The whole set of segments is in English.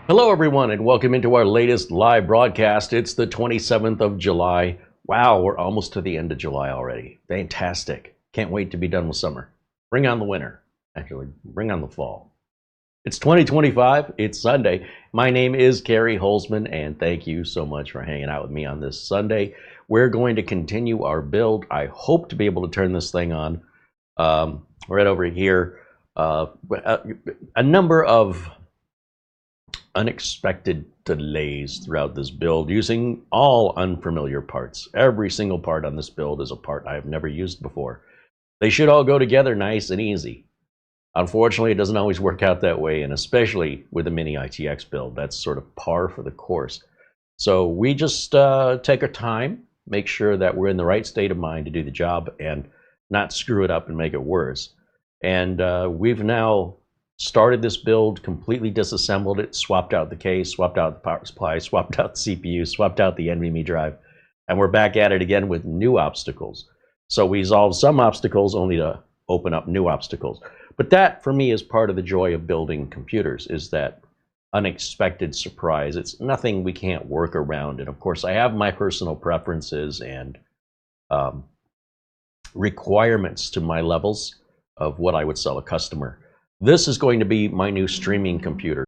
Hello everyone and welcome into our latest live broadcast. It's the 27th of July. Wow, we're almost to the end of July already. Fantastic. Can't wait to be done with summer. Bring on the winter. Actually, bring on the fall. It's 2025. It's Sunday. My name is CareyHolzman and thank you so much for hanging out with me on this Sunday. We're going to continue our build. I hope to be able to turn this thing on right over here. A number of unexpected delays throughout this build using all unfamiliar parts. Every single part on this build is a part I have never used before. They should all go together nice and easy. Unfortunately, it doesn't always work out that way, and especially with a mini ITX build, that's sort of par for the course. So we just take our time, make sure that we're in the right state of mind to do the job and not screw it up and make it worse. And we've now started this build, completely disassembled it, swapped out the case, swapped out the power supply, swapped out the CPU, swapped out the NVMe drive, and we're back at it again with new obstacles. So we solved some obstacles only to open up new obstacles. But that, for me, is part of the joy of building computers, is that unexpected surprise. It's nothing we can't work around. And of course, I have my personal preferences and requirements to my levels of what I would sell a customer. This is going to be my new streaming computer.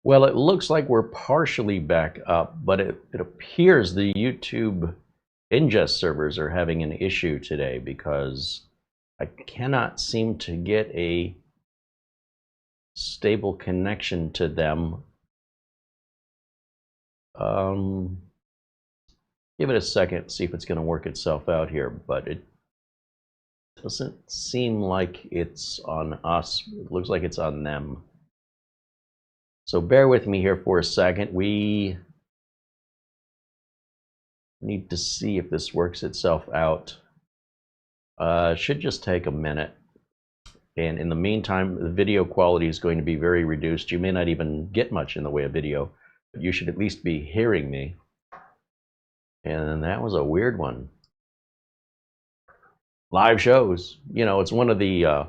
Well, it looks like we're partially back up, but it appears the YouTube ingest servers are having an issue today because I cannot seem to get a stable connection to them. Give it a second, see if it's going to work itself out here, but it doesn't seem like it's on us. It looks like it's on them. So bear with me here for a second. We need to see if this works itself out. Should just take a minute. And in the meantime, the video quality is going to be very reduced. You may not even get much in the way of video, but you should at least be hearing me. And that was a weird one. Live shows, you know, it's one of the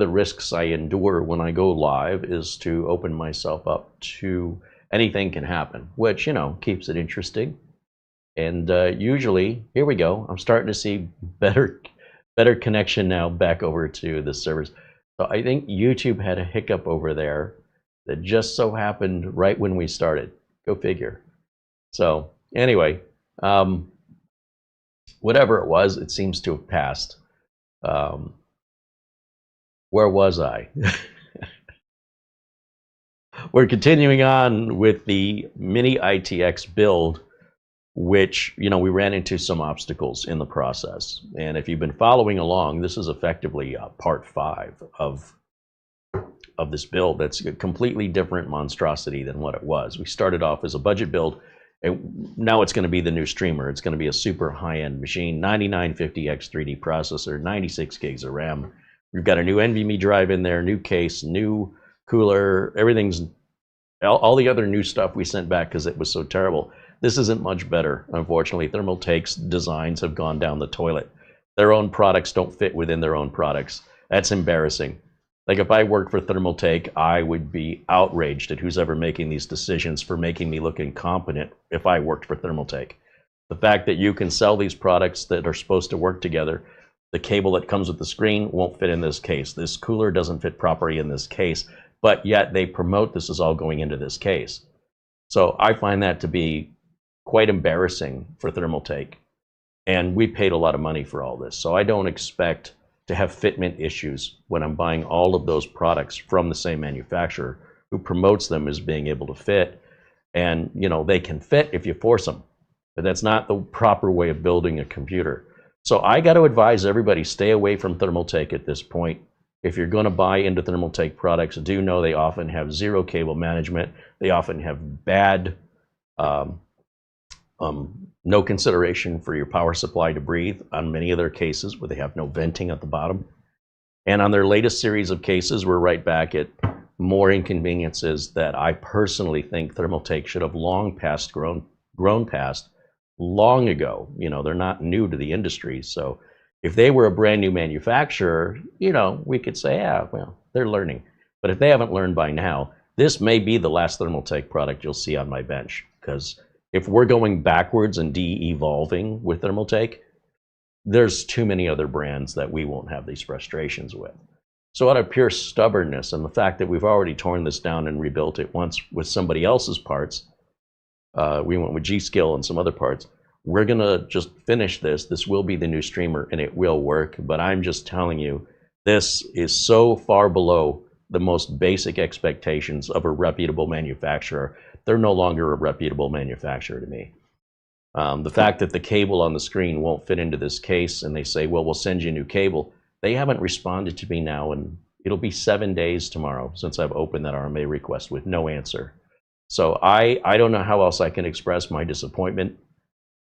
risks I endure when I go live is to open myself up to anything can happen, which, you know, keeps it interesting. And usually, here we go. I'm starting to see better connection now back over to the servers. So I think YouTube had a hiccup over there that just so happened right when we started. Go figure. So anyway, whatever it was, it seems to have passed. Where was I? We're continuing on with the mini ITX build, which, you know, we ran into some obstacles in the process. And if you've been following along, this is effectively part 5 of this build. That's a completely different monstrosity than what it was. We started off as a budget build, and now it's going to be the new streamer. It's going to be a super high-end machine, 9950X 3D processor, 96 gigs of RAM. We've got a new NVMe drive in there, new case, new cooler, everything's, all the other new stuff we sent back because it was so terrible. This isn't much better, unfortunately. Thermaltake's designs have gone down the toilet. Their own products don't fit within their own products. That's embarrassing. Like, if I worked for Thermaltake, I would be outraged at who's ever making these decisions for making me look incompetent if I worked for Thermaltake. The fact that you can sell these products that are supposed to work together, the cable that comes with the screen won't fit in this case. This cooler doesn't fit properly in this case, but yet they promote this is all going into this case. So I find that to be quite embarrassing for Thermaltake. And we paid a lot of money for all this. So I don't expect to have fitment issues when I'm buying all of those products from the same manufacturer who promotes them as being able to fit. And, you know, they can fit if you force them, but that's not the proper way of building a computer. So I got to advise everybody, stay away from Thermaltake at this point. If you're going to buy into Thermaltake products, do know they often have zero cable management. They often have bad No consideration for your power supply to breathe on many of their cases where they have no venting at the bottom. And on their latest series of cases, we're right back at more inconveniences that I personally think Thermaltake should have long past grown past long ago. You know, they're not new to the industry. So if they were a brand new manufacturer, you know, we could say, yeah, well, they're learning. But if they haven't learned by now, this may be the last Thermaltake product you'll see on my bench. Because if we're going backwards and de-evolving with Thermaltake, there's too many other brands that we won't have these frustrations with. So out of pure stubbornness and the fact that we've already torn this down and rebuilt it once with somebody else's parts, we went with G.SKILL and some other parts, we're gonna just finish this. This will be the new streamer and it will work, but I'm just telling you, this is so far below the most basic expectations of a reputable manufacturer. They're no longer a reputable manufacturer to me. The fact that the cable on the screen won't fit into this case and they say, well, we'll send you a new cable. They haven't responded to me now, and it'll be 7 days tomorrow since I've opened that RMA request with no answer. So I don't know how else I can express my disappointment.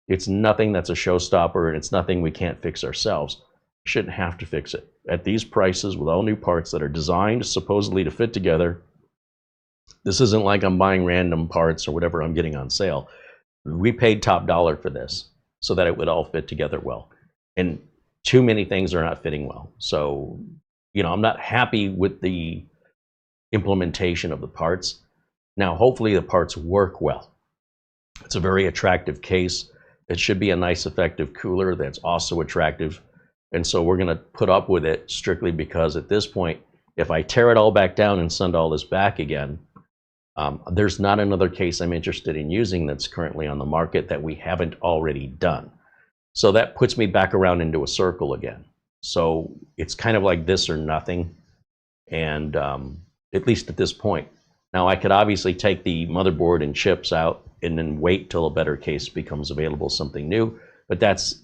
It's nothing that's a showstopper, and it's nothing we can't fix ourselves. Shouldn't have to fix it. At these prices with all new parts that are designed supposedly to fit together, this isn't like I'm buying random parts or whatever I'm getting on sale. We paid top dollar for this so that it would all fit together well. And too many things are not fitting well. So, you know, I'm not happy with the implementation of the parts. Now, hopefully the parts work well. It's a very attractive case. It should be a nice, effective cooler that's also attractive. And so we're gonna put up with it strictly because at this point, if I tear it all back down and send all this back again, there's not another case I'm interested in using that's currently on the market that we haven't already done. So that puts me back around into a circle again. So it's kind of like this or nothing. And at least at this point. Now I could obviously take the motherboard and chips out and then wait till a better case becomes available, something new. But that's,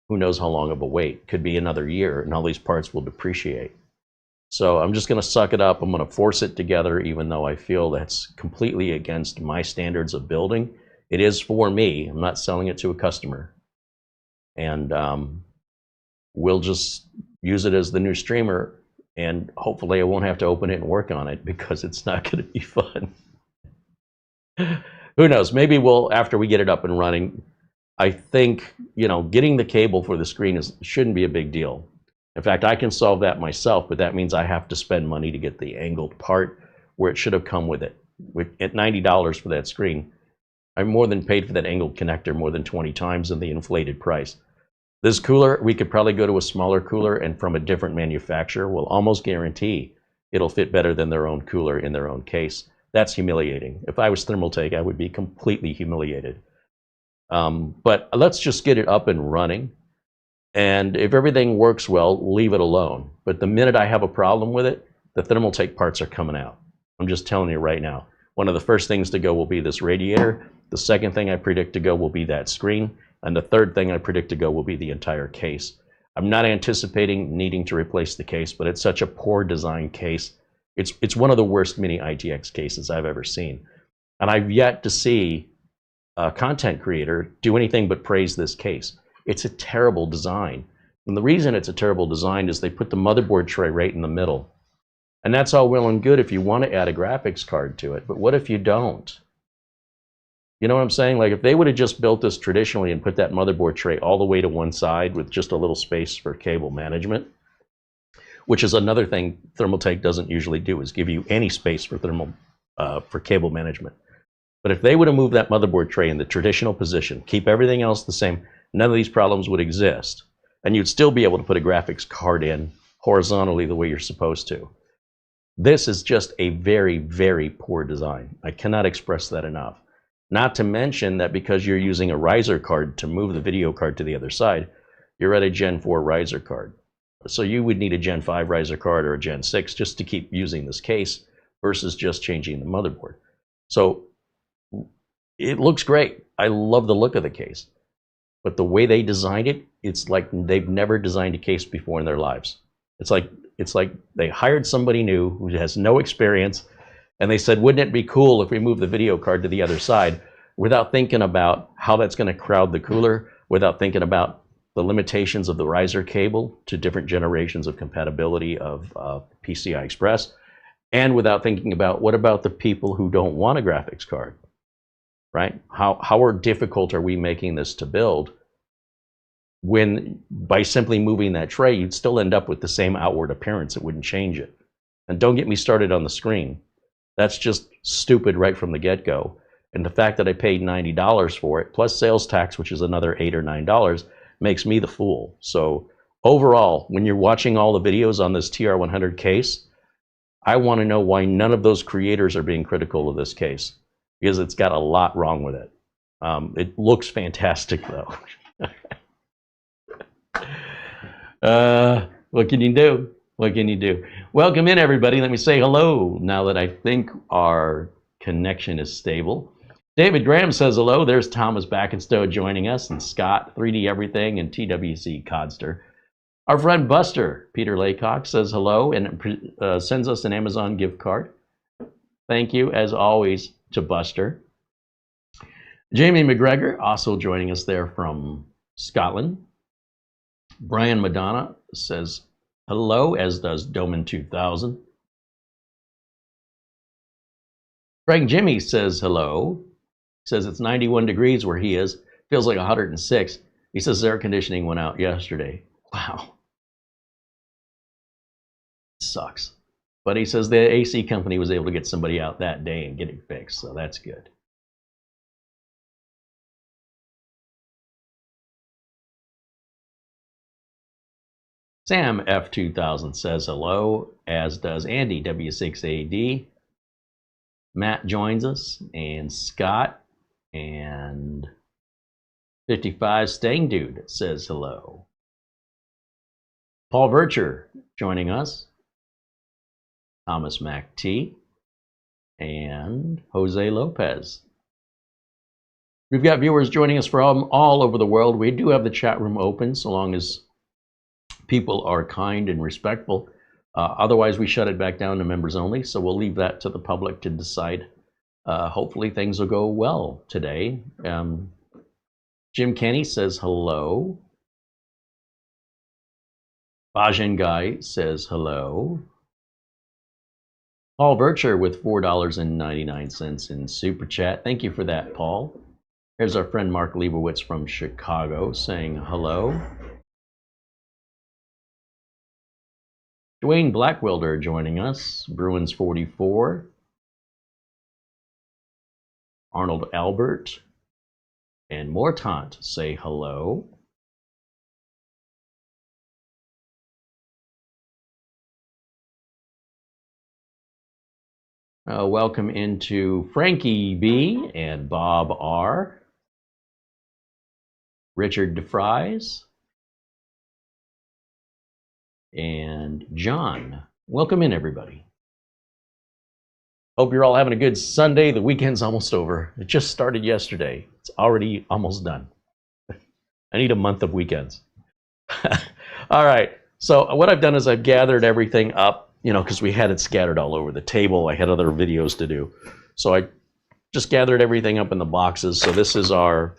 who knows how long of a wait. Could be another year and all these parts will depreciate. So I'm just gonna suck it up. I'm gonna force it together even though I feel that's completely against my standards of building. It is for me. I'm not selling it to a customer. And we'll just use it as the new streamer, and hopefully I won't have to open it and work on it because it's not going to be fun. Who knows? Maybe we'll, after we get it up and running, I think, you know, getting the cable for the screen shouldn't be a big deal. In fact, I can solve that myself, but that means I have to spend money to get the angled part where it should have come with it. At $90 for that screen, I more than paid for that angled connector more than 20 times in the inflated price. This cooler, we could probably go to a smaller cooler and from a different manufacturer will almost guarantee it'll fit better than their own cooler in their own case. That's humiliating. If I was Thermaltake, I would be completely humiliated. But let's just get it up and running. And if everything works well, leave it alone. But the minute I have a problem with it, the Thermaltake parts are coming out. I'm just telling you right now. One of the first things to go will be this radiator. The second thing I predict to go will be that screen. And the third thing I predict to go will be the entire case. I'm not anticipating needing to replace the case, but it's such a poor design case. It's one of the worst mini ITX cases I've ever seen. And I've yet to see a content creator do anything but praise this case. It's a terrible design. And the reason it's a terrible design is they put the motherboard tray right in the middle. And that's all well and good if you want to add a graphics card to it. But what if you don't? You know what I'm saying? Like if they would have just built this traditionally and put that motherboard tray all the way to one side with just a little space for cable management, which is another thing Thermaltake doesn't usually do, is give you any space for for cable management. But if they would have moved that motherboard tray in the traditional position, keep everything else the same, none of these problems would exist. And you'd still be able to put a graphics card in horizontally the way you're supposed to. This is just a very, very poor design. I cannot express that enough. Not to mention that because you're using a riser card to move the video card to the other side, you're at a Gen 4 riser card. So you would need a Gen 5 riser card or a Gen 6 just to keep using this case versus just changing the motherboard. So it looks great. I love the look of the case. But the way they designed it, it's like they've never designed a case before in their lives. It's like they hired somebody new who has no experience, and they said, wouldn't it be cool if we move the video card to the other side? without thinking about how that's going to crowd the cooler, without thinking about the limitations of the riser cable to different generations of compatibility of PCI Express, and without thinking about what about the people who don't want a graphics card, right? How difficult are we making this to build, when by simply moving that tray, you'd still end up with the same outward appearance. It wouldn't change it. And don't get me started on the screen. That's just stupid right from the get-go. And the fact that I paid $90 for it, plus sales tax, which is another $8 or $9, makes me the fool. So overall, when you're watching all the videos on this TR100 case, I want to know why none of those creators are being critical of this case, because it's got a lot wrong with it. It looks fantastic, though. What can you do? What can you do? Welcome in, everybody. Let me say hello now that I think our connection is stable. David Graham says hello. There's Thomas Backenstow joining us, and Scott, 3D Everything, and TWC Codster. Our friend Buster, Peter Laycock, says hello and sends us an Amazon gift card. Thank you, as always, to Buster. Jamie McGregor, also joining us there from Scotland. Brian Madonna says hello, as does Doman 2000. Frank Jimmy says hello. Says it's 91 degrees where he is. Feels like 106. He says his air conditioning went out yesterday. Wow. Sucks. But he says the AC company was able to get somebody out that day and get it fixed, so that's good. Sam F2000 says hello, as does Andy W6AD. Matt joins us, and Scott, and 55 Stang Dude says hello. Paul Vircher joining us. Thomas Mac T, and Jose Lopez. We've got viewers joining us from all over the world. We do have the chat room open, so long as people are kind and respectful. Otherwise, we shut it back down to members only, so we'll leave that to the public to decide. Hopefully things will go well today. Jim Kenny says hello. Bajan Guy says hello. Paul Vircher with $4.99 in Super Chat. Thank you for that, Paul. Here's our friend Mark Leibowitz from Chicago saying hello. Dwayne Blackwilder joining us. Bruins 44. Arnold Albert and Mortant say hello. Welcome into Frankie B and Bob R. Richard DeFries. And John. Welcome in, everybody. Hope you're all having a good Sunday. The weekend's almost over. It just started yesterday. It's already almost done. I need a month of weekends. All right. So what I've done is I've gathered everything up, you know, because we had it scattered all over the table. I had other videos to do. So I just gathered everything up in the boxes. So this is the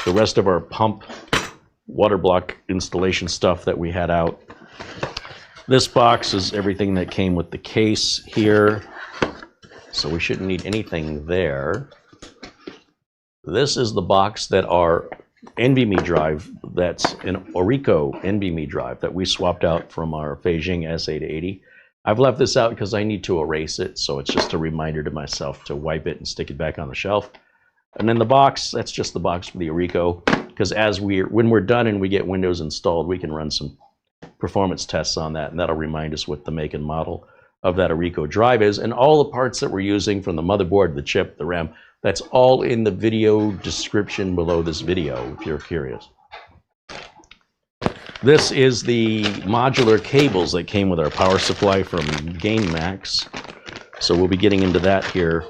rest of our pump water block installation stuff that we had out. This box is everything that came with the case here. So we shouldn't need anything there. This is the box that our NVMe drive, that's an Orico NVMe drive that we swapped out from our Beijing S880. I've left this out because I need to erase it, so it's just a reminder to myself to wipe it and stick it back on the shelf. And then the box, that's just the box for the Orico, because when we're done and we get Windows installed, we can run some performance tests on that, and that'll remind us what the make and model of that Orico drive is, and all the parts that we're using, from the motherboard, the chip, the RAM, that's all in the video description below this video, if you're curious. This is the modular cables that came with our power supply from GameMax. So we'll be getting into that here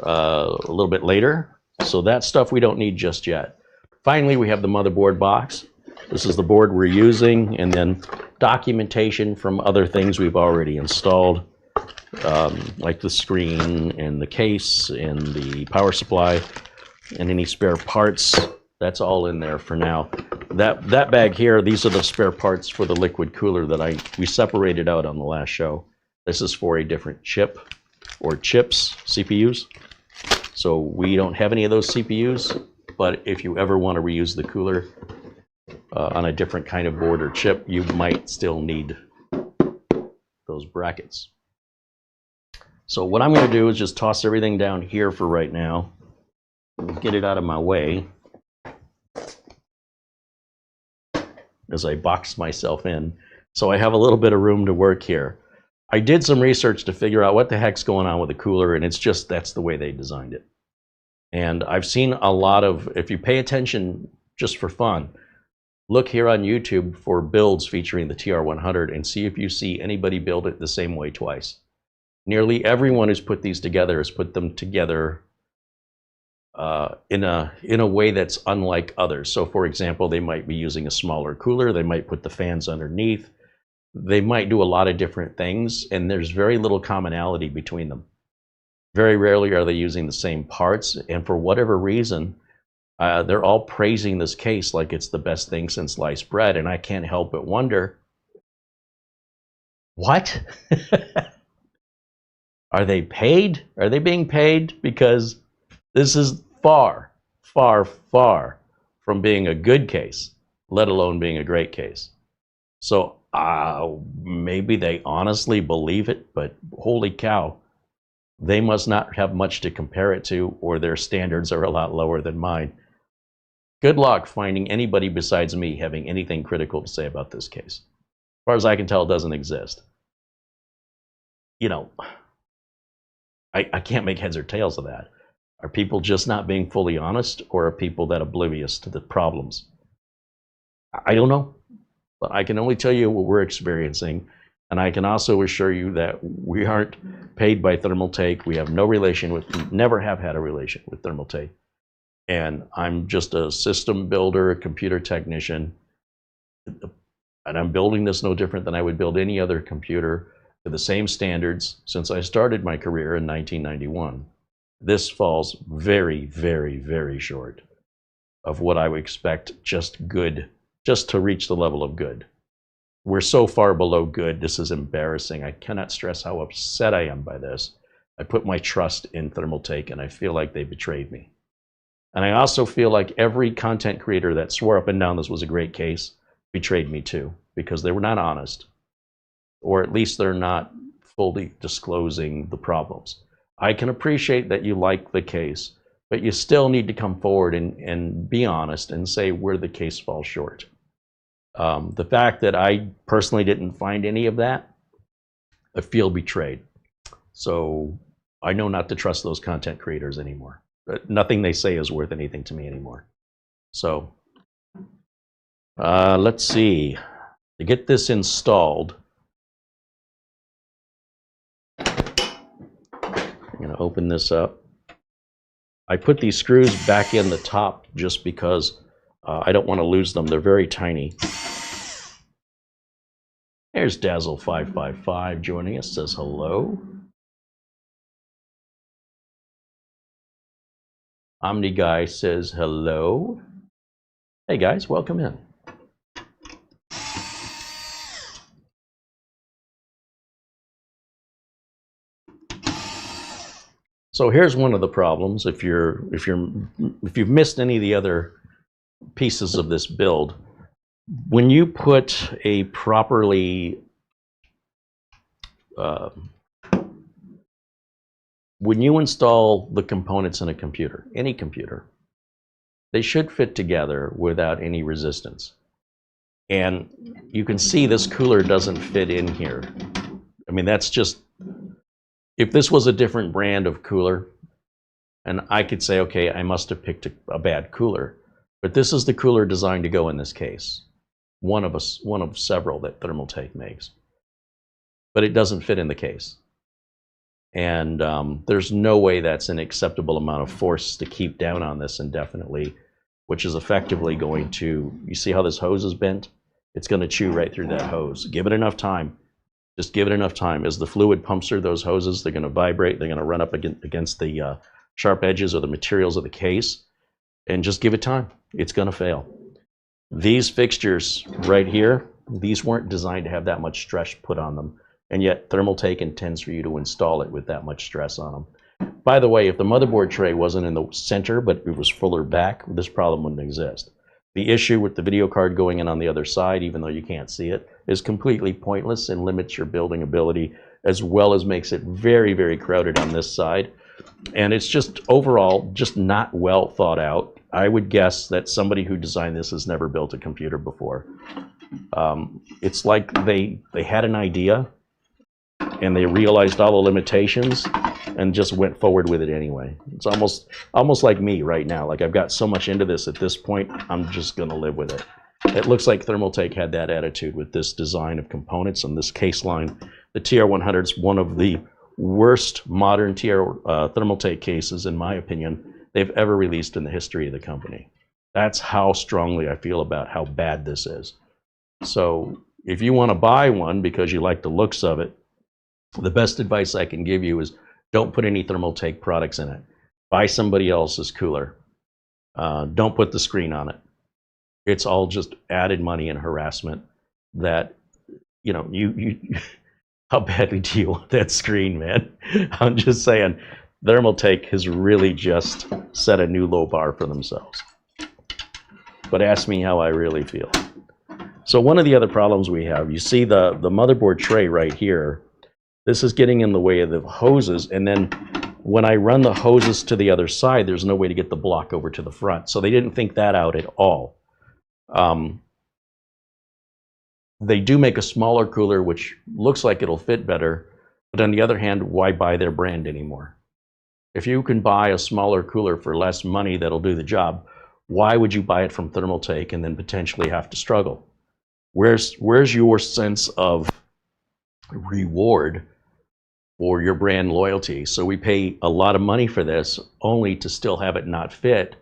a little bit later. So that stuff we don't need just yet. Finally, we have the motherboard box. This is the board we're using, and then documentation from other things we've already installed, like the screen and the case and the power supply. and any spare parts, that's all in there for now. That bag here, these are the spare parts for the liquid cooler that we separated out on the last show. This is for a different chip or chips, CPUs. So we don't have any of those CPUs, but if you ever want to reuse the cooler on a different kind of board or chip, you might still need those brackets. So what I'm going to do is just toss everything down here for right now. Get it out of my way as I box myself in. So I have a little bit of room to work here. I did some research to figure out what the heck's going on with the cooler, and it's just that's the way they designed it. And I've seen a lot of, if you pay attention just for fun, look here on YouTube for builds featuring the TR100 and see if you see anybody build it the same way twice. Nearly everyone who's put these together has put them together in a way that's unlike others. So for example, they might be using a smaller cooler, they might put the fans underneath, they might do a lot of different things, and there's very little commonality between them. Very rarely are they using the same parts, and for whatever reason, they're all praising this case like it's the best thing since sliced bread, and I can't help but wonder, what? Are they paid? Are they being paid? Because this is far, far, far from being a good case, let alone being a great case. So maybe they honestly believe it, but holy cow, they must not have much to compare it to, or their standards are a lot lower than mine. Good luck finding anybody besides me having anything critical to say about this case. As far as I can tell, it doesn't exist. You know, I can't make heads or tails of that. Are people just not being fully honest, or are people that oblivious to the problems? I don't know, but I can only tell you what we're experiencing, and I can also assure you that we aren't paid by Thermaltake. We have no relation with, never have had a relation with Thermaltake, and I'm just a system builder, a computer technician, and I'm building this no different than I would build any other computer to the same standards since I started my career in 1991. This falls very, very, very short of what I would expect just to reach the level of good. We're so far below good, this is embarrassing. I cannot stress how upset I am by this. I put my trust in Thermaltake, and I feel like they betrayed me. And I also feel like every content creator that swore up and down this was a great case betrayed me too, because they were not honest, or at least they're not fully disclosing the problems. I can appreciate that you like the case, but you still need to come forward and be honest and say where the case falls short. The fact that I personally didn't find any of that, I feel betrayed. So I know not to trust those content creators anymore. Nothing they say is worth anything to me anymore. So let's see. To get this installed, I'm going to open this up. I put these screws back in the top just because I don't want to lose them. They're very tiny. There's Dazzle555 joining us, says hello. Omni Guy says hello. Hey guys, welcome in. So here's one of the problems. If you've missed any of the other pieces of this build, when you put a properly when you install the components in a computer, any computer, they should fit together without any resistance. And you can see this cooler doesn't fit in here. I mean, that's just, if this was a different brand of cooler, and I could say, okay, I must have picked a bad cooler, but this is the cooler designed to go in this case. One of several that Thermaltake makes. But it doesn't fit in the case. And there's no way that's an acceptable amount of force to keep down on this indefinitely, which is effectively going to, you see how this hose is bent? It's going to chew right through that hose. Give it enough time. Just give it enough time. As the fluid pumps through those hoses, they're going to vibrate. They're going to run up against the sharp edges or the materials of the case. and just give it time. It's going to fail. These fixtures right here, these weren't designed to have that much stress put on them, and yet Thermaltake intends for you to install it with that much stress on them. By the way, if the motherboard tray wasn't in the center, but it was fuller back, this problem wouldn't exist. The issue with the video card going in on the other side, even though you can't see it, is completely pointless and limits your building ability, as well as makes it very, very crowded on this side. And it's just overall just not well thought out. I would guess that somebody who designed this has never built a computer before. It's like they had an idea and they realized all the limitations and just went forward with it anyway. It's almost like me right now. Like, I've got so much into this at this point, I'm just gonna live with it. It looks like Thermaltake had that attitude with this design of components and this case line. The TR100 is one of the worst modern Thermaltake cases, in my opinion, they've ever released in the history of the company. That's how strongly I feel about how bad this is. So if you want to buy one because you like the looks of it, the best advice I can give you is don't put any Thermaltake products in it. Buy somebody else's cooler. Don't put the screen on it. It's all just added money and harassment that, you know, how badly do you want that screen, man? I'm just saying, Thermaltake has really just set a new low bar for themselves. But ask me how I really feel. So one of the other problems we have, you see the motherboard tray right here. This is getting in the way of the hoses, and then when I run the hoses to the other side, there's no way to get the block over to the front. So they didn't think that out at all. They do make a smaller cooler, which looks like it'll fit better, but on the other hand, why buy their brand anymore? If you can buy a smaller cooler for less money that'll do the job, why would you buy it from Thermaltake and then potentially have to struggle? Where's your sense of reward for your brand loyalty? So we pay a lot of money for this only to still have it not fit.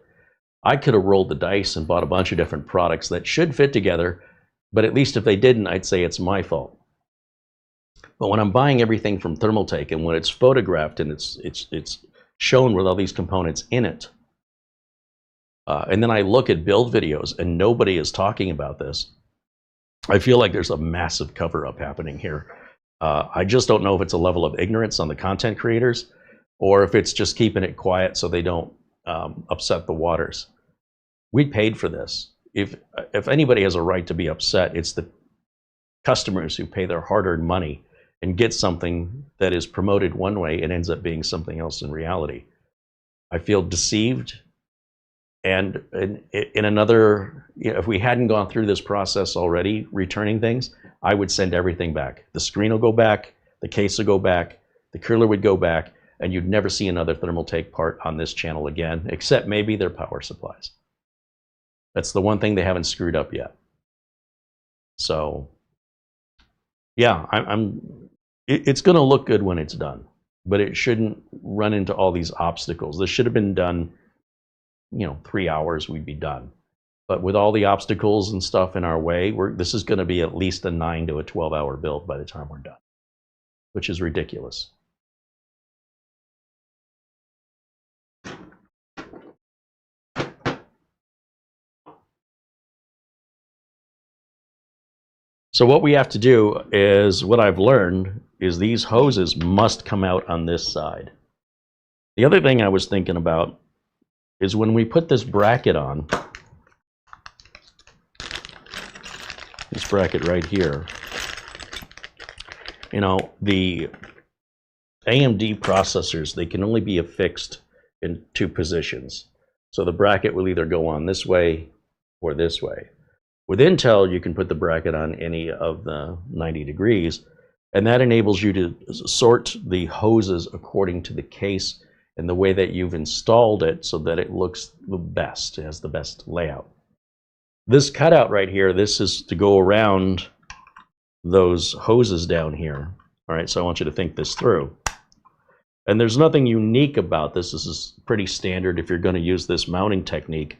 I could have rolled the dice and bought a bunch of different products that should fit together, but at least if they didn't, I'd say it's my fault. But when I'm buying everything from Thermaltake and when it's photographed and it's shown with all these components in it, and then I look at build videos and nobody is talking about this, I feel like there's a massive cover-up happening here. I just don't know if it's a level of ignorance on the content creators or if it's just keeping it quiet so they don't upset the waters. We paid for this. If anybody has a right to be upset, it's the customers who pay their hard-earned money and get something that is promoted one way and ends up being something else in reality. I feel deceived, and in another, you know, if we hadn't gone through this process already, returning things, I would send everything back. The screen will go back, the case will go back, the cooler would go back, and you'd never see another Thermaltake part on this channel again, except maybe their power supplies. That's the one thing they haven't screwed up yet. So, yeah, it's going to look good when it's done, but it shouldn't run into all these obstacles. This should have been done, you know, 3 hours, we'd be done. But with all the obstacles and stuff in our way, this is going to be at least a 9 to a 12-hour build by the time we're done, which is ridiculous. So what we have to do is, what I've learned is these hoses must come out on this side. The other thing I was thinking about is when we put this bracket on, this bracket right here, you know, the AMD processors, they can only be affixed in 2 positions. So the bracket will either go on this way or this way. With Intel, you can put the bracket on any of the 90 degrees, and that enables you to sort the hoses according to the case and the way that you've installed it so that it looks the best, it has the best layout. This cutout right here, this is to go around those hoses down here. All right, so I want you to think this through. And there's nothing unique about this. This is pretty standard if you're going to use this mounting technique,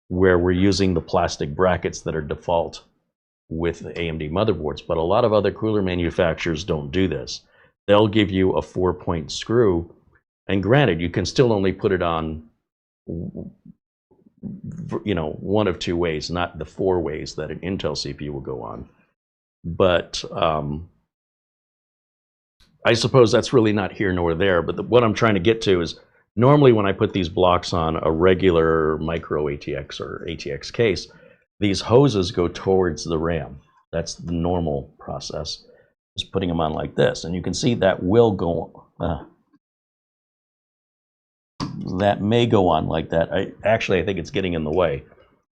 where we're using the plastic brackets that are default with the AMD motherboards. But a lot of other cooler manufacturers don't do this. They'll give you a 4-point screw, and granted, you can still only put it on you know, one of two ways, not the 4 ways that an Intel CPU will go on. But I suppose that's really not here nor there. But what I'm trying to get to is, normally when I put these blocks on a regular micro ATX or ATX case, these hoses go towards the RAM. That's the normal process. Just putting them on like this, and you can see that will go. That may go on like that. I think it's getting in the way.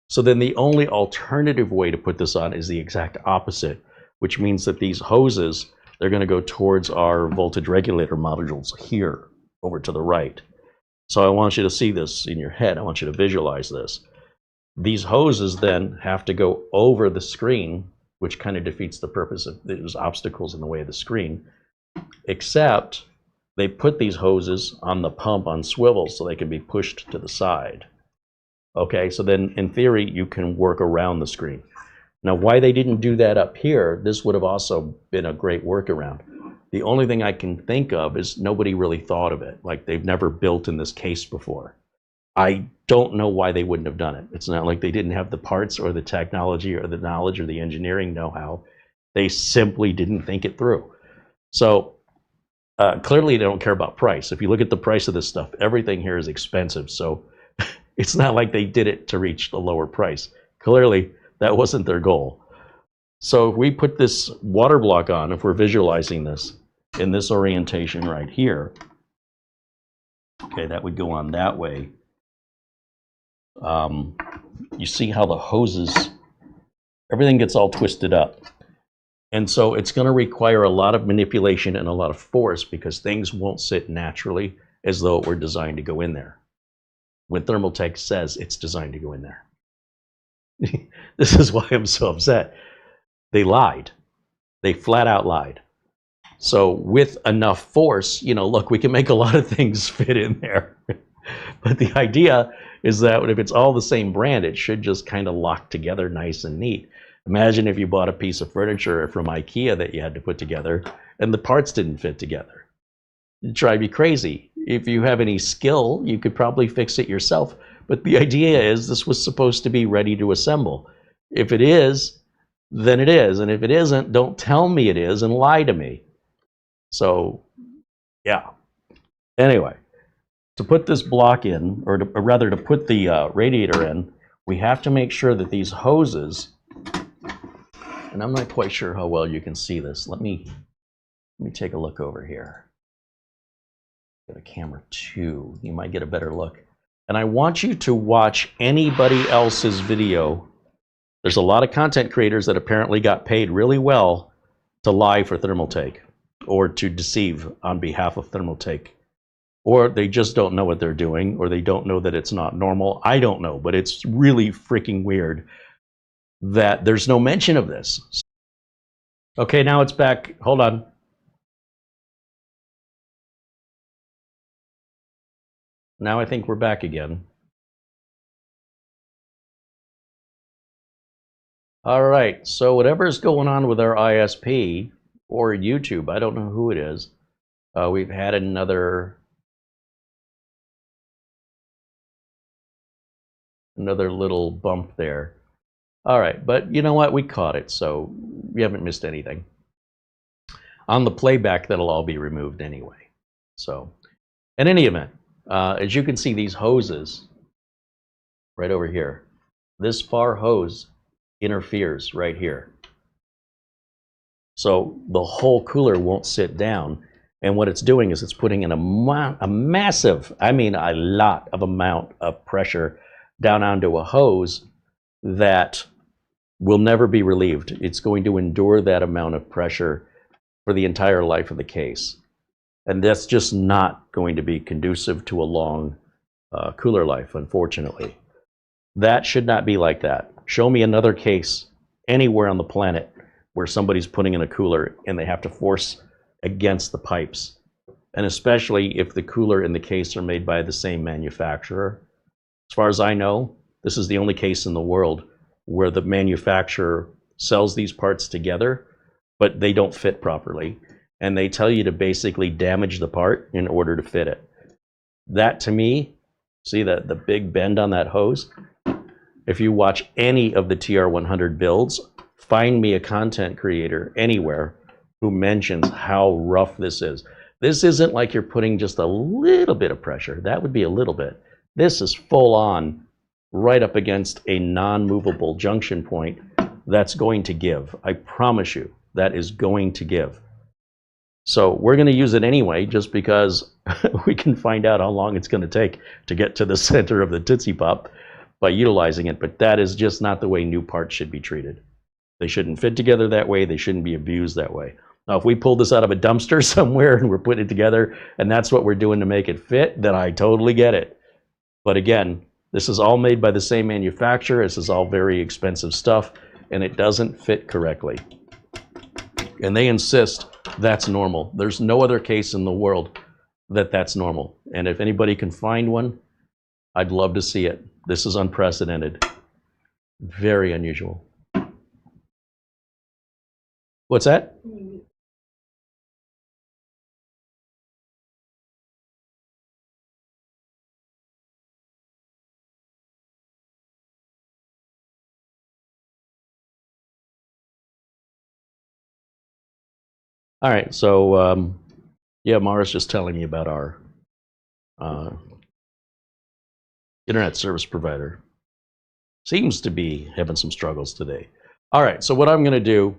So then the only alternative way to put this on is the exact opposite, which means that these hoses, they're going to go towards our voltage regulator modules here, over to the right. So I want you to see this in your head. I want you to visualize this. These hoses then have to go over the screen, which kind of defeats the purpose of there's obstacles in the way of the screen, except they put these hoses on the pump on swivels so they can be pushed to the side. Okay, so then in theory, you can work around the screen. Now, why they didn't do that up here, this would have also been a great workaround. The only thing I can think of is nobody really thought of it. Like, they've never built in this case before. I don't know why they wouldn't have done it. It's not like they didn't have the parts or the technology or the knowledge or the engineering know-how. They simply didn't think it through. So clearly they don't care about price. If you look at the price of this stuff, everything here is expensive. So it's not like they did it to reach the lower price. Clearly that wasn't their goal. So if we put this water block on, if we're visualizing this in this orientation right here, okay, that would go on that way. You see how the hoses, everything gets all twisted up. And so it's going to require a lot of manipulation and a lot of force because things won't sit naturally as though it were designed to go in there. When Thermaltake says it's designed to go in there. This is why I'm so upset. They lied. They flat out lied. So with enough force, you know, look, we can make a lot of things fit in there. But the idea is that if it's all the same brand, it should just kind of lock together nice and neat. Imagine if you bought a piece of furniture from IKEA that you had to put together and the parts didn't fit together. It'd drive you crazy. If you have any skill, you could probably fix it yourself. But the idea is this was supposed to be ready to assemble. If it is, then it is. And if it isn't, don't tell me it is and lie to me. So, yeah. Anyway, to put this block in, or rather to put the radiator in, we have to make sure that these hoses, and I'm not quite sure how well you can see this. Let me take a look over here. Get a camera 2. You might get a better look. And I want you to watch anybody else's video. There's a lot of content creators that apparently got paid really well to lie for Thermaltake or to deceive on behalf of Thermaltake. Or they just don't know what they're doing, or they don't know that it's not normal. I don't know, but it's really freaking weird that there's no mention of this. Okay, now it's back. Hold on. Now I think we're back again. All right, so whatever's going on with our ISP or YouTube, I don't know who it is. We've had another little bump there. All right, but you know what? We caught it, so we haven't missed anything. On the playback, that'll all be removed anyway. So, in any event, as you can see, these hoses right over here, this far hose interferes right here. So the whole cooler won't sit down. And what it's doing is it's putting in a massive, I mean a lot of amount of pressure down onto a hose that will never be relieved. It's going to endure that amount of pressure for the entire life of the case. And that's just not going to be conducive to a long cooler life, unfortunately. That should not be like that. Show me another case anywhere on the planet where somebody's putting in a cooler and they have to force against the pipes. And especially if the cooler and the case are made by the same manufacturer. As far as I know, this is the only case in the world where the manufacturer sells these parts together, but they don't fit properly. And they tell you to basically damage the part in order to fit it. That, to me, see the big bend on that hose? If you watch any of the TR100 builds, find me a content creator anywhere who mentions how rough this is. This isn't like you're putting just a little bit of pressure. That would be a little bit. This is full on, right up against a non-movable junction point that's going to give. I promise you, that is going to give. So we're going to use it anyway, just because we can find out how long it's going to take to get to the center of the Tootsie Pop by utilizing it. But that is just not the way new parts should be treated. They shouldn't fit together that way. They shouldn't be abused that way. Now, if we pulled this out of a dumpster somewhere and we're putting it together and that's what we're doing to make it fit, then I totally get it. But again, this is all made by the same manufacturer. This is all very expensive stuff, and it doesn't fit correctly. And they insist that's normal. There's no other case in the world that that's normal. And if anybody can find one, I'd love to see it. This is unprecedented. Very unusual. What's that? All right, so yeah, Mara's just telling me about our internet service provider. Seems to be having some struggles today. All right, so what I'm going to do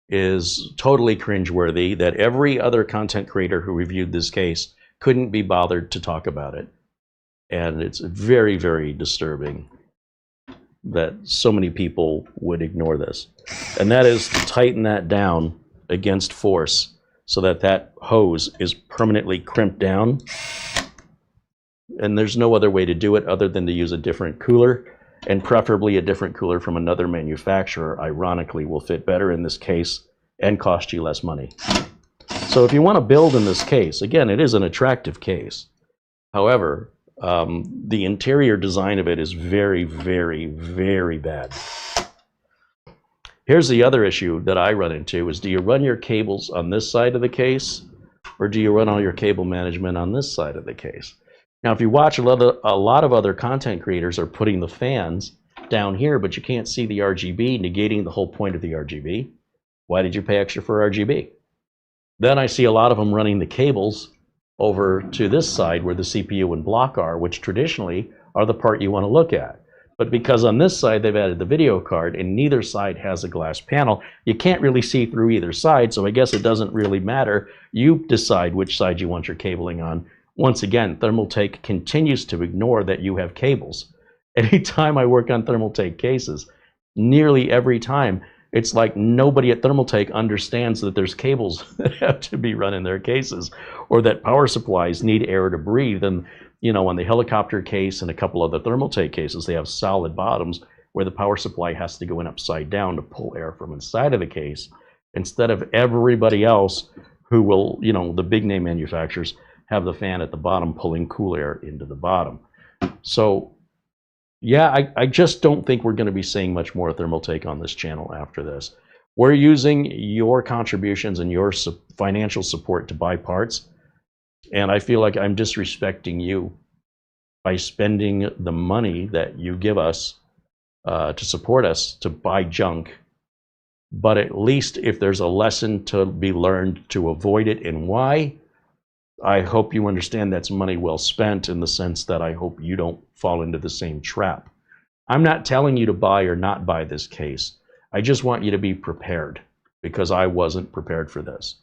is totally cringeworthy that every other content creator who reviewed this case couldn't be bothered to talk about it. And it's very, very disturbing that so many people would ignore this. And that is to tighten that down against force so that that hose is permanently crimped down. And there's no other way to do it other than to use a different cooler, and preferably a different cooler from another manufacturer, ironically, will fit better in this case and cost you less money. So if you want to build in this case, again, it is an attractive case. However, the interior design of it is very, very, very bad. Here's the other issue that I run into is, do you run your cables on this side of the case, or do you run all your cable management on this side of the case? Now, if you watch a lot of other content creators are putting the fans down here, but you can't see the RGB, negating the whole point of the RGB. Why did you pay extra for RGB? Then I see a lot of them running the cables over to this side where the CPU and block are, which traditionally are the part you want to look at. But because on this side they've added the video card and neither side has a glass panel, you can't really see through either side, so I guess it doesn't really matter. You decide which side you want your cabling on. Once again, Thermaltake continues to ignore that you have cables. Anytime I work on Thermaltake cases, nearly every time, it's like nobody at Thermaltake understands that there's cables that have to be run in their cases, or that power supplies need air to breathe. And you know, on the helicopter case and a couple other Thermaltake cases, they have solid bottoms where the power supply has to go in upside down to pull air from inside of the case, instead of everybody else who will, you know, the big name manufacturers have the fan at the bottom pulling cool air into the bottom. So yeah, I just don't think we're going to be seeing much more Thermaltake on this channel after this. We're using your contributions and your financial support to buy parts, and I feel like I'm disrespecting you by spending the money that you give us to support us to buy junk. But at least if there's a lesson to be learned to avoid it and why, I hope you understand that's money well spent, in the sense that I hope you don't fall into the same trap. I'm not telling you to buy or not buy this case. I just want you to be prepared, because I wasn't prepared for this.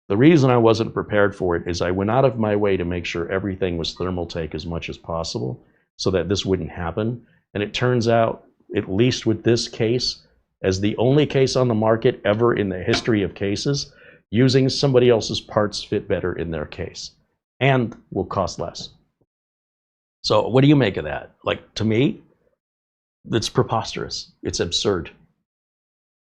The reason I wasn't prepared for it is I went out of my way to make sure everything was Thermaltake as much as possible so that this wouldn't happen. And it turns out, at least with this case, as the only case on the market ever in the history of cases, using somebody else's parts fit better in their case and will cost less. So what do you make of that? Like, to me, it's preposterous. It's absurd.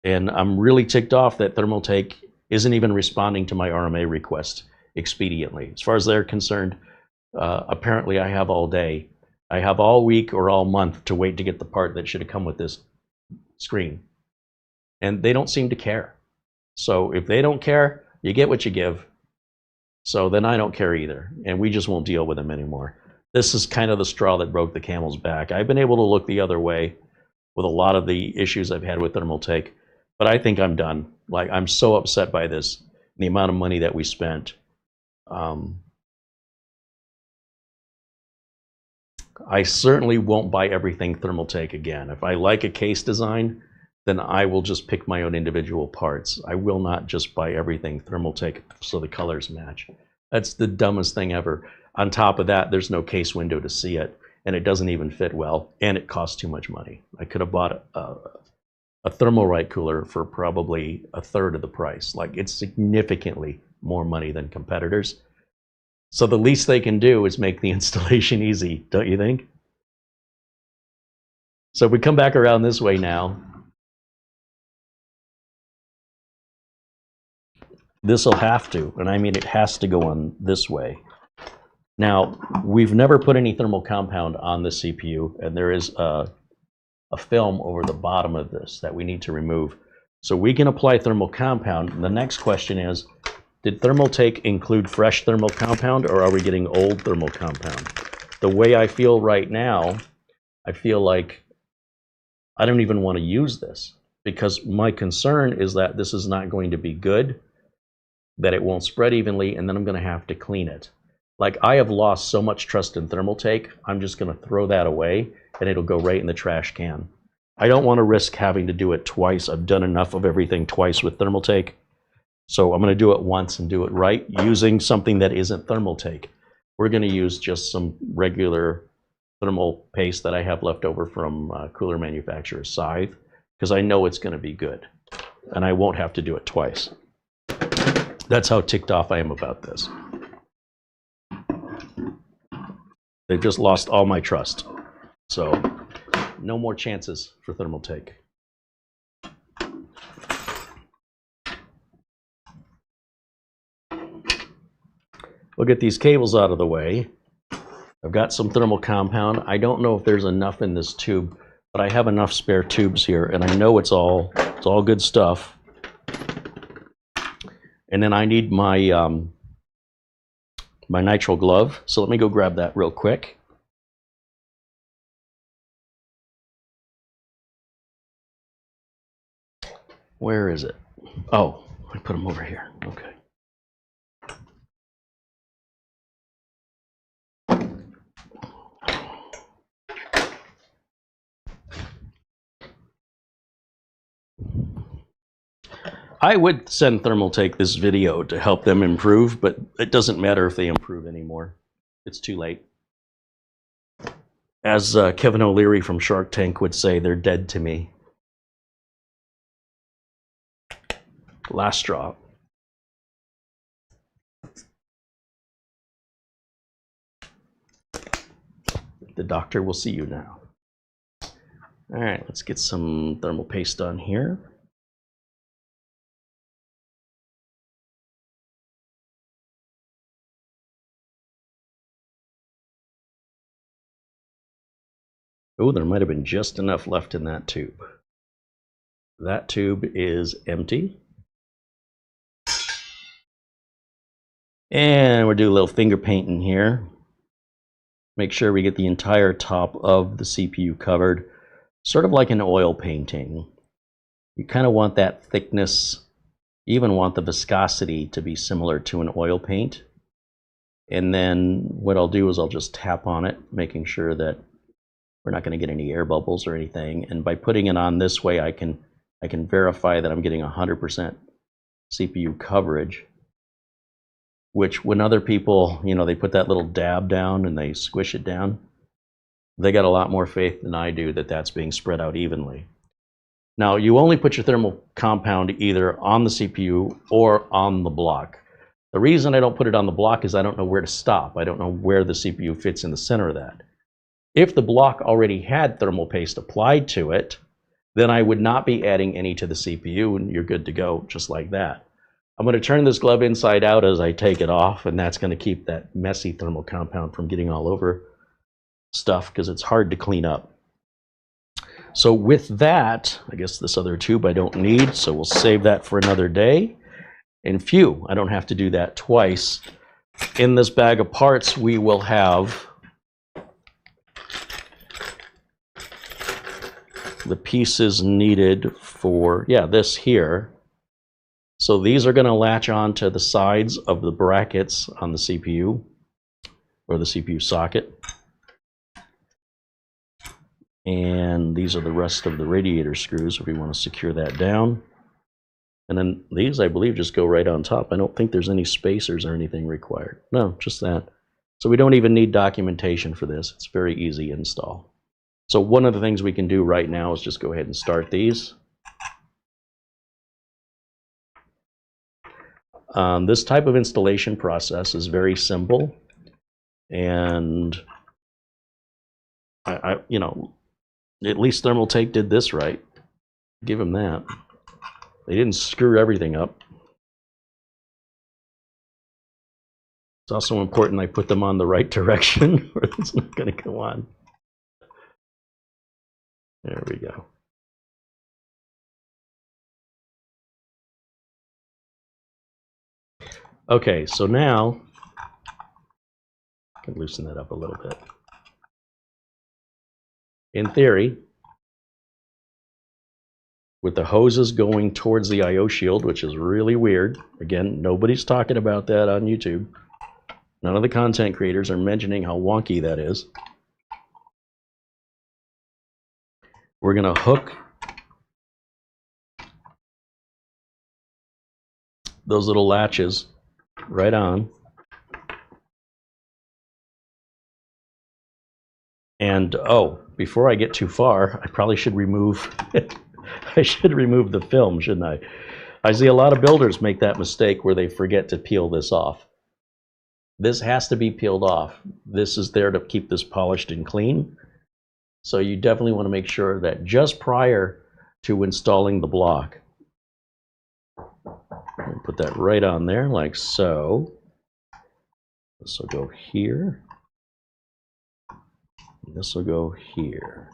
And I'm really ticked off that Thermaltake isn't even responding to my RMA request expediently. As far as they're concerned, apparently I have all day. I have all week or all month to wait to get the part that should have come with this screen. And they don't seem to care. So if they don't care, you get what you give. So then I don't care either. And we just won't deal with them anymore. this is kind of the straw that broke the camel's back. I've been able to look the other way with a lot of the issues I've had with Thermaltake, but I think I'm done. Like, I'm so upset by this, the amount of money that we spent. I certainly won't buy everything Thermaltake again. If I like a case design, then I will just pick my own individual parts. I will not just buy everything Thermaltake so the colors match. That's the dumbest thing ever. On top of that, there's no case window to see it, and it doesn't even fit well, and it costs too much money. I could have bought a Thermalright cooler for probably a third of the price. Like, it's significantly more money than competitors. So the least they can do is make the installation easy, don't you think? So if we come back around this way now, this will have to, and I mean it has to go on this way. Now, we've never put any thermal compound on the CPU, and there is a film over the bottom of this that we need to remove. So we can apply thermal compound. And the next question is, did Thermaltake include fresh thermal compound, or are we getting old thermal compound? The way I feel right now, I feel like I don't even want to use this, because my concern is that this is not going to be good, that it won't spread evenly, and then I'm going to have to clean it. Like, I have lost so much trust in Thermaltake, I'm just going to throw that away, and it'll go right in the trash can. I don't want to risk having to do it twice. I've done enough of everything twice with Thermaltake. So I'm going to do it once and do it right, using something that isn't Thermaltake. We're going to use just some regular thermal paste that I have left over from cooler manufacturer Scythe, because I know it's going to be good, and I won't have to do it twice. That's how ticked off I am about this. They've just lost all my trust. So no more chances for Thermaltake. We'll get these cables out of the way. I've got some thermal compound. I don't know if there's enough in this tube, but I have enough spare tubes here, and I know it's all good stuff. And then I need my my nitrile glove. So let me go grab that real quick. Where is it? Oh, I put them over here. Okay. I would send Thermaltake this video to help them improve, but it doesn't matter if they improve anymore. It's too late. As Kevin O'Leary from Shark Tank would say, they're dead to me. Last straw. The doctor will see you now. All right, let's get some thermal paste on here. Oh, there might have been just enough left in that tube. That tube is empty. And we'll do a little finger painting here. Make sure we get the entire top of the CPU covered, sort of like an oil painting. You kind of want that thickness, you even want the viscosity to be similar to an oil paint. And then what I'll do is I'll just tap on it, making sure that we're not going to get any air bubbles or anything. And by putting it on this way, I can verify that I'm getting 100% CPU coverage. Which, when other people, you know, they put that little dab down and they squish it down, they got a lot more faith than I do that that's being spread out evenly. Now, you only put your thermal compound either on the CPU or on the block. The reason I don't put it on the block is I don't know where to stop. I don't know where the CPU fits in the center of that. If the block already had thermal paste applied to it, then I would not be adding any to the CPU, and you're good to go just like that. I'm going to turn this glove inside out as I take it off, and that's going to keep that messy thermal compound from getting all over stuff, because it's hard to clean up. So with that, I guess this other tube I don't need, so we'll save that for another day. And phew, I don't have to do that twice. In this bag of parts, we will have the pieces needed for, yeah, this here. So these are going to latch onto the sides of the brackets on the CPU, or the CPU socket. And these are the rest of the radiator screws if we want to secure that down. And then these, I believe, just go right on top. I don't think there's any spacers or anything required. No, just that. So we don't even need documentation for this. It's very easy install. So one of the things we can do right now is just go ahead and start these. This type of installation process is very simple, and you know, at least Thermaltake did this right. Give them that. They didn't screw everything up. It's also important I put them on the right direction, or it's not going to go on. There we go. Okay, so now I can loosen that up a little bit. In theory, with the hoses going towards the I/O shield, which is really weird. Again, nobody's talking about that on YouTube. None of the content creators are mentioning how wonky that is. We're going to hook those little latches right on. And oh, before I get too far, I probably should remove I should remove the film, shouldn't I? I see a lot of builders make that mistake where they forget to peel this off. This has to be peeled off. This is there to keep this polished and clean. So you definitely want to make sure that just prior to installing the block, put that right on there like so. This will go here. This will go here.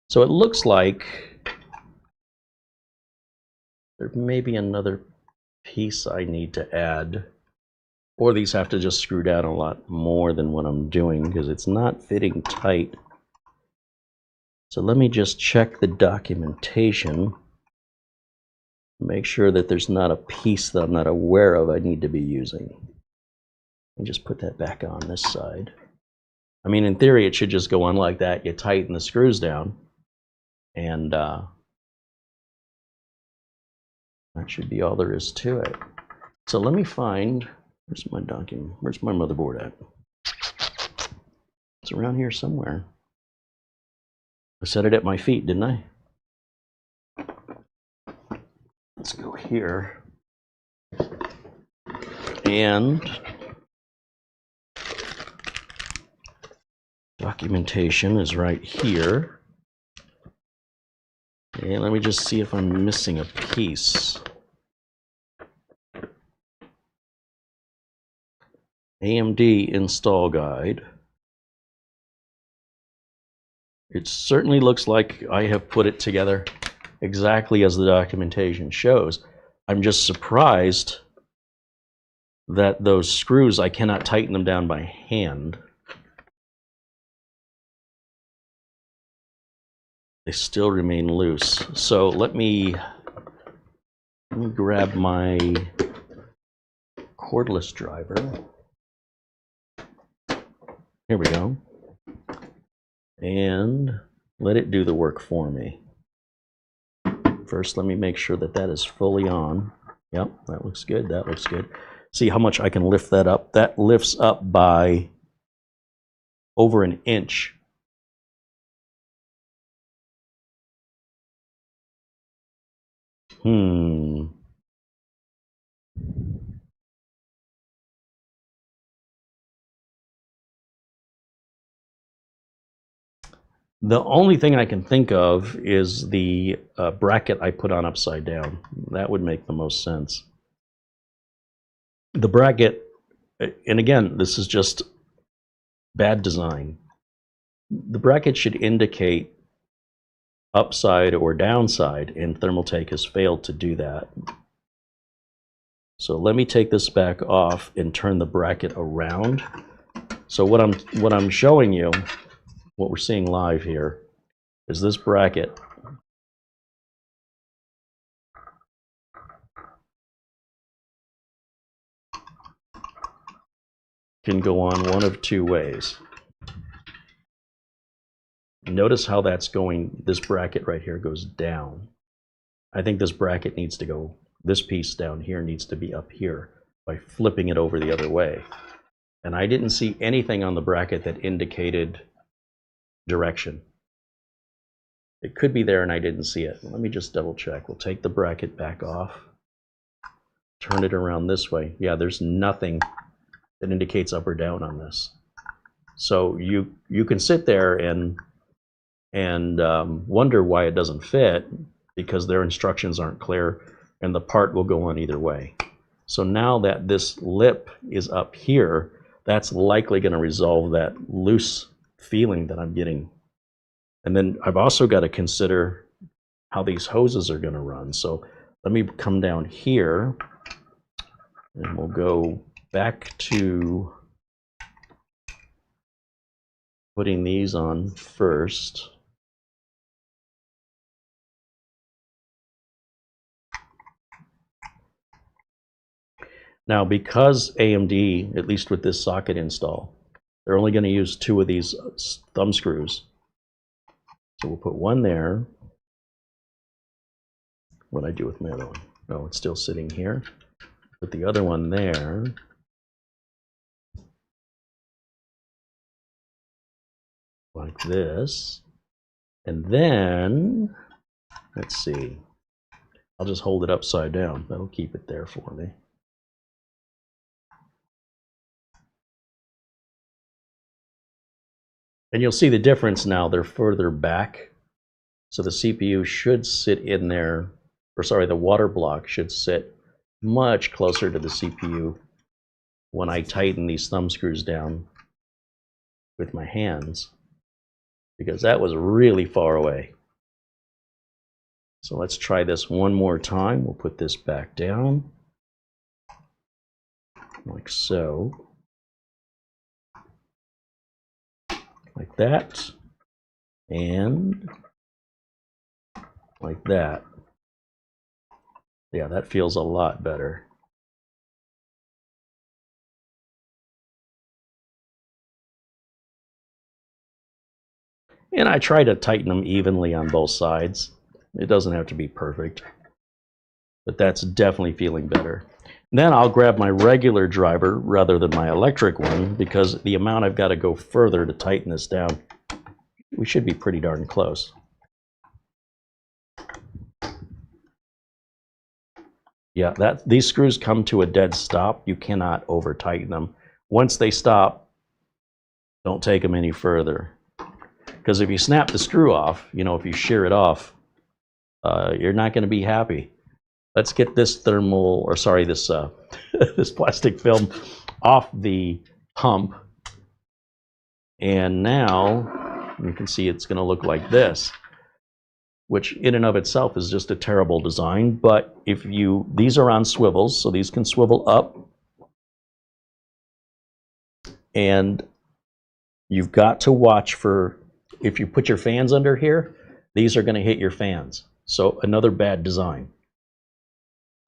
So it looks like there may be another piece I need to add, or these have to just screw down a lot more than what I'm doing because it's not fitting tight. So let me just check the documentation, make sure that there's not a piece that I'm not aware of I need to be using. And just put that back on this side. I mean, in theory, it should just go on like that. You tighten the screws down, and that should be all there is to it. So let me find, where's my document? Where's my motherboard at? It's around here somewhere. I set it at my feet, didn't I? Let's go here. And documentation is right here. And let me just see if I'm missing a piece. AMD install guide. It certainly looks like I have put it together exactly as the documentation shows. I'm just surprised that those screws, I cannot tighten them down by hand. they still remain loose. So let me grab my cordless driver. Here we go. And let it do the work for me. First, let me make sure that that is fully on. Yep, that looks good. That looks good. See how much I can lift that up? That lifts up by over an inch. The only thing I can think of is the bracket I put on upside down. That would make the most sense. The bracket, and again, this is just bad design. The bracket should indicate upside or downside, and Thermaltake has failed to do that. So let me take this back off and turn the bracket around. So what I'm showing you, what we're seeing live here, is this bracket can go on one of two ways. Notice how that's going, this bracket right here goes down. I think this bracket needs to go, this piece down here needs to be up here by flipping it over the other way. And I didn't see anything on the bracket that indicated direction. It could be there and I didn't see it. Let me just double check. We'll take the bracket back off, turn it around this way. Yeah, there's nothing that indicates up or down on this. So you can sit there and wonder why it doesn't fit, because their instructions aren't clear and the part will go on either way. So now that this lip is up here, that's likely going to resolve that loose feeling that I'm getting. And then I've also got to consider how these hoses are going to run. So let me come down here and we'll go back to putting these on first. Now, because AMD, at least with this socket install, they're only going to use 2 of these thumb screws. So we'll put one there. What I do with my other one? Oh, it's still sitting here. Put the other one there. Like this. And then, let's see. I'll just hold it upside down. That'll keep it there for me. And you'll see the difference now. They're further back. So the CPU should sit in there, or sorry, the water block should sit much closer to the CPU when I tighten these thumb screws down with my hands, because that was really far away. So let's try this one more time. We'll put this back down, like so. Like that, and like that. Yeah, that feels a lot better. And I try to tighten them evenly on both sides. It doesn't have to be perfect, but that's definitely feeling better. Then I'll grab my regular driver rather than my electric one, because the amount I've got to go further to tighten this down, we should be pretty darn close. Yeah, these screws come to a dead stop. You cannot over tighten them. Once they stop, don't take them any further. Because if you snap the screw off, you know, if you shear it off, you're not going to be happy. Let's get this thermal, or sorry, this this plastic film off the pump. And now you can see it's going to look like this, which in and of itself is just a terrible design. But if these are on swivels, so these can swivel up. And you've got to watch for, if you put your fans under here, these are going to hit your fans. So another bad design.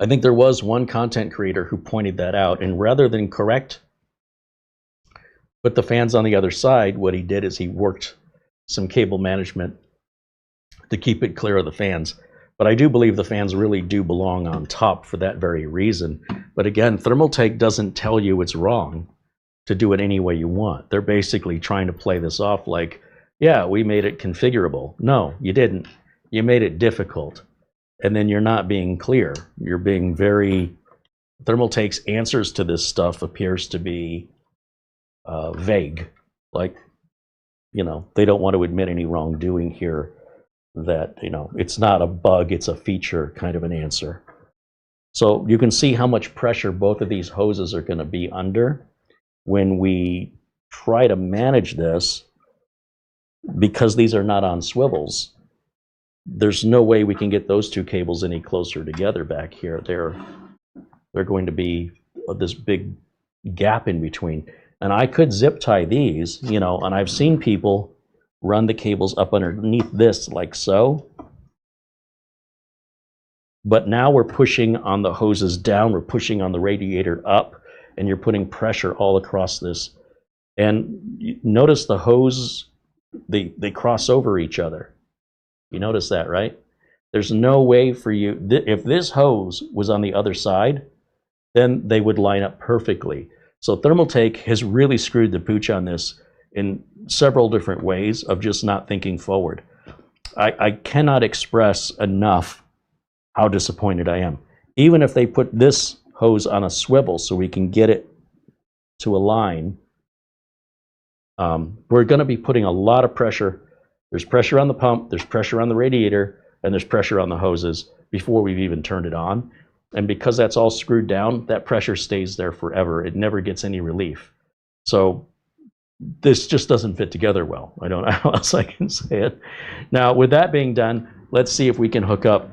I think there was one content creator who pointed that out, and rather than put the fans on the other side, what he did is he worked some cable management to keep it clear of the fans. But I do believe the fans really do belong on top for that very reason. But again, Thermaltake doesn't tell you it's wrong to do it any way you want. They're basically trying to play this off like, yeah, we made it configurable. No, you didn't. You made it difficult. And then you're not being clear. You're being very... Thermaltake's answers to this stuff appears to be vague. Like, you know, they don't want to admit any wrongdoing here. That, you know, it's not a bug, it's a feature kind of an answer. So you can see how much pressure both of these hoses are going to be under when we try to manage this, because these are not on swivels. There's no way we can get those two cables any closer together back here. They're going to be this big gap in between. And I could zip tie these, you know, and I've seen people run the cables up underneath this like so. But now we're pushing on the hoses down, we're pushing on the radiator up, and you're putting pressure all across this. And you notice the hose, they cross over each other. You notice that, right? There's no way for you, if this hose was on the other side, then they would line up perfectly. So Thermaltake has really screwed the pooch on this in several different ways of just not thinking forward. I cannot express enough how disappointed I am. Even if they put this hose on a swivel so we can get it to align, we're going to be putting a lot of pressure. There's pressure on the pump, there's pressure on the radiator, and there's pressure on the hoses before we've even turned it on. And because that's all screwed down, that pressure stays there forever. It never gets any relief. So this just doesn't fit together well. I don't know how else I can say it. Now, with that being done, let's see if we can hook up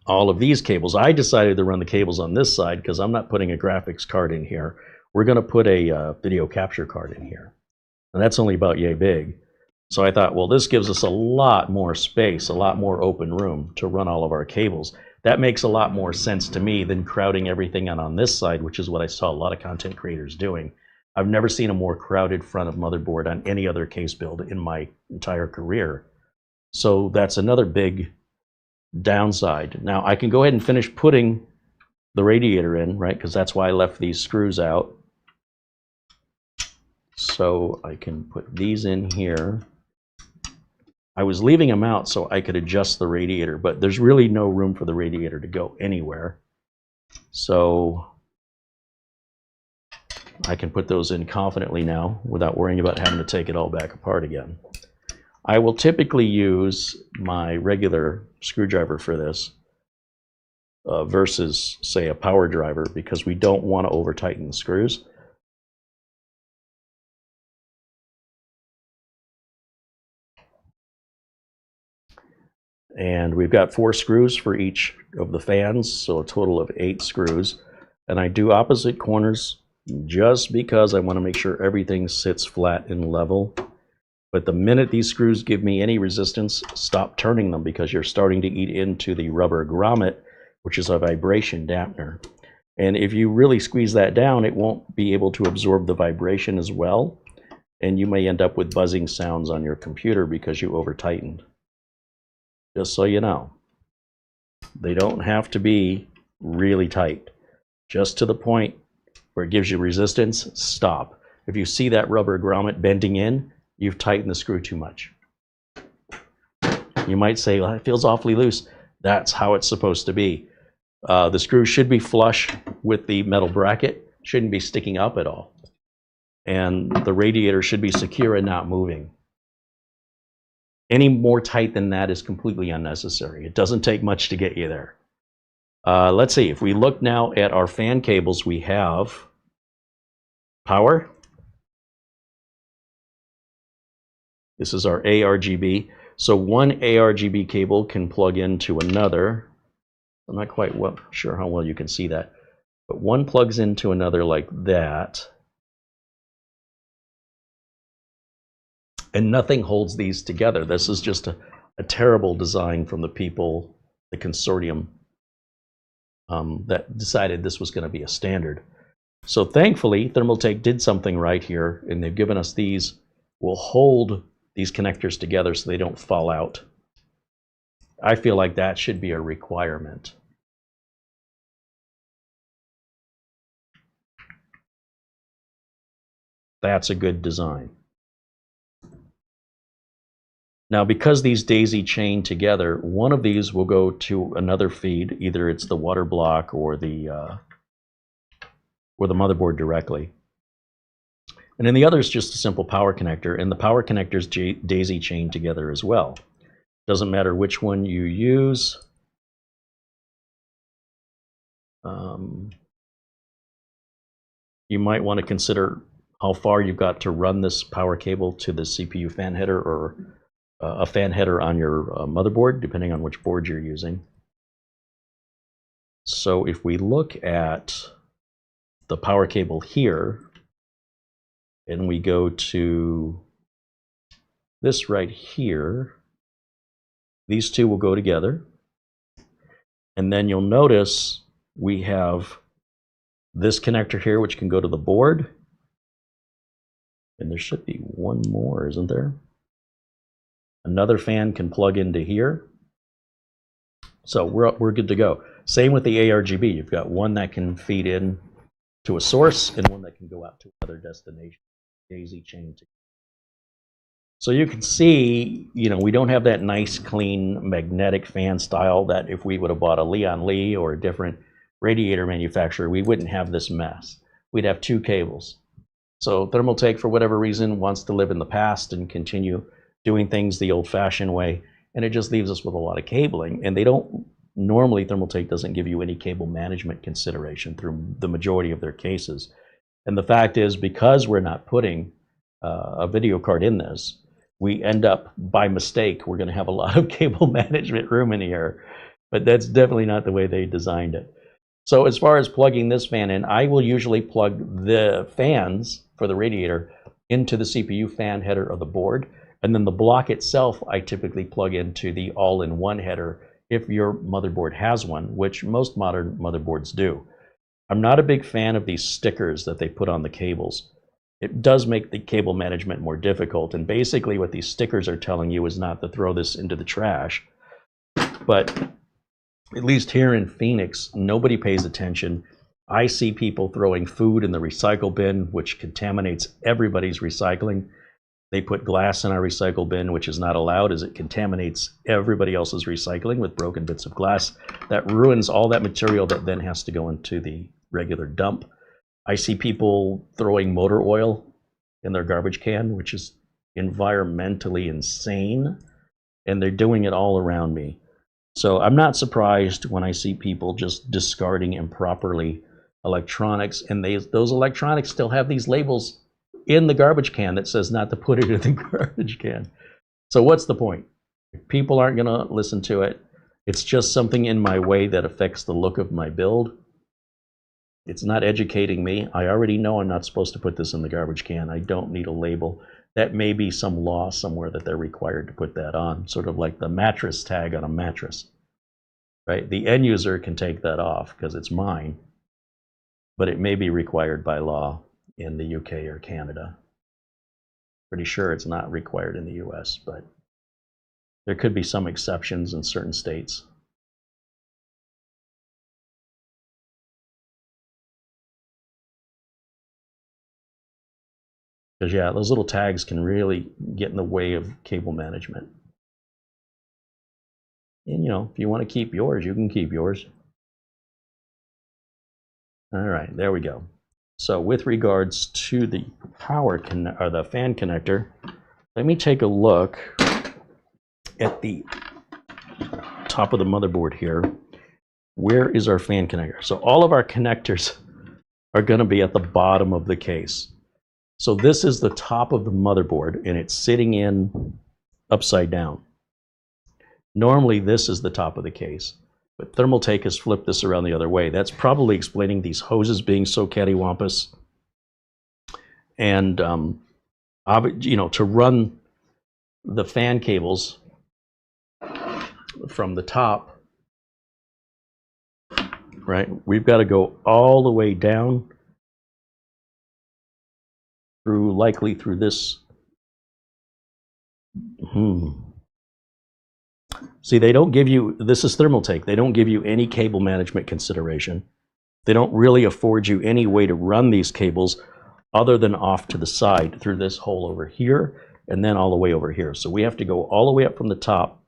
all of these cables. I decided to run the cables on this side because I'm not putting a graphics card in here. We're going to put a video capture card in here. And that's only about yay big. So I thought, well, this gives us a lot more space, a lot more open room to run all of our cables. That makes a lot more sense to me than crowding everything on this side, which is what I saw a lot of content creators doing. I've never seen a more crowded front of motherboard on any other case build in my entire career. So that's another big downside. Now I can go ahead and finish putting the radiator in, right? Because that's why I left these screws out. So I can put these in here. I was leaving them out so I could adjust the radiator, but there's really no room for the radiator to go anywhere. So I can put those in confidently now without worrying about having to take it all back apart again. I will typically use my regular screwdriver for this versus, say, a power driver, because we don't want to over tighten the screws. And we've got 4 screws for each of the fans, so a total of 8 screws. And I do opposite corners just because I want to make sure everything sits flat and level. But the minute these screws give me any resistance, stop turning them, because you're starting to eat into the rubber grommet, which is a vibration dampener. And if you really squeeze that down, it won't be able to absorb the vibration as well. And you may end up with buzzing sounds on your computer because you over tightened. Just so you know, they don't have to be really tight. Just to the point where it gives you resistance, stop. If you see that rubber grommet bending in, you've tightened the screw too much. You might say, well, it feels awfully loose. That's how it's supposed to be. The screw should be flush with the metal bracket, shouldn't be sticking up at all. And the radiator should be secure and not moving. Any more tight than that is completely unnecessary. It doesn't take much to get you there. Let's see, if we look now at our fan cables, we have power. This is our ARGB. So one ARGB cable can plug into another. I'm not quite sure how well you can see that, but one plugs into another like that. And nothing holds these together. This is just a terrible design from the people, the consortium, that decided this was going to be a standard. So thankfully, Thermaltake did something right here, and they've given us these. We'll hold these connectors together so they don't fall out. I feel like that should be a requirement. That's a good design. Now, because these daisy chain together, one of these will go to another feed. Either it's the water block or the motherboard directly. And then the other is just a simple power connector, and the power connectors daisy chain together as well. Doesn't matter which one you use. You might want to consider how far you've got to run this power cable to the CPU fan header, or a fan header on your motherboard, depending on which board you're using. So if we look at the power cable here, and we go to this right here, these two will go together. And then you'll notice we have this connector here, which can go to the board. And there should be one more, isn't there? Another fan can plug into here. So we're good to go. Same with the ARGB. You've got one that can feed in to a source and one that can go out to another destination. Daisy chain. So you can see, we don't have that nice, clean, magnetic fan style that if we would have bought a Leon Lee or a different radiator manufacturer, we wouldn't have this mess. We'd have two cables. So Thermaltake, for whatever reason, wants to live in the past and continue doing things the old-fashioned way, and it just leaves us with a lot of cabling. And they don't, normally Thermaltake doesn't give you any cable management consideration through the majority of their cases. And the fact is, because we're not putting a video card in this, we end up, by mistake, we're going to have a lot of cable management room in here. But that's definitely not the way they designed it. So as far as plugging this fan in, I will usually plug the fans for the radiator into the CPU fan header of the board. And then the block itself, I typically plug into the all-in-one header if your motherboard has one, which most modern motherboards do. I'm not a big fan of these stickers that they put on the cables. It does make the cable management more difficult, and basically what these stickers are telling you is not to throw this into the trash. But at least here in Phoenix, nobody pays attention. I see people throwing food in the recycle bin, which contaminates everybody's recycling. They put glass in our recycle bin, which is not allowed, as it contaminates everybody else's recycling with broken bits of glass. That ruins all that material that then has to go into the regular dump. I see people throwing motor oil in their garbage can, which is environmentally insane, and they're doing it all around me. So I'm not surprised when I see people just discarding improperly electronics, and those electronics still have these labels in the garbage can that says not to put it in the garbage can. So what's the point? If people aren't going to listen to it, it's just something in my way that affects the look of my build. It's not educating me. I already know I'm not supposed to put this in the garbage can. I don't need a label. That may be some law somewhere that they're required to put that on, sort of like the mattress tag on a mattress, right? The end user can take that off because it's mine, but it may be required by law in the UK or Canada. Pretty sure it's not required in the US, but there could be some exceptions in certain states. Because yeah, those little tags can really get in the way of cable management. And if you want to keep yours, you can keep yours. All right, there we go. So with regards to the the fan connector, let me take a look at the top of the motherboard here. Where is our fan connector? So all of our connectors are going to be at the bottom of the case. So this is the top of the motherboard, and it's sitting in upside down. Normally this is the top of the case, but Thermaltake has flipped this around the other way. That's probably explaining these hoses being so cattywampus. And to run the fan cables, from the top, right? We've got to go all the way down through, likely through this. See, they don't give you, this is Thermaltake, they don't give you any cable management consideration. They don't really afford you any way to run these cables other than off to the side through this hole over here and then all the way over here. So we have to go all the way up from the top,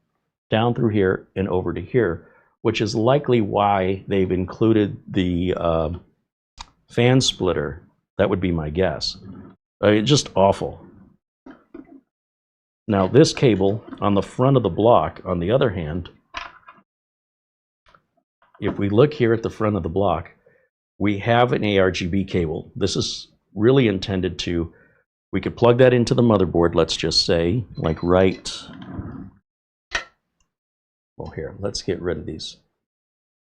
down through here and over to here, which is likely why they've included the fan splitter. That would be my guess. Just awful. Now this cable on the front of the block, on the other hand, if we look here at the front of the block, we have an ARGB cable. This is really intended to, we could plug that into the motherboard, let's just say, like right, well here, let's get rid of these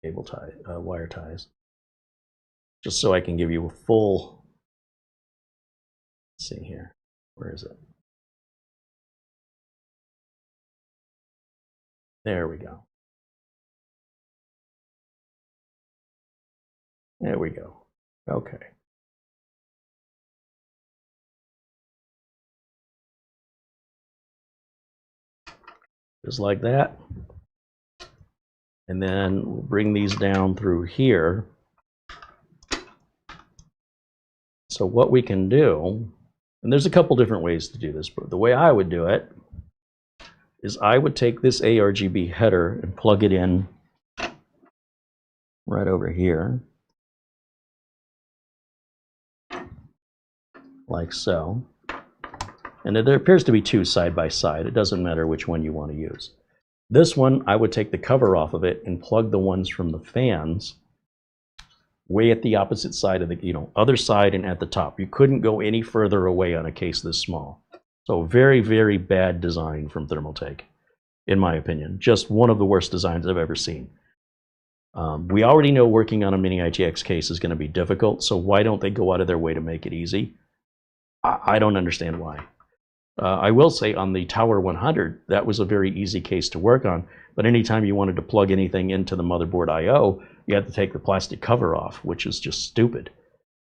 cable tie, wire ties, just so I can give you a full, let's see here, where is it? There we go. There we go. Okay. Just like that. And then we'll bring these down through here. So what we can do, and there's a couple different ways to do this, but the way I would do it is I would take this ARGB header and plug it in right over here. Like so. And there appears to be two side by side. It doesn't matter which one you want to use. This one, I would take the cover off of it and plug the ones from the fans way at the opposite side of the, other side and at the top. You couldn't go any further away on a case this small. So very, very bad design from Thermaltake, in my opinion. Just one of the worst designs I've ever seen. We already know working on a mini ITX case is going to be difficult, so why don't they go out of their way to make it easy? I don't understand why. I will say on the Tower 100, that was a very easy case to work on, but anytime you wanted to plug anything into the motherboard I/O, you had to take the plastic cover off, which is just stupid.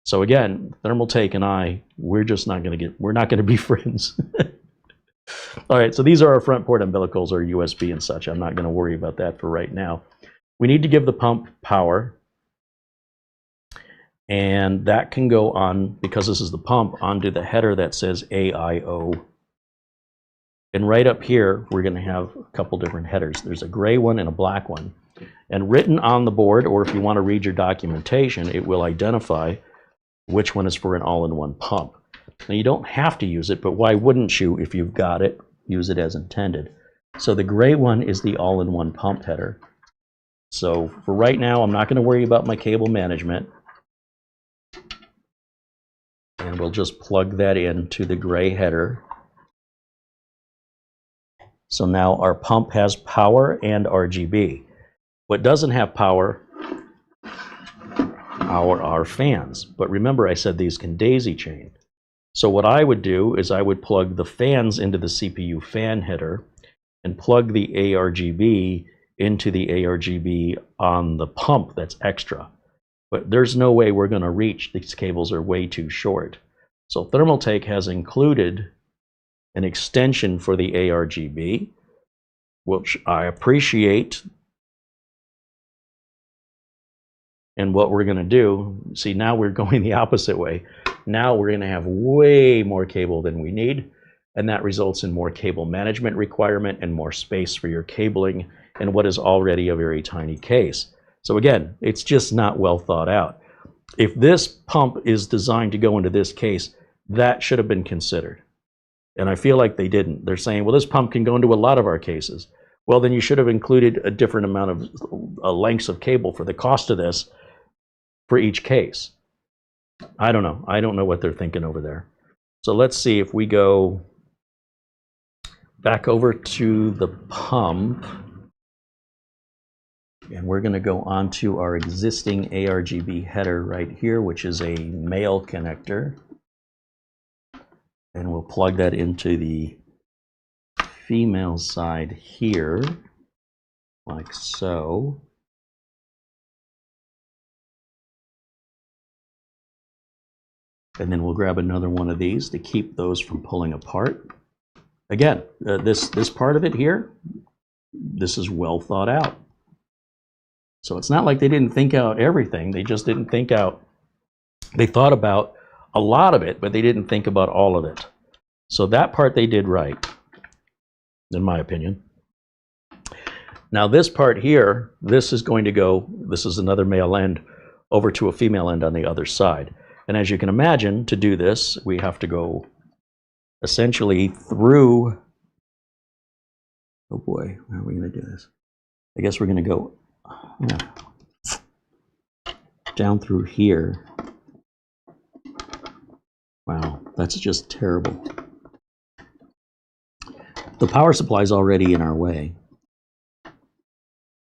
So again, Thermaltake and we're just not going to we're not going to be friends. All right, so these are our front port umbilicals or USB and such. I'm not going to worry about that for right now. We need to give the pump power. And that can go on, because this is the pump, onto the header that says AIO. And right up here, we're going to have a couple different headers. There's a gray one and a black one. And written on the board, or if you want to read your documentation, it will identify which one is for an all-in-one pump. Now, you don't have to use it, but why wouldn't you, if you've got it, use it as intended? So the gray one is the all-in-one pump header. So for right now, I'm not going to worry about my cable management. And we'll just plug that into the gray header. So now our pump has power and RGB. What doesn't have power are our fans. But remember, I said these can daisy chain. So what I would do is I would plug the fans into the CPU fan header and plug the ARGB into the ARGB on the pump that's extra. But there's no way we're going to reach. These cables are way too short. So Thermaltake has included an extension for the ARGB, which I appreciate. And what we're going to do, see, now we're going the opposite way. Now we're going to have way more cable than we need, and that results in more cable management requirement and more space for your cabling in what is already a very tiny case. So again, it's just not well thought out. If this pump is designed to go into this case, that should have been considered. And I feel like they didn't. They're saying, well, this pump can go into a lot of our cases. Well, then you should have included a different amount of lengths of cable for the cost of this for each case. I don't know. I don't know what they're thinking over there. So let's see if we go back over to the pump. And we're going to go onto our existing ARGB header right here, which is a male connector. And we'll plug that into the female side here. like so. And then we'll grab another one of these to keep those from pulling apart. Again, this part of it here, this is well thought out. So it's not like they didn't think out everything. They just didn't think out. They thought about a lot of it, but they didn't think about all of it. So that part they did right, in my opinion. Now this part here, this is going to go, this is another male end, over to a female end on the other side. And as you can imagine, to do this, we have to go essentially through, oh boy, how are we going to do this? I guess we're going to go down through here. Wow, that's just terrible. The power supply is already in our way.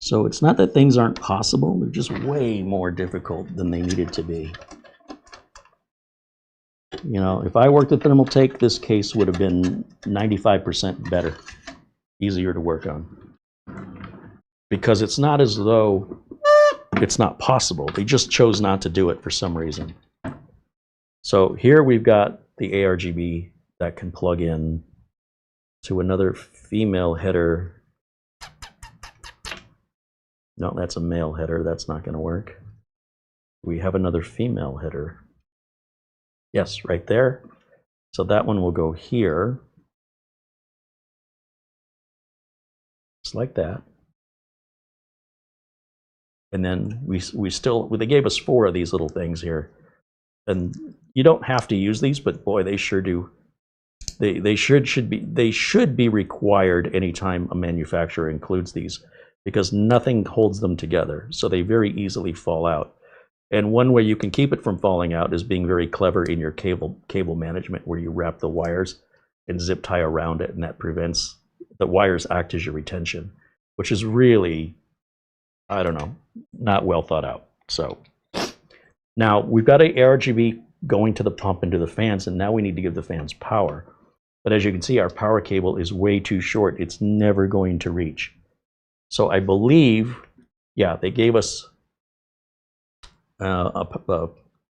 So it's not that things aren't possible, they're just way more difficult than they needed to be. You know, if I worked at Thermaltake, this case would have been 95% better, easier to work on. Because it's not as though it's not possible. They just chose not to do it for some reason. So here we've got the ARGB that can plug in to another female header. No, that's a male header. That's not going to work. We have another female header. Yes, right there. So that one will go here. Just like that. And then we still, they gave us 4 of these little things here. And you don't have to use these, but boy, they sure do. They should be required anytime a manufacturer includes these, because nothing holds them together. So they very easily fall out. And one way you can keep it from falling out is being very clever in your cable management, where you wrap the wires and zip tie around it, and that prevents the wires act as your retention, which is really, I don't know, not well thought out. So now we've got a ARGB going to the pump and to the fans, and now we need to give the fans power. But as you can see, our power cable is way too short. It's never going to reach. So I believe, yeah, they gave us a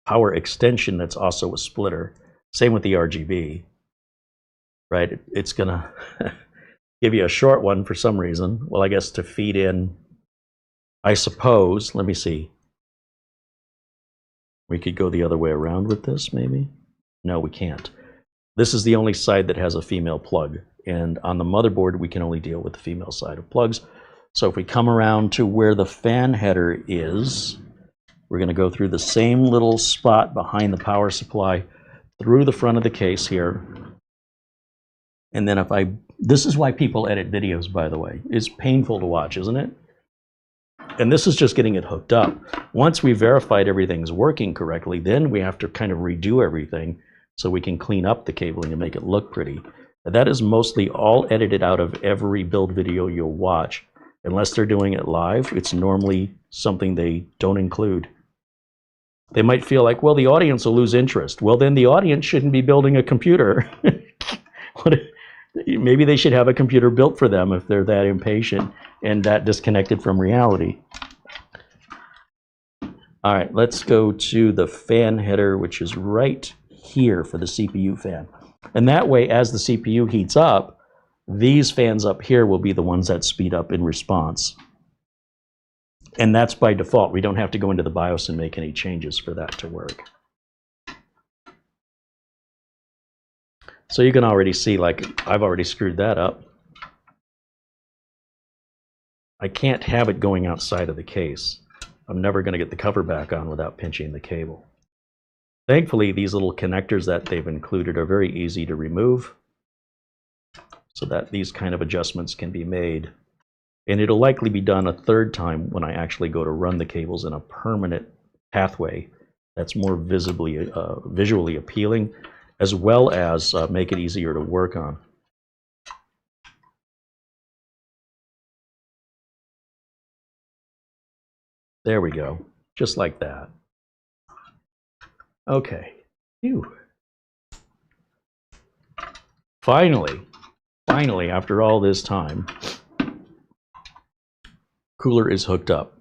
power extension that's also a splitter. Same with the RGB, right? It's gonna give you a short one for some reason. Well, I guess to feed in, I suppose, let me see. We could go the other way around with this, maybe? No, we can't. This is the only side that has a female plug. And on the motherboard, we can only deal with the female side of plugs. So if we come around to where the fan header is, we're going to go through the same little spot behind the power supply, through the front of the case here. And then if this is why people edit videos, by the way. It's painful to watch, isn't it? And this is just getting it hooked up. Once we verified everything's working correctly, then we have to kind of redo everything so we can clean up the cabling and make it look pretty. That is mostly all edited out of every build video you'll watch. Unless they're doing it live, it's normally something they don't include. They might feel like, well, the audience will lose interest. Well, then the audience shouldn't be building a computer. Maybe they should have a computer built for them if they're that impatient and that disconnected from reality. All right, let's go to the fan header, which is right here for the CPU fan. And that way, as the CPU heats up, these fans up here will be the ones that speed up in response. And that's by default. We don't have to go into the BIOS and make any changes for that to work. So you can already see, like, I've already screwed that up. I can't have it going outside of the case. I'm never going to get the cover back on without pinching the cable. Thankfully, these little connectors that they've included are very easy to remove, so that these kind of adjustments can be made. And it'll likely be done a third time when I actually go to run the cables in a permanent pathway that's more visually appealing, as well as make it easier to work on. There we go, just like that. Okay. Phew. Finally, after all this time, cooler is hooked up.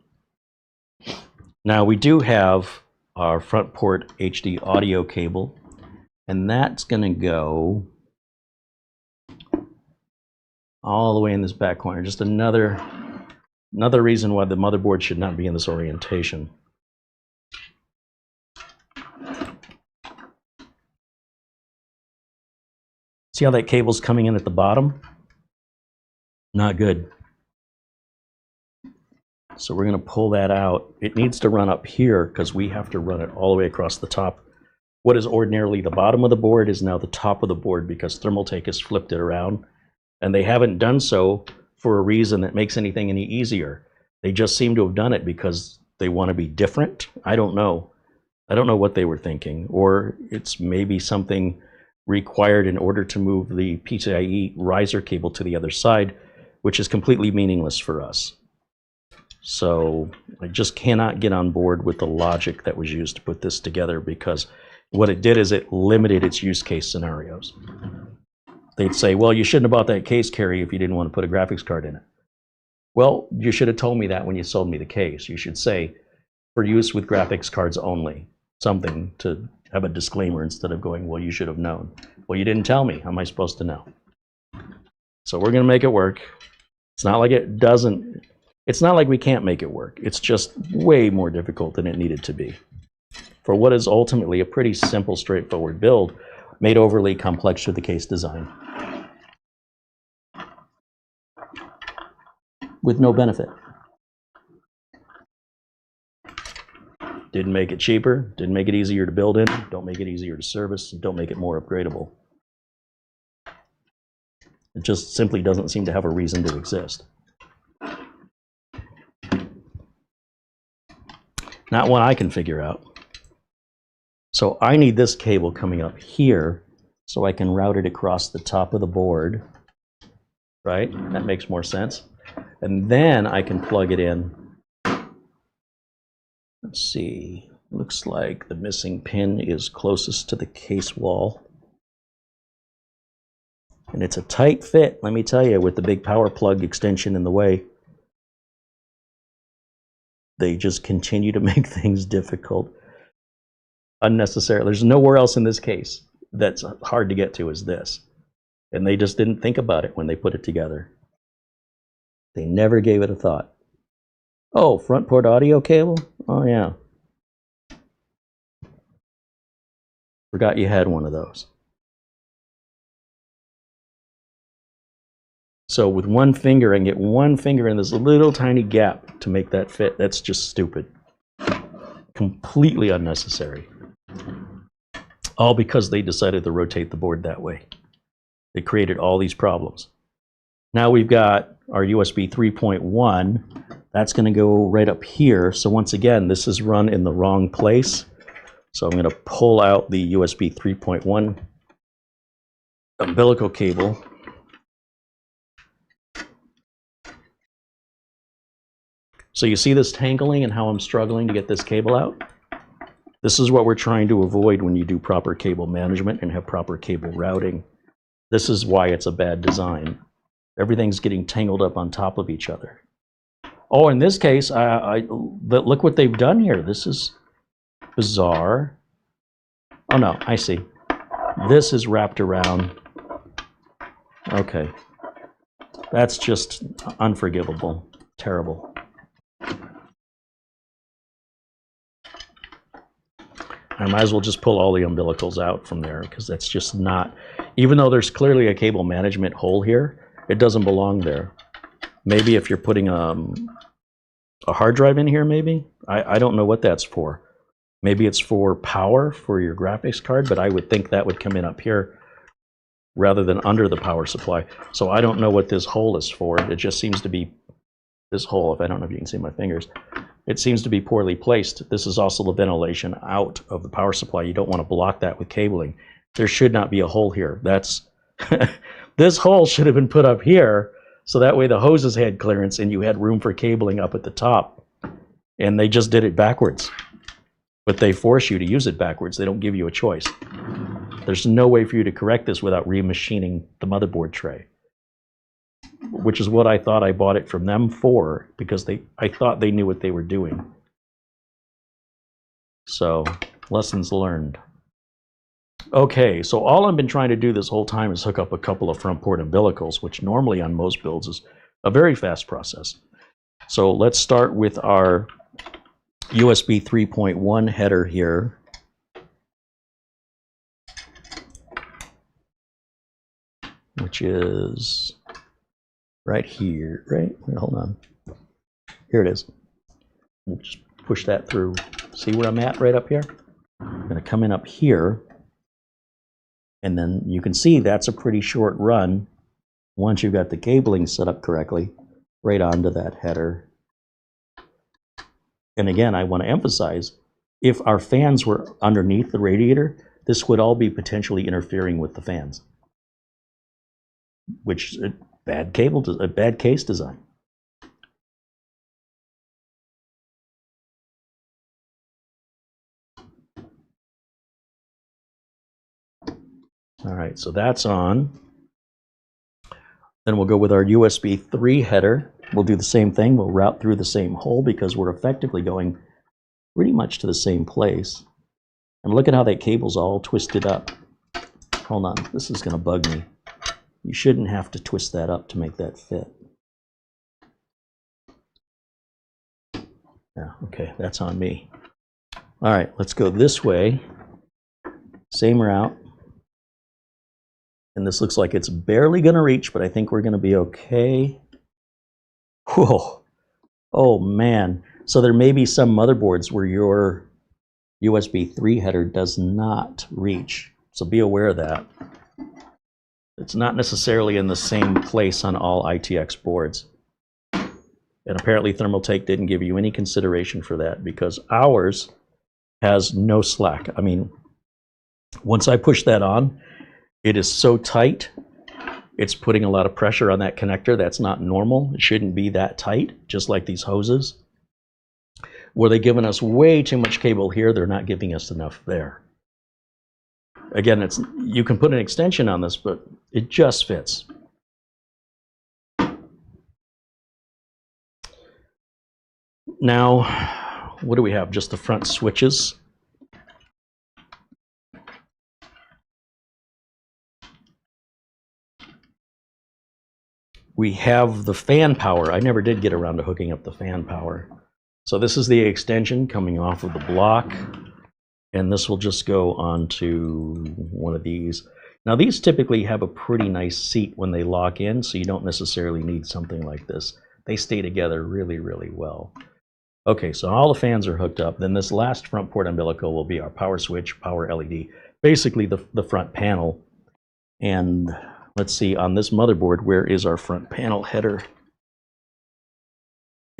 Now we do have our front port HD audio cable, and that's going to go all the way in this back corner. Just another reason why the motherboard should not be in this orientation. See how that cable's coming in at the bottom? Not good. So we're going to pull that out. It needs to run up here because we have to run it all the way across the top. What is ordinarily the bottom of the board is now the top of the board because Thermaltake has flipped it around. And they haven't done so for a reason that makes anything any easier. They just seem to have done it because they want to be different. I don't know. I don't know what they were thinking. Or it's maybe something required in order to move the PCIe riser cable to the other side, which is completely meaningless for us. So I just cannot get on board with the logic that was used to put this together, because what it did is it limited its use case scenarios. They'd say, well, you shouldn't have bought that case, Carey, if you didn't want to put a graphics card in it. Well, you should have told me that when you sold me the case. You should say, for use with graphics cards only. Something to have a disclaimer instead of going, well, you should have known. Well, you didn't tell me. How am I supposed to know? So we're going to make it work. It's not like it doesn't. It's not like we can't make it work. It's just way more difficult than it needed to be for what is ultimately a pretty simple, straightforward build made overly complex through the case design with no benefit. Didn't make it cheaper, didn't make it easier to build in, don't make it easier to service, don't make it more upgradable. It just simply doesn't seem to have a reason to exist. Not one I can figure out. So I need this cable coming up here so I can route it across the top of the board, right? That makes more sense. And then I can plug it in. Let's see, looks like the missing pin is closest to the case wall. And it's a tight fit, let me tell you, with the big power plug extension in the way. They just continue to make things difficult. Unnecessary. There's nowhere else in this case that's hard to get to as this. And they just didn't think about it when they put it together. They never gave it a thought. Oh, front port audio cable? Oh yeah. Forgot you had one of those. So with one finger, I can get one finger in this little tiny gap to make that fit. That's just stupid. Completely unnecessary. All because they decided to rotate the board that way. It created all these problems. Now we've got our USB 3.1. That's going to go right up here. So once again, this is run in the wrong place. So I'm going to pull out the USB 3.1 umbilical cable. So you see this tangling and how I'm struggling to get this cable out? This is what we're trying to avoid when you do proper cable management and have proper cable routing. This is why it's a bad design. Everything's getting tangled up on top of each other. Oh, in this case, look what they've done here. This is bizarre. Oh no, I see. This is wrapped around. Okay. That's just unforgivable. Terrible. I might as well just pull all the umbilicals out from there, because that's just not, even though there's clearly a cable management hole here, it doesn't belong there. Maybe if you're putting a hard drive in here, maybe? I don't know what that's for. Maybe it's for power for your graphics card, but I would think that would come in up here rather than under the power supply. So I don't know what this hole is for. It just seems to be this hole, if I don't know if you can see my fingers. It seems to be poorly placed. This is also the ventilation out of the power supply. You don't want to block that with cabling. There should not be a hole here. That's this hole should have been put up here, so that way the hoses had clearance and you had room for cabling up at the top. And they just did it backwards. But they force you to use it backwards. They don't give you a choice. There's no way for you to correct this without remachining the motherboard tray. which is what I thought I bought it from them for, because I thought they knew what they were doing. So, lessons learned. Okay, so all I've been trying to do this whole time is hook up a couple of front port umbilicals, which normally on most builds is a very fast process. So let's start with our USB 3.1 header here. Which is right here, right? Wait, hold on. Here it is. We'll just push that through. See where I'm at right up here? I'm going to come in up here. And then you can see that's a pretty short run once you've got the cabling set up correctly right onto that header. And again, I want to emphasize, if our fans were underneath the radiator, this would all be potentially interfering with the fans, which is a bad case design. All right, so that's on. Then we'll go with our USB 3 header. We'll do the same thing. We'll route through the same hole because we're effectively going pretty much to the same place. And look at how that cable's all twisted up. Hold on, this is going to bug me. You shouldn't have to twist that up to make that fit. Yeah, okay, that's on me. All right, let's go this way. Same route. And this looks like it's barely going to reach, but I think we're going to be okay. Whoa. Oh, man. So there may be some motherboards where your USB 3 header does not reach. So be aware of that. It's not necessarily in the same place on all ITX boards. And apparently Thermaltake didn't give you any consideration for that because ours has no slack. I mean, once I push that on, it is so tight, it's putting a lot of pressure on that connector. That's not normal. It shouldn't be that tight, just like these hoses. Were they giving us way too much cable here, they're not giving us enough there. Again, you can put an extension on this, but it just fits. Now, what do we have? Just the front switches. We have the fan power. I never did get around to hooking up the fan power. So this is the extension coming off of the block. And this will just go onto one of these. Now these typically have a pretty nice seat when they lock in, so you don't necessarily need something like this. They stay together really, really well. Okay, so all the fans are hooked up. Then this last front port umbilical will be our power switch, power LED, basically the front panel. And let's see, on this motherboard, where is our front panel header?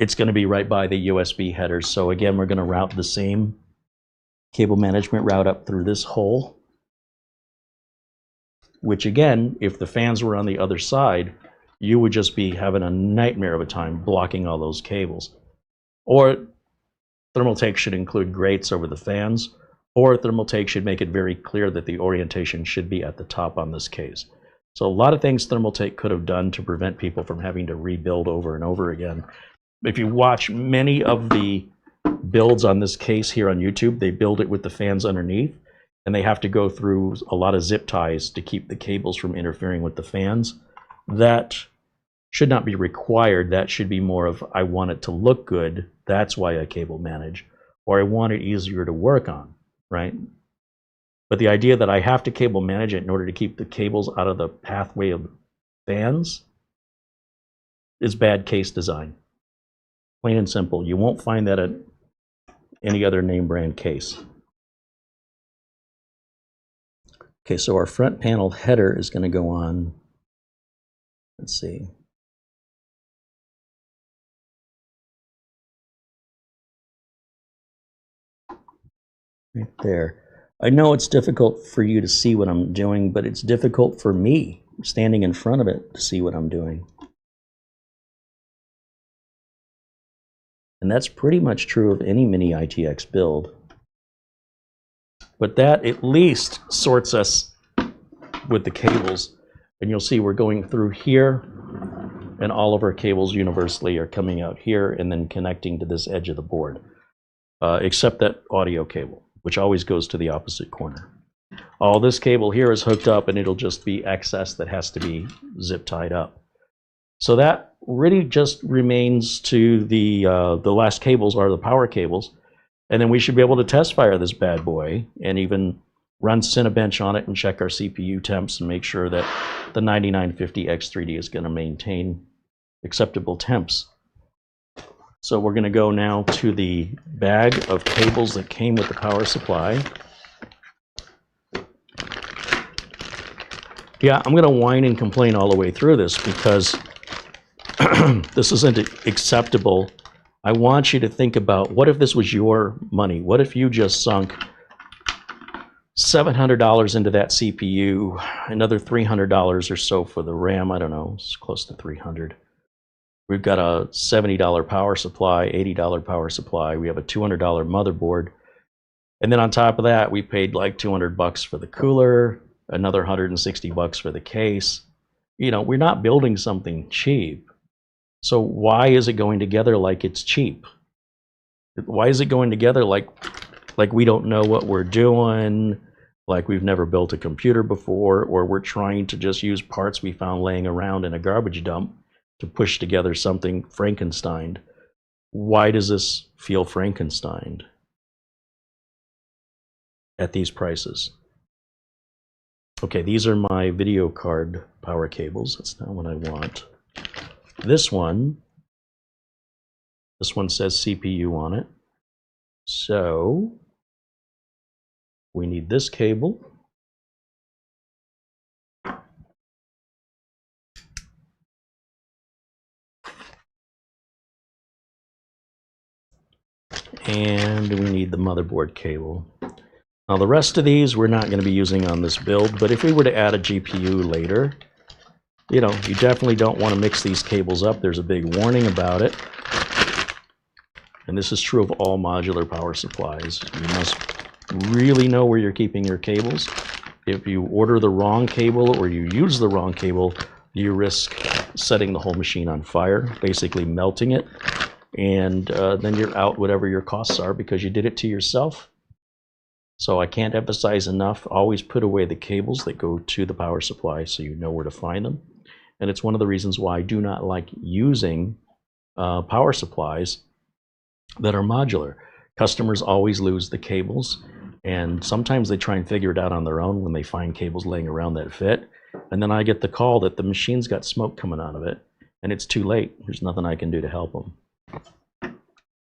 It's going to be right by the USB header. So again, we're going to route the same cable management route up through this hole, which again, if the fans were on the other side, you would just be having a nightmare of a time blocking all those cables. Or Thermaltake should include grates over the fans, or Thermaltake should make it very clear that the orientation should be at the top on this case. So a lot of things Thermaltake could have done to prevent people from having to rebuild over and over again. If you watch many of the builds on this case here on YouTube, they build it with the fans underneath, and they have to go through a lot of zip ties to keep the cables from interfering with the fans. That should not be required. That should be more of, I want it to look good, that's why I cable manage, or I want it easier to work on, right? But the idea that I have to cable manage it in order to keep the cables out of the pathway of fans is bad case design. Plain and simple. You won't find that at any other name brand case. Okay, so our front panel header is going to go on, let's see. Right there. I know it's difficult for you to see what I'm doing, but it's difficult for me standing in front of it to see what I'm doing. And that's pretty much true of any mini ITX build. But that at least sorts us with the cables. And you'll see we're going through here, and all of our cables universally are coming out here and then connecting to this edge of the board, except that audio cable, which always goes to the opposite corner. All this cable here is hooked up, and it'll just be excess that has to be zip tied up. So that really just remains to the last cables are the power cables, and then we should be able to test fire this bad boy and even run Cinebench on it and check our CPU temps and make sure that the 9950X3D is going to maintain acceptable temps. So we're going to go now to the bag of cables that came with the power supply. Yeah, I'm going to whine and complain all the way through this because this isn't acceptable. I want you to think about, what if this was your money? What if you just sunk $700 into that CPU, another $300 or so for the RAM? I don't know, it's close to $300. We've got a $70 power supply, $80 power supply. We have a $200 motherboard. And then on top of that, we paid like $200 for the cooler, another $160 for the case. You know, we're not building something cheap. So why is it going together like it's cheap? Why is it going together like we don't know what we're doing, like we've never built a computer before, or we're trying to just use parts we found laying around in a garbage dump to push together something Frankensteined? Why does this feel Frankensteined at these prices? Okay, these are my video card power cables. That's not what I want. This one says CPU on it. So we need this cable. And we need the motherboard cable. Now the rest of these we're not going to be using on this build, but if we were to add a GPU later, you know, you definitely don't want to mix these cables up. There's a big warning about it. And this is true of all modular power supplies. You must really know where you're keeping your cables. If you order the wrong cable or you use the wrong cable, you risk setting the whole machine on fire, basically melting it. And then you're out whatever your costs are because you did it to yourself. So I can't emphasize enough, always put away the cables that go to the power supply so you know where to find them. And it's one of the reasons why I do not like using power supplies that are modular. Customers always lose the cables, and sometimes they try and figure it out on their own when they find cables laying around that fit. And then I get the call that the machine's got smoke coming out of it, and it's too late. There's nothing I can do to help them.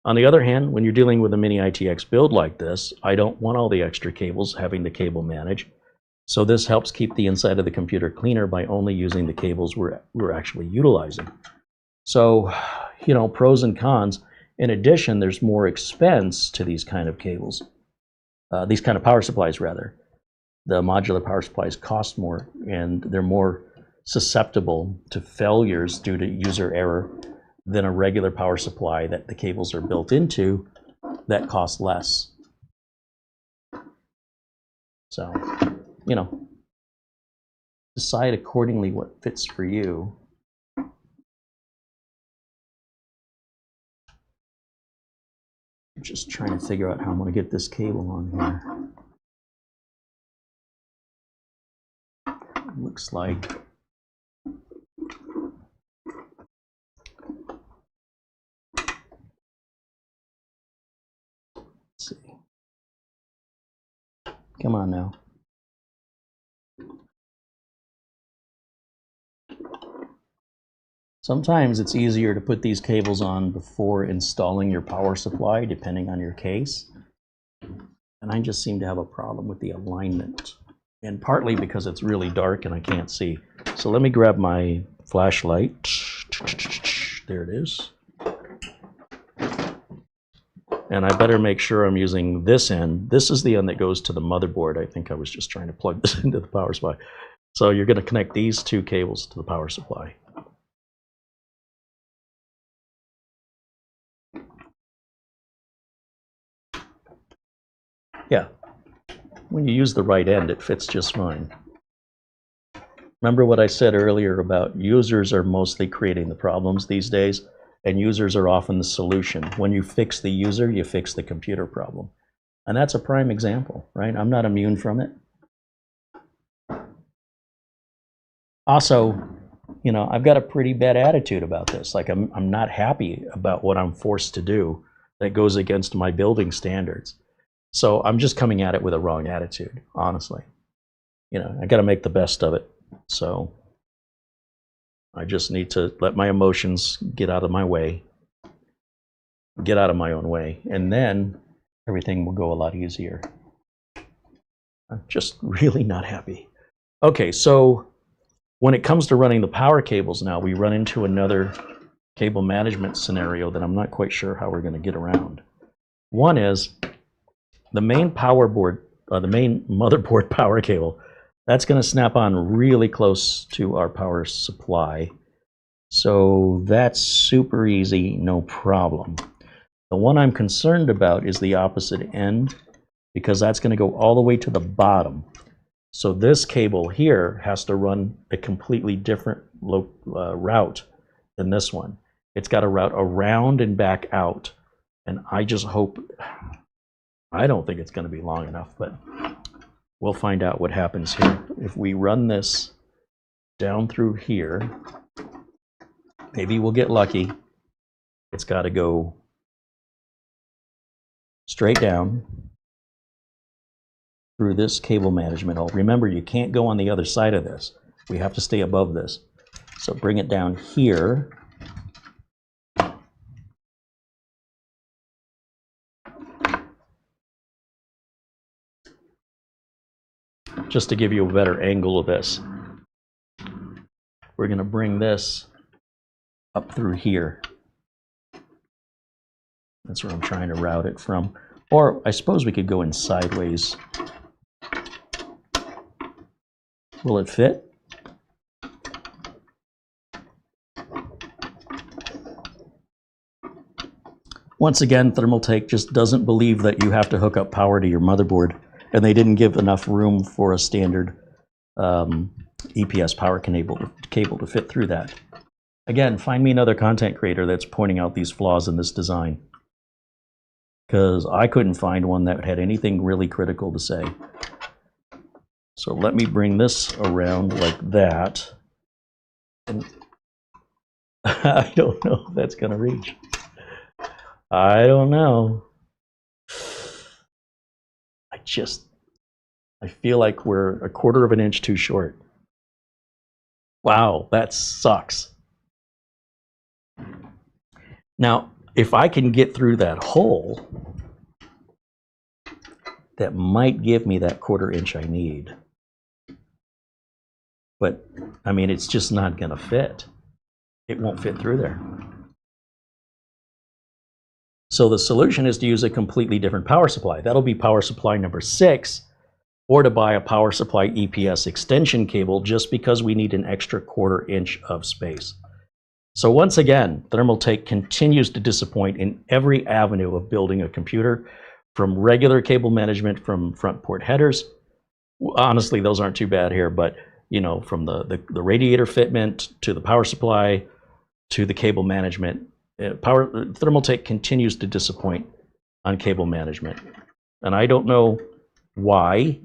On the other hand, when you're dealing with a mini ITX build like this, I don't want all the extra cables having to cable manage. So this helps keep the inside of the computer cleaner by only using the cables we're actually utilizing. So, you know, pros and cons. In addition, there's more expense to these kind of cables, these kind of power supplies rather. The modular power supplies cost more, and they're more susceptible to failures due to user error than a regular power supply that the cables are built into that costs less. So, you know, decide accordingly what fits for you. I'm just trying to figure out how I'm going to get this cable on here. Looks like come on now. Sometimes it's easier to put these cables on before installing your power supply, depending on your case. And I just seem to have a problem with the alignment. And partly because it's really dark and I can't see. So let me grab my flashlight. There it is. And I better make sure I'm using this end. This is the end that goes to the motherboard. I think I was just trying to plug this into the power supply. So you're going to connect these two cables to the power supply. Yeah, when you use the right end, it fits just fine. Remember what I said earlier about users are mostly creating the problems these days, and users are often the solution. When you fix the user, you fix the computer problem. And that's a prime example, right? I'm not immune from it. Also, you know, I've got a pretty bad attitude about this. Like, I'm not happy about what I'm forced to do that goes against my building standards. So I'm just coming at it with a wrong attitude, honestly. You know, I got to make the best of it. So I just need to let my emotions get out of my way, get out of my own way, and then everything will go a lot easier. I'm just really not happy. Okay, so when it comes to running the power cables now, we run into another cable management scenario that I'm not quite sure how we're going to get around. One is the main power board, the main motherboard power cable, that's going to snap on really close to our power supply. So that's super easy, no problem. The one I'm concerned about is the opposite end, because that's going to go all the way to the bottom. So this cable here has to run a completely different route than this one. It's got to route around and back out. And I just hope, I don't think it's going to be long enough, but we'll find out what happens here. If we run this down through here, maybe we'll get lucky. It's got to go straight down through this cable management hole. Remember, you can't go on the other side of this. We have to stay above this. So bring it down here. Just to give you a better angle of this, we're going to bring this up through here. That's where I'm trying to route it from. Or I suppose we could go in sideways. Will it fit? Once again, Thermaltake just doesn't believe that you have to hook up power to your motherboard, and they didn't give enough room for a standard EPS power cable to fit through that. Again, find me another content creator that's pointing out these flaws in this design, because I couldn't find one that had anything really critical to say. So let me bring this around like that. And I don't know if that's going to reach. I don't know. I feel like we're a quarter of an inch too short. Wow, that sucks. Now, if I can get through that hole, that might give me that quarter inch I need. But, I mean, it's just not going to fit. It won't fit through there. So the solution is to use a completely different power supply. That'll be power supply number 6, or to buy a power supply EPS extension cable just because we need an extra quarter inch of space. So once again, Thermaltake continues to disappoint in every avenue of building a computer, from regular cable management from front port headers. Honestly, those aren't too bad here, but you know, from the radiator fitment to the power supply to the cable management, Thermaltake continues to disappoint on cable management. And I don't know why.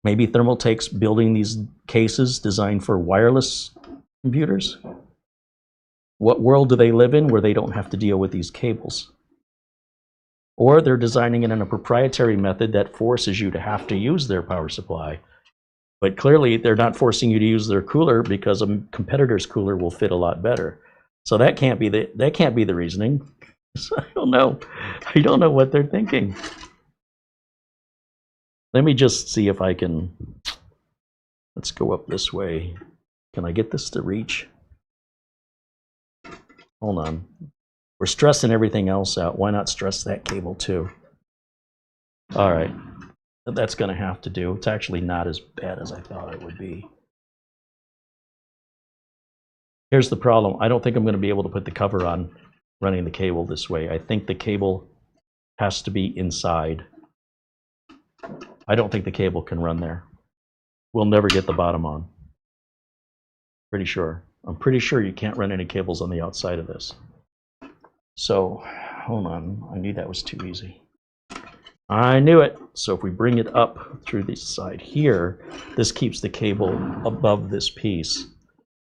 Maybe Thermaltake's building these cases designed for wireless computers. What world do they live in where they don't have to deal with these cables? Or they're designing it in a proprietary method that forces you to have to use their power supply. But clearly, they're not forcing you to use their cooler because a competitor's cooler will fit a lot better. So that can't be the reasoning. So I don't know. I don't know what they're thinking. Let me just see if I can. Let's go up this way. Can I get this to reach? Hold on. We're stressing everything else out. Why not stress that cable too? All right. That's going to have to do. It's actually not as bad as I thought it would be. Here's the problem. I don't think I'm going to be able to put the cover on running the cable this way. I think the cable has to be inside. I don't think the cable can run there. We'll never get the bottom on. Pretty sure. I'm pretty sure you can't run any cables on the outside of this. So, hold on. I knew that was too easy. I knew it. So if we bring it up through the side here, this keeps the cable above this piece.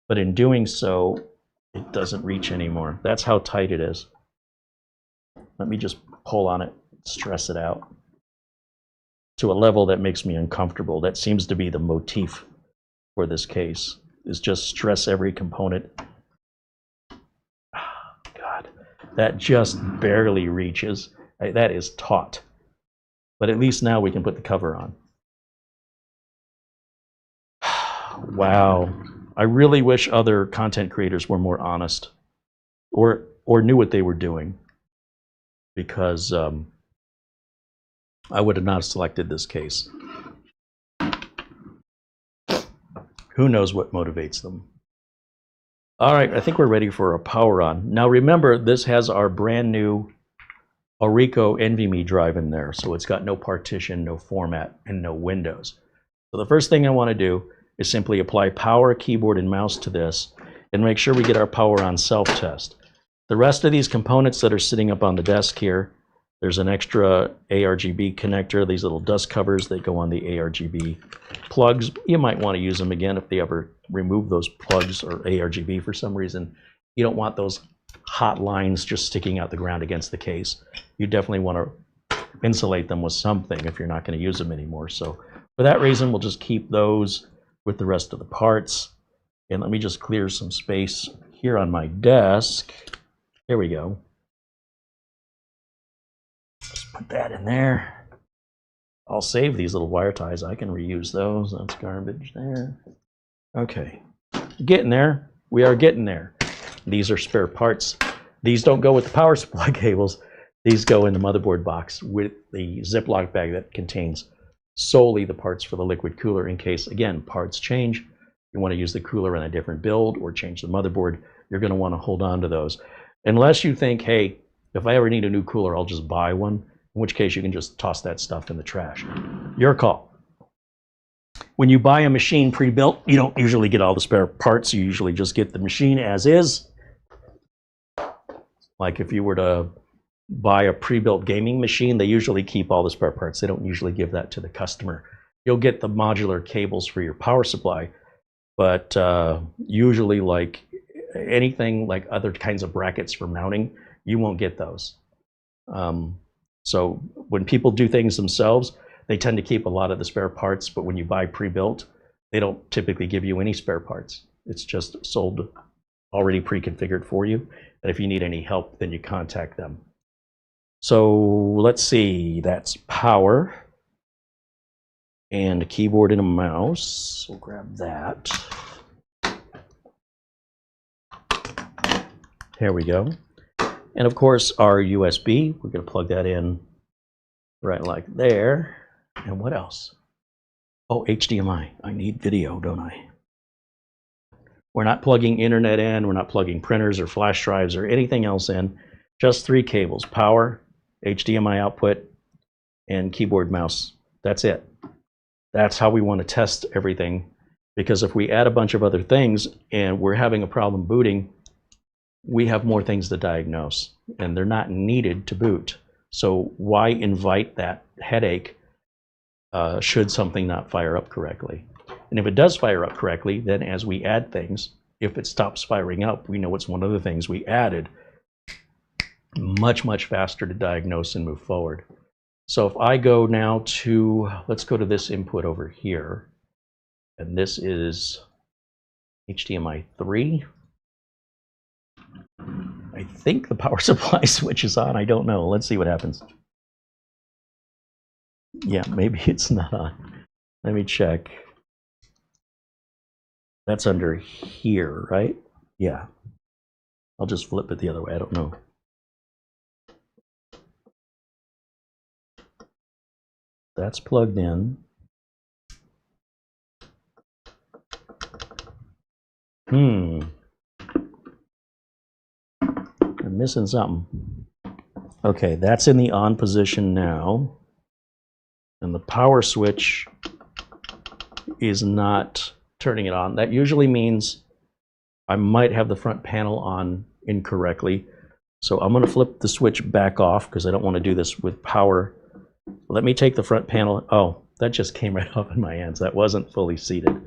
But in doing so, it doesn't reach anymore. That's how tight it is. Let me just pull on it, stress it out to a level that makes me uncomfortable. That seems to be the motif for this case, is just stress every component. Oh, God, that just barely reaches. That is taut. But at least now we can put the cover on. Wow. I really wish other content creators were more honest or knew what they were doing, because I would have not selected this case. Who knows what motivates them? All right, I think we're ready for a power on. Now remember, this has our brand new Orico NVMe drive in there, so it's got no partition, no format, and no windows. So the first thing I want to do is simply apply power, keyboard, and mouse to this and make sure we get our power on self-test. The rest of these components that are sitting up on the desk here, there's an extra ARGB connector, these little dust covers that go on the ARGB plugs. You might want to use them again if they ever remove those plugs or ARGB for some reason. You don't want those hot lines just sticking out the ground against the case. You definitely want to insulate them with something if you're not going to use them anymore. So for that reason, we'll just keep those with the rest of the parts. And let me just clear some space here on my desk. There we go. Just put that in there. I'll save these little wire ties. I can reuse those. That's garbage there. Okay, getting there. We are getting there. These are spare parts. These don't go with the power supply cables. These go in the motherboard box with the Ziploc bag that contains solely the parts for the liquid cooler in case, again, parts change. You want to use the cooler on a different build or change the motherboard, you're going to want to hold on to those. Unless you think, hey, if I ever need a new cooler, I'll just buy one, in which case you can just toss that stuff in the trash. Your call. When you buy a machine pre-built, you don't usually get all the spare parts. You usually just get the machine as is. Like if you were to buy a pre-built gaming machine, they usually keep all the spare parts. They don't usually give that to the customer. You'll get the modular cables for your power supply, but usually like anything like other kinds of brackets for mounting, you won't get those. So when people do things themselves, they tend to keep a lot of the spare parts, but when you buy pre-built, they don't typically give you any spare parts. It's just sold already pre-configured for you. And if you need any help, then you contact them. So let's see, that's power and a keyboard and a mouse. We'll grab that. Here we go. And of course, our USB, we're going to plug that in right like there. And what else? Oh, HDMI. I need video, don't I? We're not plugging internet in. We're not plugging printers or flash drives or anything else in. Just 3 cables, power, HDMI output, and keyboard, mouse. That's it. That's how we want to test everything. Because if we add a bunch of other things and we're having a problem booting, we have more things to diagnose. And they're not needed to boot. So why invite that headache should something not fire up correctly? And if it does fire up correctly, then as we add things, if it stops firing up, we know it's one of the things we added. Much, much faster to diagnose and move forward. So if I go now to, let's go to this input over here. And this is HDMI 3. I think the power supply switch is on. I don't know. Let's see what happens. Yeah, maybe it's not on. Let me check. That's under here, right? Yeah. I'll just flip it the other way. I don't know. That's plugged in. I'm missing something. Okay, that's in the on position now. And the power switch is not turning it on. That usually means I might have the front panel on incorrectly. So I'm going to flip the switch back off because I don't want to do this with power. Let me take the front panel. Oh, that just came right off in my hands. That wasn't fully seated.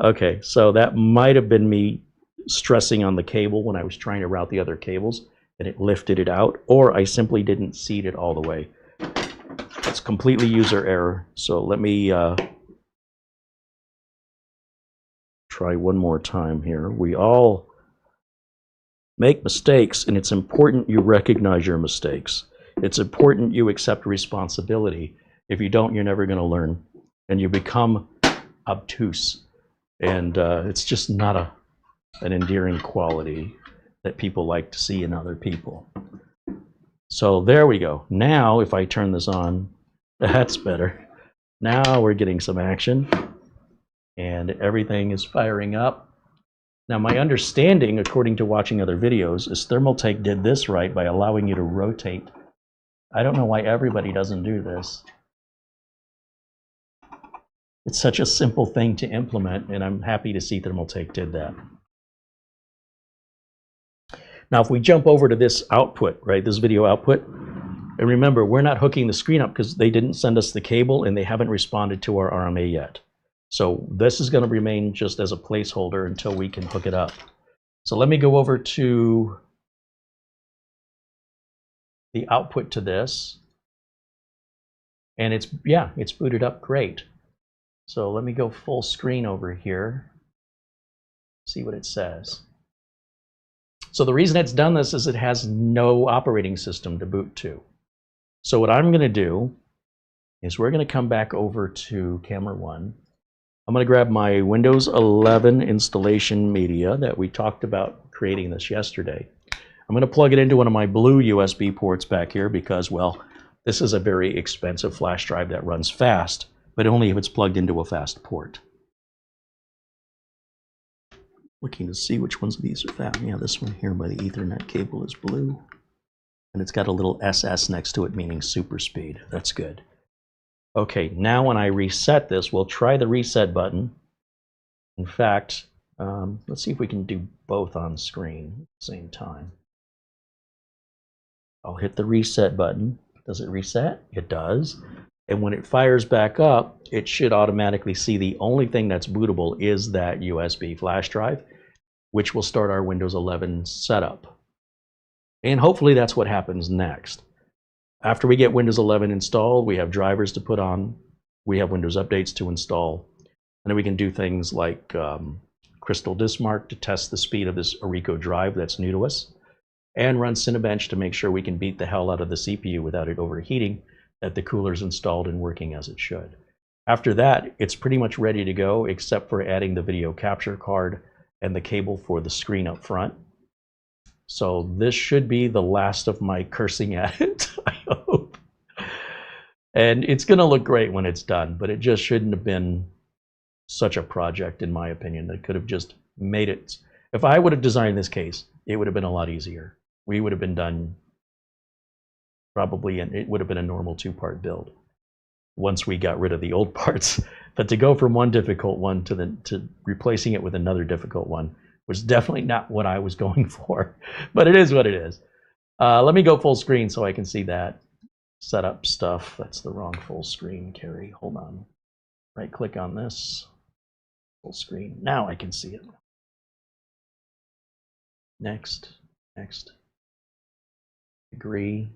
Okay, so that might have been me stressing on the cable when I was trying to route the other cables, and it lifted it out, or I simply didn't seat it all the way. It's completely user error. So let me try one more time here. We all make mistakes, and it's important you recognize your mistakes. It's important you accept responsibility. If you don't, you're never going to learn, and you become obtuse. And it's just not an endearing quality that people like to see in other people. So there we go. Now, if I turn this on, that's better. Now we're getting some action, and everything is firing up. Now, my understanding, according to watching other videos, is Thermaltake did this right by allowing you to rotate. I don't know why everybody doesn't do this. It's such a simple thing to implement, and I'm happy to see Thermaltake did that. Now, if we jump over to this output, right, this video output, and remember, we're not hooking the screen up because they didn't send us the cable and they haven't responded to our RMA yet. So this is going to remain just as a placeholder until we can hook it up. So let me go over to the output to this. And it's booted up great. So let me go full screen over here, see what it says. So the reason it's done this is it has no operating system to boot to. So what I'm going to do is we're going to come back over to camera 1. I'm going to grab my Windows 11 installation media that we talked about creating this yesterday. I'm going to plug it into one of my blue USB ports back here because, well, this is a very expensive flash drive that runs fast, but only if it's plugged into a fast port. Looking to see which ones of these are fast. Yeah, this one here by the Ethernet cable is blue. And it's got a little SS next to it, meaning super speed. That's good. Okay, now when I reset this, we'll try the reset button. In fact, let's see if we can do both on screen at the same time. I'll hit the reset button. Does it reset? It does. And when it fires back up, it should automatically see the only thing that's bootable is that USB flash drive, which will start our Windows 11 setup. And hopefully that's what happens next. After we get Windows 11 installed, we have drivers to put on, we have Windows updates to install, and then we can do things like Crystal Disk Mark to test the speed of this Orico drive that's new to us, and run Cinebench to make sure we can beat the hell out of the CPU without it overheating, that the cooler's installed and working as it should. After that, it's pretty much ready to go, except for adding the video capture card and the cable for the screen up front. So this should be the last of my cursing at it, I hope. And it's going to look great when it's done, but it just shouldn't have been such a project, in my opinion, that could have just made it. If I would have designed this case, it would have been a lot easier. We would have been done probably, and it would have been a normal 2-part build once we got rid of the old parts. But to go from one difficult one to replacing it with another difficult one was definitely not what I was going for, but it is what it is. Let me go full screen so I can see that setup stuff. That's the wrong full screen, Carey. Hold on. Right click on this. Full screen. Now I can see it. Next. Next. Agree.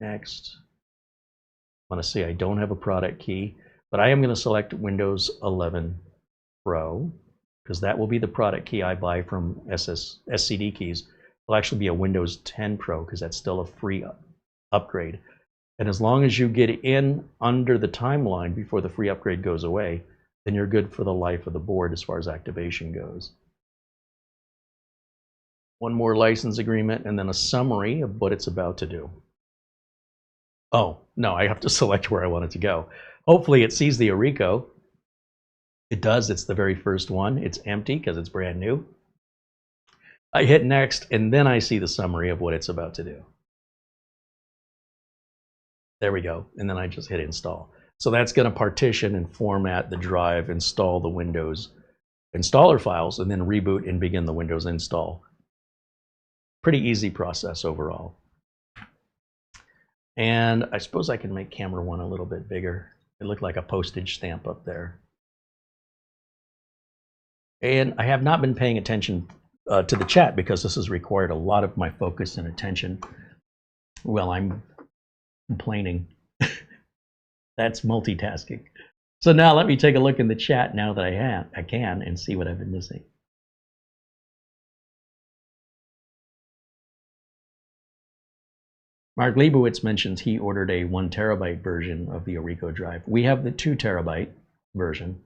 Next. I want to say I don't have a product key, but I am going to select Windows 11 Pro, because that will be the product key I buy from SCD Keys. It'll actually be a Windows 10 Pro, because that's still a free upgrade. And as long as you get in under the timeline before the free upgrade goes away, then you're good for the life of the board as far as activation goes. One more license agreement and then a summary of what it's about to do. Oh, no, I have to select where I want it to go. Hopefully it sees the Orico. It does. It's the very first one. It's empty because it's brand new. I hit next, and then I see the summary of what it's about to do. There we go. And then I just hit install. So that's going to partition and format the drive, install the Windows installer files, and then reboot and begin the Windows install. Pretty easy process overall. And I suppose I can make camera 1 a little bit bigger. It looked like a postage stamp up there. And I have not been paying attention to the chat because this has required a lot of my focus and attention while I'm complaining. That's multitasking. So now let me take a look in the chat now that I can and see what I've been missing. Mark Leibowitz mentions he ordered a 1 terabyte version of the Orico drive. We have the 2 terabyte version.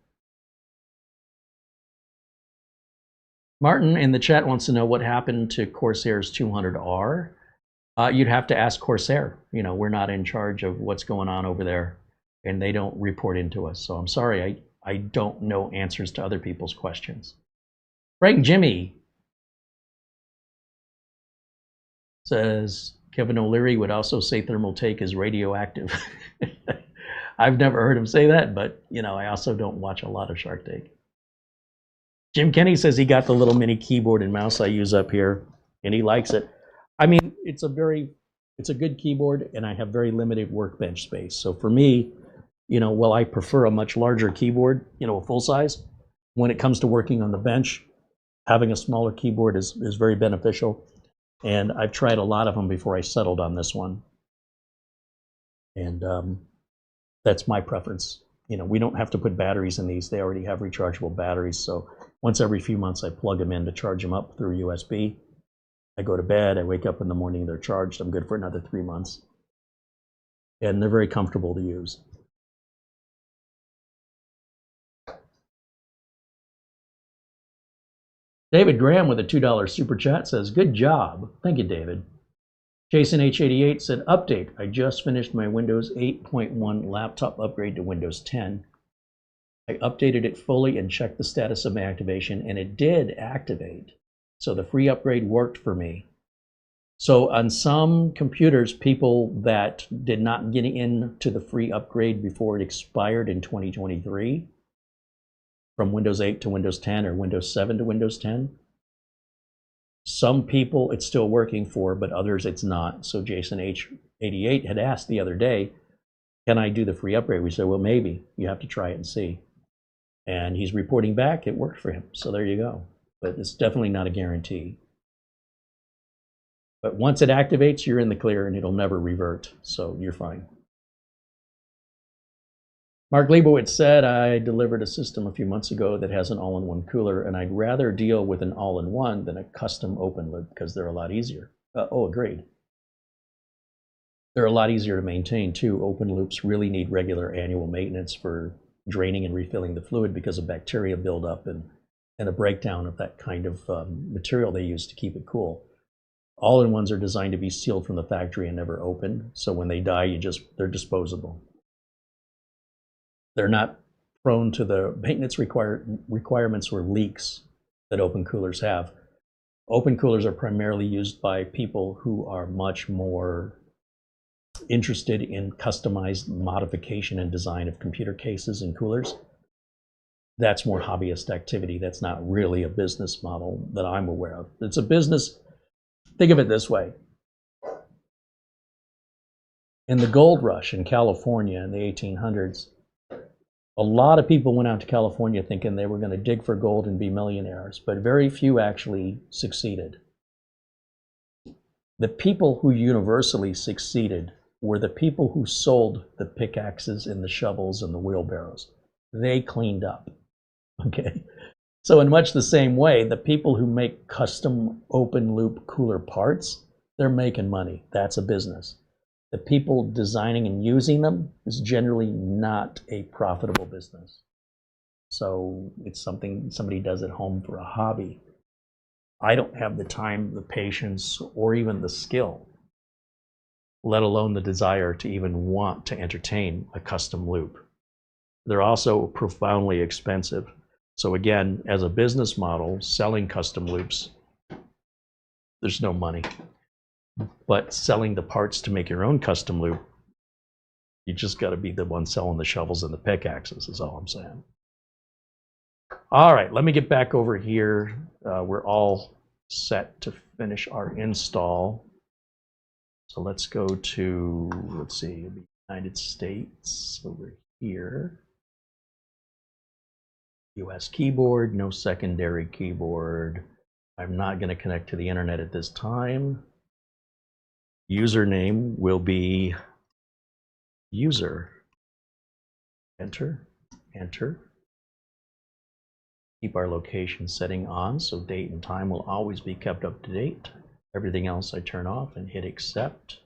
Martin in the chat wants to know what happened to Corsair's 200R. You'd have to ask Corsair. You know, we're not in charge of what's going on over there, and they don't report into us. So I'm sorry, I don't know answers to other people's questions. Frank Jimmy says, Kevin O'Leary would also say Thermaltake is radioactive. I've never heard him say that, but you know, I also don't watch a lot of Shark Tank. Jim Kenny says he got the little mini keyboard and mouse I use up here, and he likes it. I mean, it's a good keyboard, and I have very limited workbench space. So for me, you know, while I prefer a much larger keyboard, you know, a full size, when it comes to working on the bench, having a smaller keyboard is very beneficial. And I've tried a lot of them before I settled on this one. And that's my preference. You know, we don't have to put batteries in these. They already have rechargeable batteries. So once every few months, I plug them in to charge them up through USB. I go to bed, I wake up in the morning, they're charged. I'm good for another 3 months. And they're very comfortable to use. David Graham with a $2 super chat says, good job. Thank you, David. Jason H88 said, update. I just finished my Windows 8.1 laptop upgrade to Windows 10. I updated it fully and checked the status of my activation, and it did activate. So the free upgrade worked for me. So on some computers, people that did not get into the free upgrade before it expired in 2023, from Windows 8 to Windows 10 or Windows 7 to Windows 10, some people it's still working for, but others it's not. So Jason H88 had asked the other day, can I do the free upgrade? We said, well, maybe. You have to try it and see. And he's reporting back, it worked for him. So there you go. But it's definitely not a guarantee. But once it activates, you're in the clear and it'll never revert. So you're fine. Mark Leibowitz said, I delivered a system a few months ago that has an all-in-one cooler, and I'd rather deal with an all-in-one than a custom open loop because they're a lot easier. Oh, agreed. They're a lot easier to maintain too. Open loops really need regular annual maintenance for draining and refilling the fluid because of bacteria buildup and a breakdown of that kind of material they use to keep it cool. All-in-ones are designed to be sealed from the factory and never opened, so when they die, they're disposable. They're not prone to the maintenance requirements or leaks that open coolers have. Open coolers are primarily used by people who are much more interested in customized modification and design of computer cases and coolers. That's more hobbyist activity. That's not really a business model that I'm aware of. It's a business, think of it this way. In the gold rush in California in the 1800s, a lot of people went out to California thinking they were going to dig for gold and be millionaires, but very few actually succeeded. The people who universally succeeded were the people who sold the pickaxes and the shovels and the wheelbarrows. They cleaned up, okay? So in much the same way, the people who make custom open loop cooler parts, they're making money. That's a business. The people designing and using them is generally not a profitable business. So it's something somebody does at home for a hobby. I don't have the time, the patience, or even the skill, let alone the desire to even want to entertain a custom loop. They're also profoundly expensive. So again, as a business model, selling custom loops, there's no money. But selling the parts to make your own custom loop, you just got to be the one selling the shovels and the pickaxes is all I'm saying. All right, let me get back over here. We're all set to finish our install. So let's go to, let's see, United States over here. US keyboard, no secondary keyboard. I'm not going to connect to the internet at this time. Username will be user. Enter, enter. Keep our location setting on so date and time will always be kept up to date. Everything else I turn off and hit accept.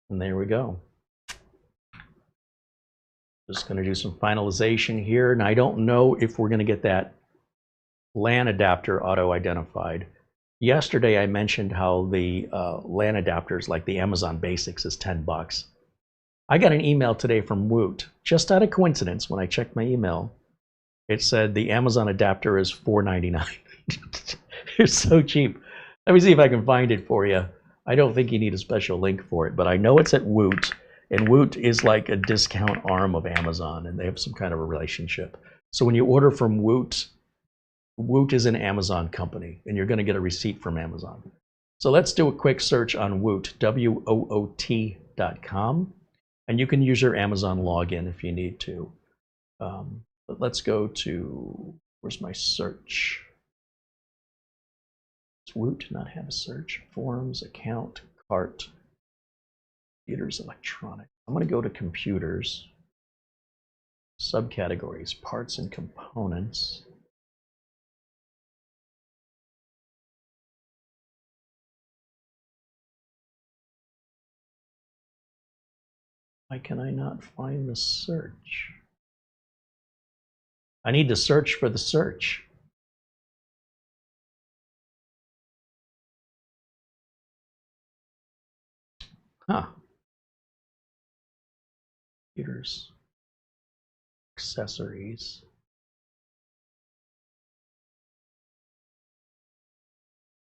And there we go. Just going to do some finalization here. And I don't know if we're going to get that LAN adapter auto-identified. Yesterday I mentioned how the LAN adapters like the Amazon Basics is $10. I got an email today from Woot, just out of coincidence when I checked my email. It said the Amazon adapter is $4.99. It's so cheap. Let me see if I can find it for you. I don't think you need a special link for it, but I know it's at Woot, and Woot is like a discount arm of Amazon, and they have some kind of a relationship. So when you order from Woot, Woot is an Amazon company, and you're going to get a receipt from Amazon. So let's do a quick search on Woot, WOOT.com, and you can use your Amazon login if you need to. But let's go to, where's my search? Does Woot not have a search? Forums, account, cart, computers, electronic. I'm going to go to computers, subcategories, parts and components. Why can I not find the search? I need to search for the search. Huh. Computers, accessories.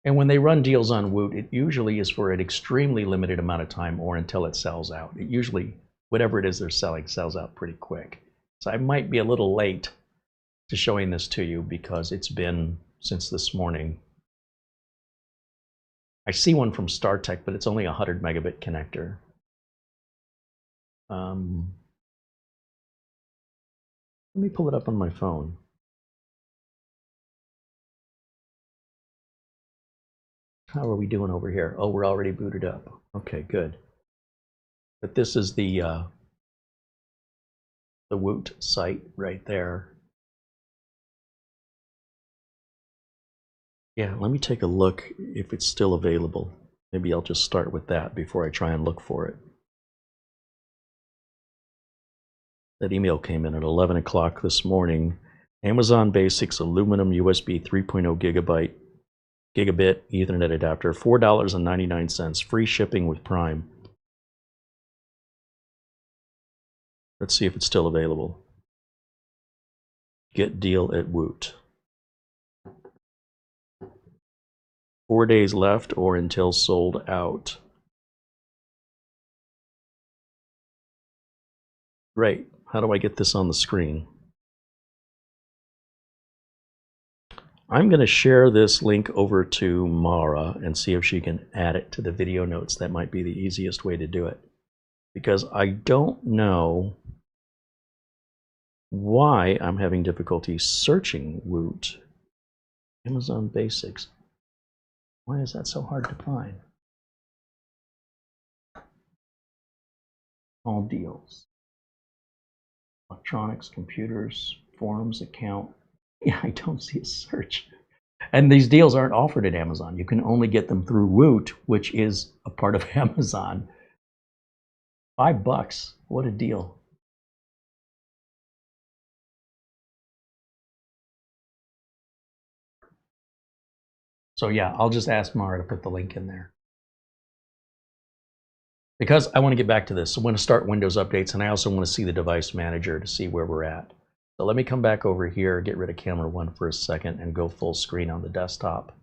And when they run deals on Woot, it usually is for an extremely limited amount of time or until it sells out. It usually, whatever it is they're selling, sells out pretty quick. So I might be a little late to showing this to you because it's been since this morning. I see one from StarTech, but it's only a 100 megabit connector. Let me pull it up on my phone. How are we doing over here? Oh, we're already booted up. Okay, good. But this is the Woot site right there. Yeah, let me take a look if it's still available. Maybe I'll just start with that before I try and look for it. That email came in at 11 o'clock this morning. Amazon Basics aluminum USB 3.0 gigabit Ethernet adapter, $4.99, free shipping with Prime. Let's see if it's still available. Get deal at Woot. 4 days left or until sold out. Great. How do I get this on the screen? I'm going to share this link over to Mara and see if she can add it to the video notes. That might be the easiest way to do it. Because I don't know why I'm having difficulty searching Woot. Amazon Basics. Why is that so hard to find? All deals. Electronics, computers, forums, account. Yeah, I don't see a search. And these deals aren't offered at Amazon. You can only get them through Woot, which is a part of Amazon. $5. What a deal. So yeah, I'll just ask Mara to put the link in there. Because I want to get back to this. I want to start Windows updates, and I also want to see the device manager to see where we're at. So let me come back over here, get rid of camera 1 for a second, and go full screen on the desktop.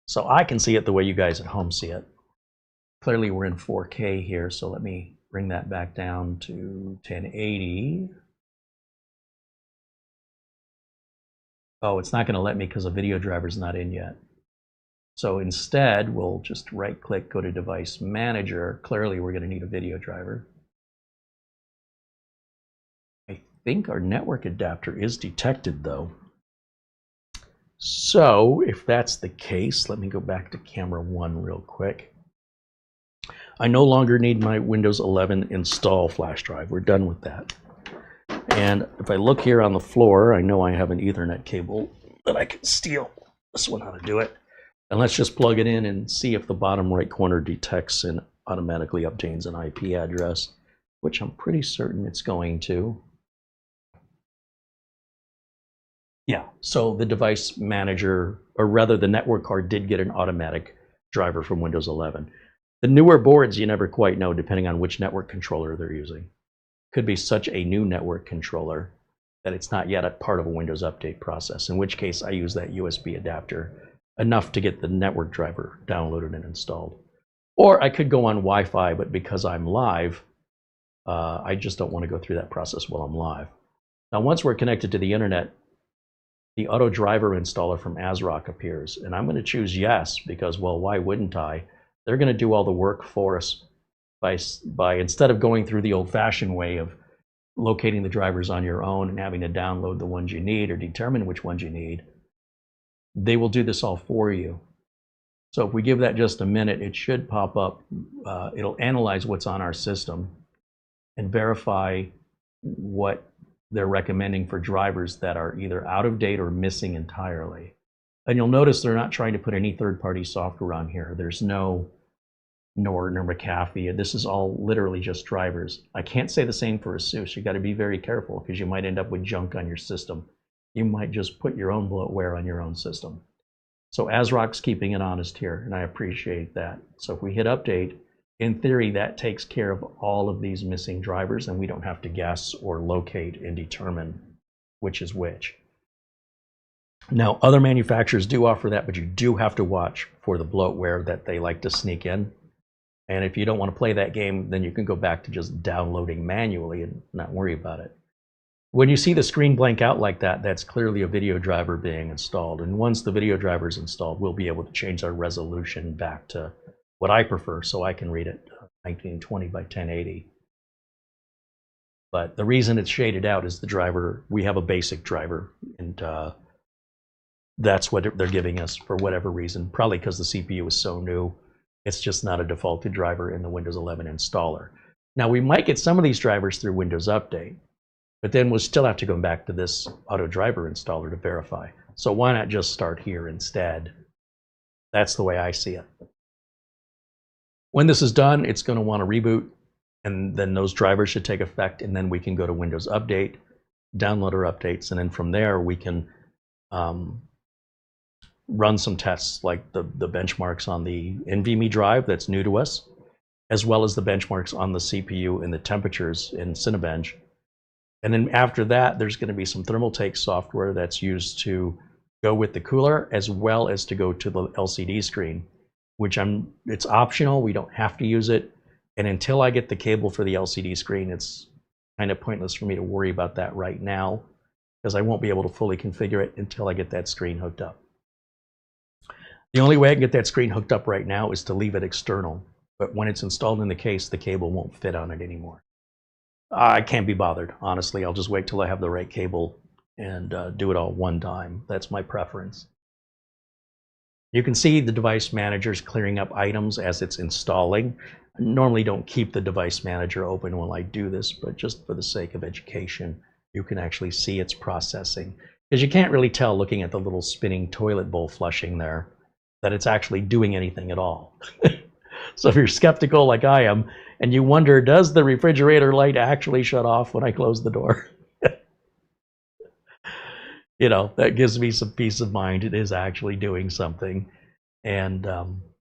So I can see it the way you guys at home see it. Clearly we're in 4K here, so let me bring that back down to 1080. Oh, it's not going to let me because the video driver's not in yet. So instead, we'll just right-click, go to Device Manager. Clearly, we're going to need a video driver. I think our network adapter is detected, though. So if that's the case, let me go back to camera 1 real quick. I no longer need my Windows 11 install flash drive. We're done with that. And if I look here on the floor, I know I have an Ethernet cable that I can steal. This one ought to do it. And let's just plug it in and see if the bottom right corner detects and automatically obtains an IP address, which I'm pretty certain it's going to. Yeah, so the device manager, or rather the network card, did get an automatic driver from Windows 11. The newer boards, you never quite know depending on which network controller they're using. Could be such a new network controller that it's not yet a part of a Windows update process, in which case I use that USB adapter enough to get the network driver downloaded and installed. Or I could go on Wi-Fi, but because I'm live, I just don't want to go through that process while I'm live. Now, once we're connected to the internet, the auto driver installer from ASRock appears, and I'm going to choose yes because, well, why wouldn't I? They're going to do all the work for us by instead of going through the old-fashioned way of locating the drivers on your own and having to download the ones you need or determine which ones you need. They will do this all for you. So if we give that just a minute, it should pop up. It'll analyze what's on our system and verify what they're recommending for drivers that are either out of date or missing entirely. And you'll notice they're not trying to put any third-party software on here. There's no Norton or McAfee. This is all literally just drivers. I can't say the same for ASUS. You got to be very careful because you might end up with junk on your system. You might just put your own bloatware on your own system. So ASRock's keeping it honest here, and I appreciate that. So if we hit update, in theory, that takes care of all of these missing drivers, and we don't have to guess or locate and determine which is which. Now, other manufacturers do offer that, but you do have to watch for the bloatware that they like to sneak in. And if you don't want to play that game, then you can go back to just downloading manually and not worry about it. When you see the screen blank out like that, that's clearly a video driver being installed. And once the video driver is installed, we'll be able to change our resolution back to what I prefer, so I can read it 1920 by 1080. But the reason it's shaded out is the driver. We have a basic driver, and that's what they're giving us for whatever reason. Probably because the CPU is so new. It's just not a defaulted driver in the Windows 11 installer. Now, we might get some of these drivers through Windows Update, but then we'll still have to go back to this auto driver installer to verify. So why not just start here instead? That's the way I see it. When this is done, it's going to want to reboot, and then those drivers should take effect, and then we can go to Windows Update, download our updates, and then from there we can run some tests like the benchmarks on the NVMe drive that's new to us, as well as the benchmarks on the CPU and the temperatures in Cinebench. And then after that, there's going to be some Thermaltake software that's used to go with the cooler as well as to go to the LCD screen, which it's optional. We don't have to use it. And until I get the cable for the LCD screen, it's kind of pointless for me to worry about that right now because I won't be able to fully configure it until I get that screen hooked up. The only way I can get that screen hooked up right now is to leave it external. But when it's installed in the case, the cable won't fit on it anymore. I can't be bothered, honestly. I'll just wait till I have the right cable and do it all one time. That's my preference. You can see the device manager's clearing up items as it's installing. I normally don't keep the device manager open while I do this, but just for the sake of education, you can actually see it's processing. Because you can't really tell looking at the little spinning toilet bowl flushing there that it's actually doing anything at all. So if you're skeptical like I am, and you wonder, does the refrigerator light actually shut off when I close the door? You know, that gives me some peace of mind. It is actually doing something. And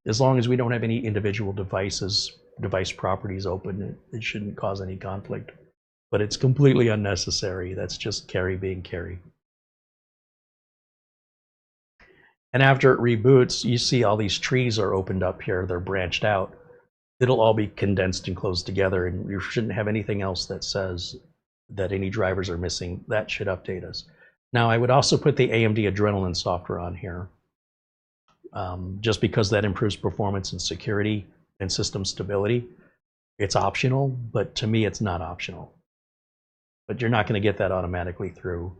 as long as we don't have any individual device properties open, it shouldn't cause any conflict. But it's completely unnecessary. That's just Carey being Carey. And after it reboots, you see all these trees are opened up here. They're branched out. It'll all be condensed and closed together, and you shouldn't have anything else that says that any drivers are missing. That should update us. Now, I would also put the AMD Adrenalin software on here, just because that improves performance and security and system stability. It's optional, but to me, it's not optional. But you're not going to get that automatically through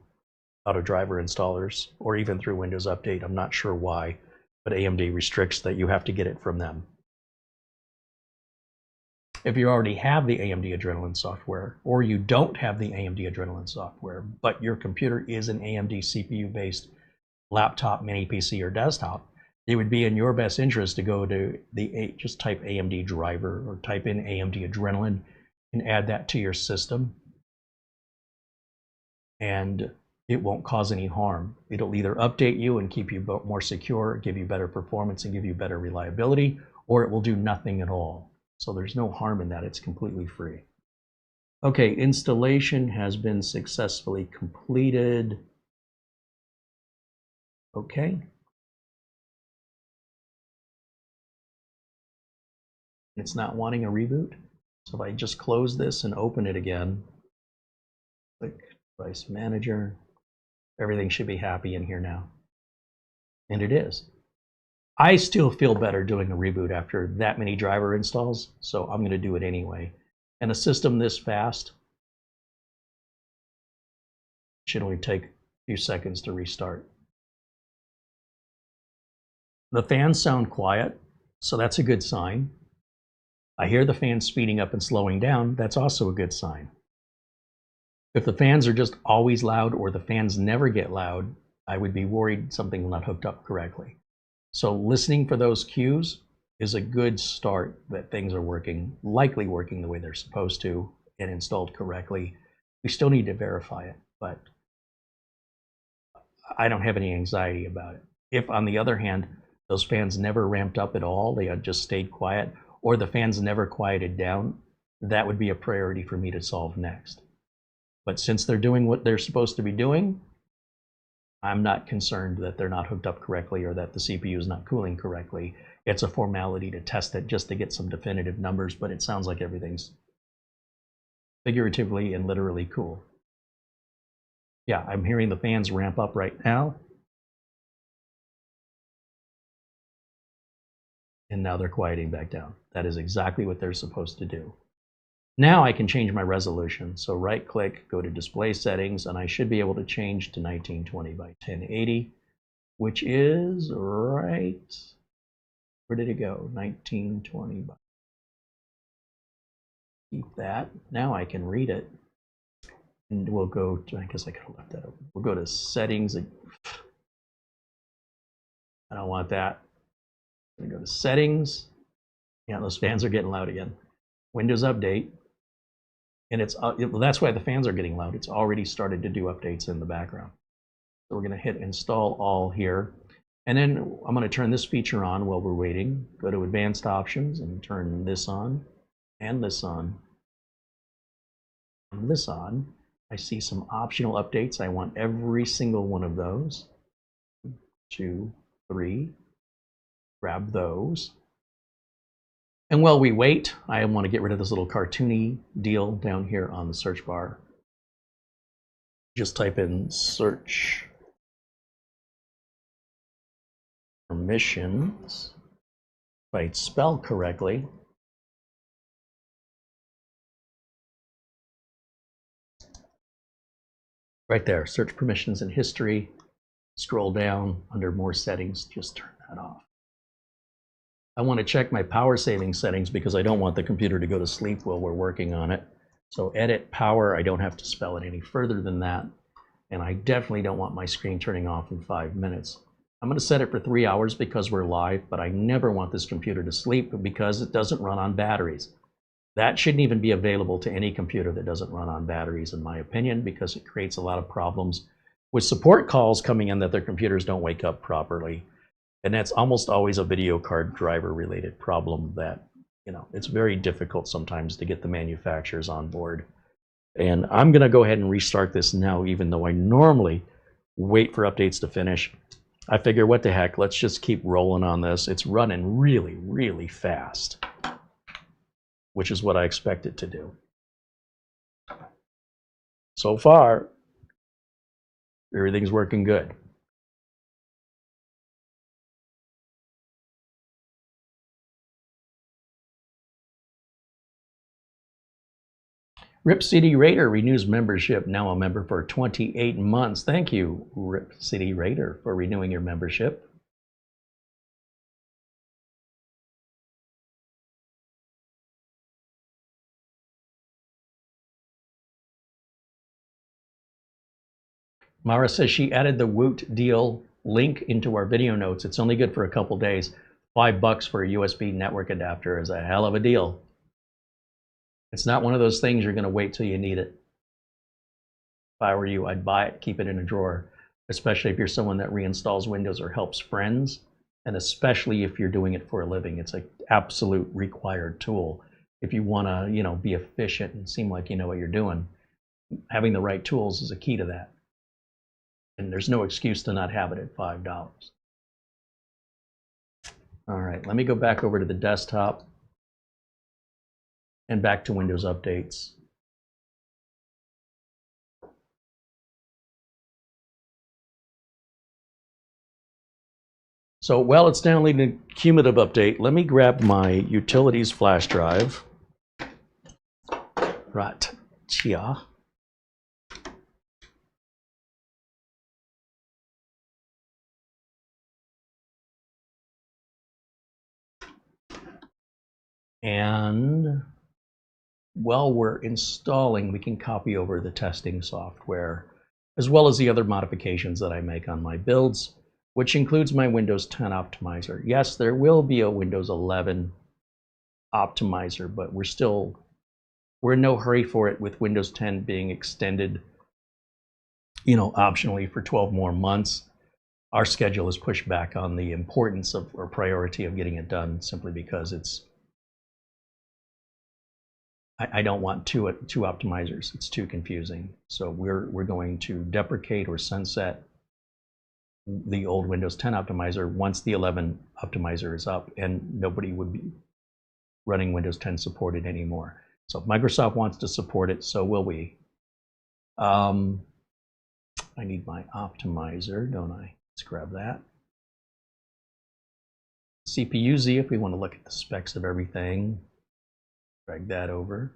auto driver installers or even through Windows Update. I'm not sure why, but AMD restricts that you have to get it from them. If you already have the AMD Adrenalin software, or you don't have the AMD Adrenalin software, but your computer is an AMD CPU-based laptop, mini PC, or desktop, it would be in your best interest to go to just type AMD driver or type in AMD Adrenalin and add that to your system. And it won't cause any harm. It'll either update you and keep you more secure, give you better performance, and give you better reliability, or it will do nothing at all. So there's no harm in that. It's completely free. Okay, installation has been successfully completed. Okay. It's not wanting a reboot. So if I just close this and open it again, click Device Manager, everything should be happy in here now. And it is. I still feel better doing a reboot after that many driver installs, so I'm going to do it anyway. And a system this fast should only take a few seconds to restart. The fans sound quiet, so that's a good sign. I hear the fans speeding up and slowing down. That's also a good sign. If the fans are just always loud or the fans never get loud, I would be worried something's not hooked up correctly. So listening for those cues is a good start that things are working, likely working the way they're supposed to and installed correctly. We still need to verify it, but I don't have any anxiety about it. If, on the other hand, those fans never ramped up at all, they had just stayed quiet, or the fans never quieted down, that would be a priority for me to solve next. But since they're doing what they're supposed to be doing, I'm not concerned that they're not hooked up correctly or that the CPU is not cooling correctly. It's a formality to test it just to get some definitive numbers, but it sounds like everything's figuratively and literally cool. Yeah, I'm hearing the fans ramp up right now. And now they're quieting back down. That is exactly what they're supposed to do. Now I can change my resolution. So right click, go to display settings, and I should be able to change to 1920 by 1080, which is right, where did it go? 1920 by, keep that. Now I can read it. And we'll go to, I guess I could have left that open. We'll go to settings. I don't want that. I'm gonna go to settings. Yeah, those fans are getting loud again. Windows Update. And it's well, that's why the fans are getting loud. It's already started to do updates in the background. So we're going to hit install all here. And then I'm going to turn this feature on while we're waiting. Go to advanced options and turn this on and this on and this on. I see some optional updates. I want every single one of those. 2, 3. Grab those. And while we wait, I want to get rid of this little cartoony deal down here on the search bar. Just type in search permissions. If I spell correctly. Right there, search permissions and history. Scroll down under more settings, just turn that off. I want to check my power saving settings because I don't want the computer to go to sleep while we're working on it. So edit power, I don't have to spell it any further than that. And I definitely don't want my screen turning off in 5 minutes. I'm going to set it for 3 hours because we're live, but I never want this computer to sleep because it doesn't run on batteries. That shouldn't even be available to any computer that doesn't run on batteries, in my opinion, because it creates a lot of problems with support calls coming in that their computers don't wake up properly. And that's almost always a video card driver related problem that, you know, it's very difficult sometimes to get the manufacturers on board. And I'm going to go ahead and restart this now, even though I normally wait for updates to finish. I figure, what the heck, let's just keep rolling on this. It's running really, really fast, which is what I expect it to do. So far, Everything's working good. Rip City Raider renews membership, now a member for 28 months. Thank you, Rip City Raider, for renewing your membership. Mara says she added the Woot deal link into our video notes. It's only good for a couple days. $5 for a USB network adapter is a hell of a deal. It's not one of those things you're going to wait till you need it. If I were you, I'd buy it, keep it in a drawer, especially if you're someone that reinstalls Windows or helps friends, and especially if you're doing it for a living. It's an absolute required tool. If you want to, be efficient and seem like you know what you're doing, having the right tools is a key to that. And there's no excuse to not have it at $5. All right, let me go back over to the desktop and back to Windows updates. So while it's downloading the cumulative update, let me grab my utilities flash drive. Right here. And while we're installing, we can copy over the testing software, as well as the other modifications that I make on my builds, which includes my Windows 10 optimizer. Yes, there will be a Windows 11 optimizer, but we're in no hurry for it, with Windows 10 being extended, optionally for 12 more months. Our schedule is pushed back on the importance of, or priority of, getting it done, simply because I don't want two optimizers. It's too confusing. So we're going to deprecate or sunset the old Windows 10 optimizer once the 11 optimizer is up, and nobody would be running Windows 10 supported anymore. So if Microsoft wants to support it, so will we. I need my optimizer, don't I? Let's grab that. CPU-Z, if we want to look at the specs of everything. Drag that over.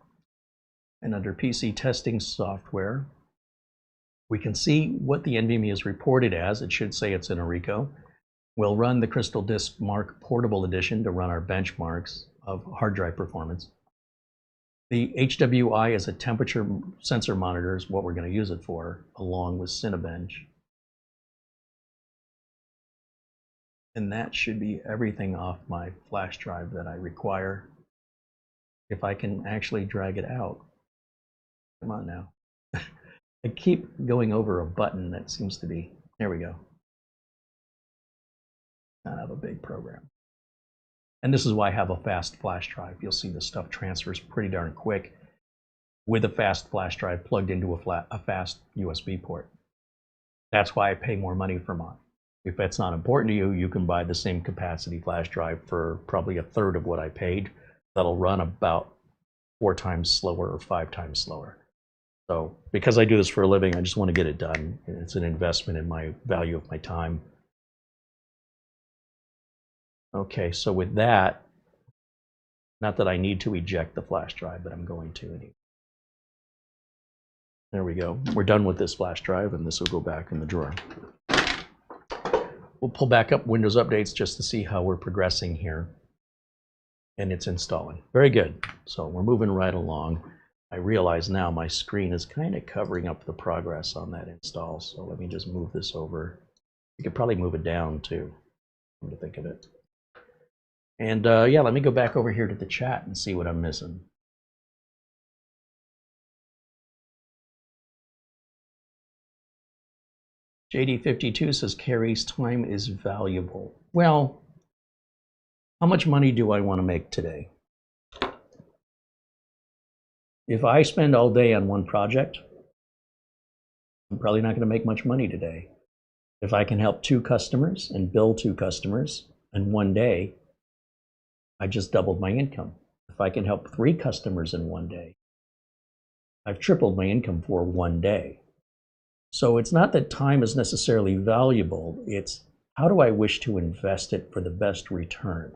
And under PC testing software, we can see what the NVMe is reported as. It should say it's an Orico. We'll run the Crystal Disk Mark Portable Edition to run our benchmarks of hard drive performance. The HWI as a temperature sensor monitor is what we're going to use it for, along with Cinebench. And that should be everything off my flash drive that I require. If I can actually drag it out. Come on now. I keep going over a button that seems to be, there we go. Kind of a big program. And this is why I have a fast flash drive. You'll see this stuff transfers pretty darn quick with a fast flash drive plugged into a fast USB port. That's why I pay more money for mine. If that's not important to you, you can buy the same capacity flash drive for probably a third of what I paid. That'll run about 4 times slower or 5 times slower. So because I do this for a living, I just want to get it done. It's an investment in my value of my time. Okay, so with that, not that I need to eject the flash drive, but I'm going to anyway. There we go. We're done with this flash drive, and this will go back in the drawer. We'll pull back up Windows updates just to see how we're progressing here. And it's installing. Very good. So we're moving right along. I realize now my screen is kind of covering up the progress on that install. So let me just move this over. You could probably move it down too, come to think of it. And yeah, let me go back over here to the chat and see what I'm missing. JD52 says Carey's time is valuable. Well, how much money do I want to make today? If I spend all day on one project, I'm probably not going to make much money today. If I can help 2 customers and bill 2 customers in one day, I just doubled my income. If I can help 3 customers in one day, I've tripled my income for one day. So it's not that time is necessarily valuable, it's how do I wish to invest it for the best return?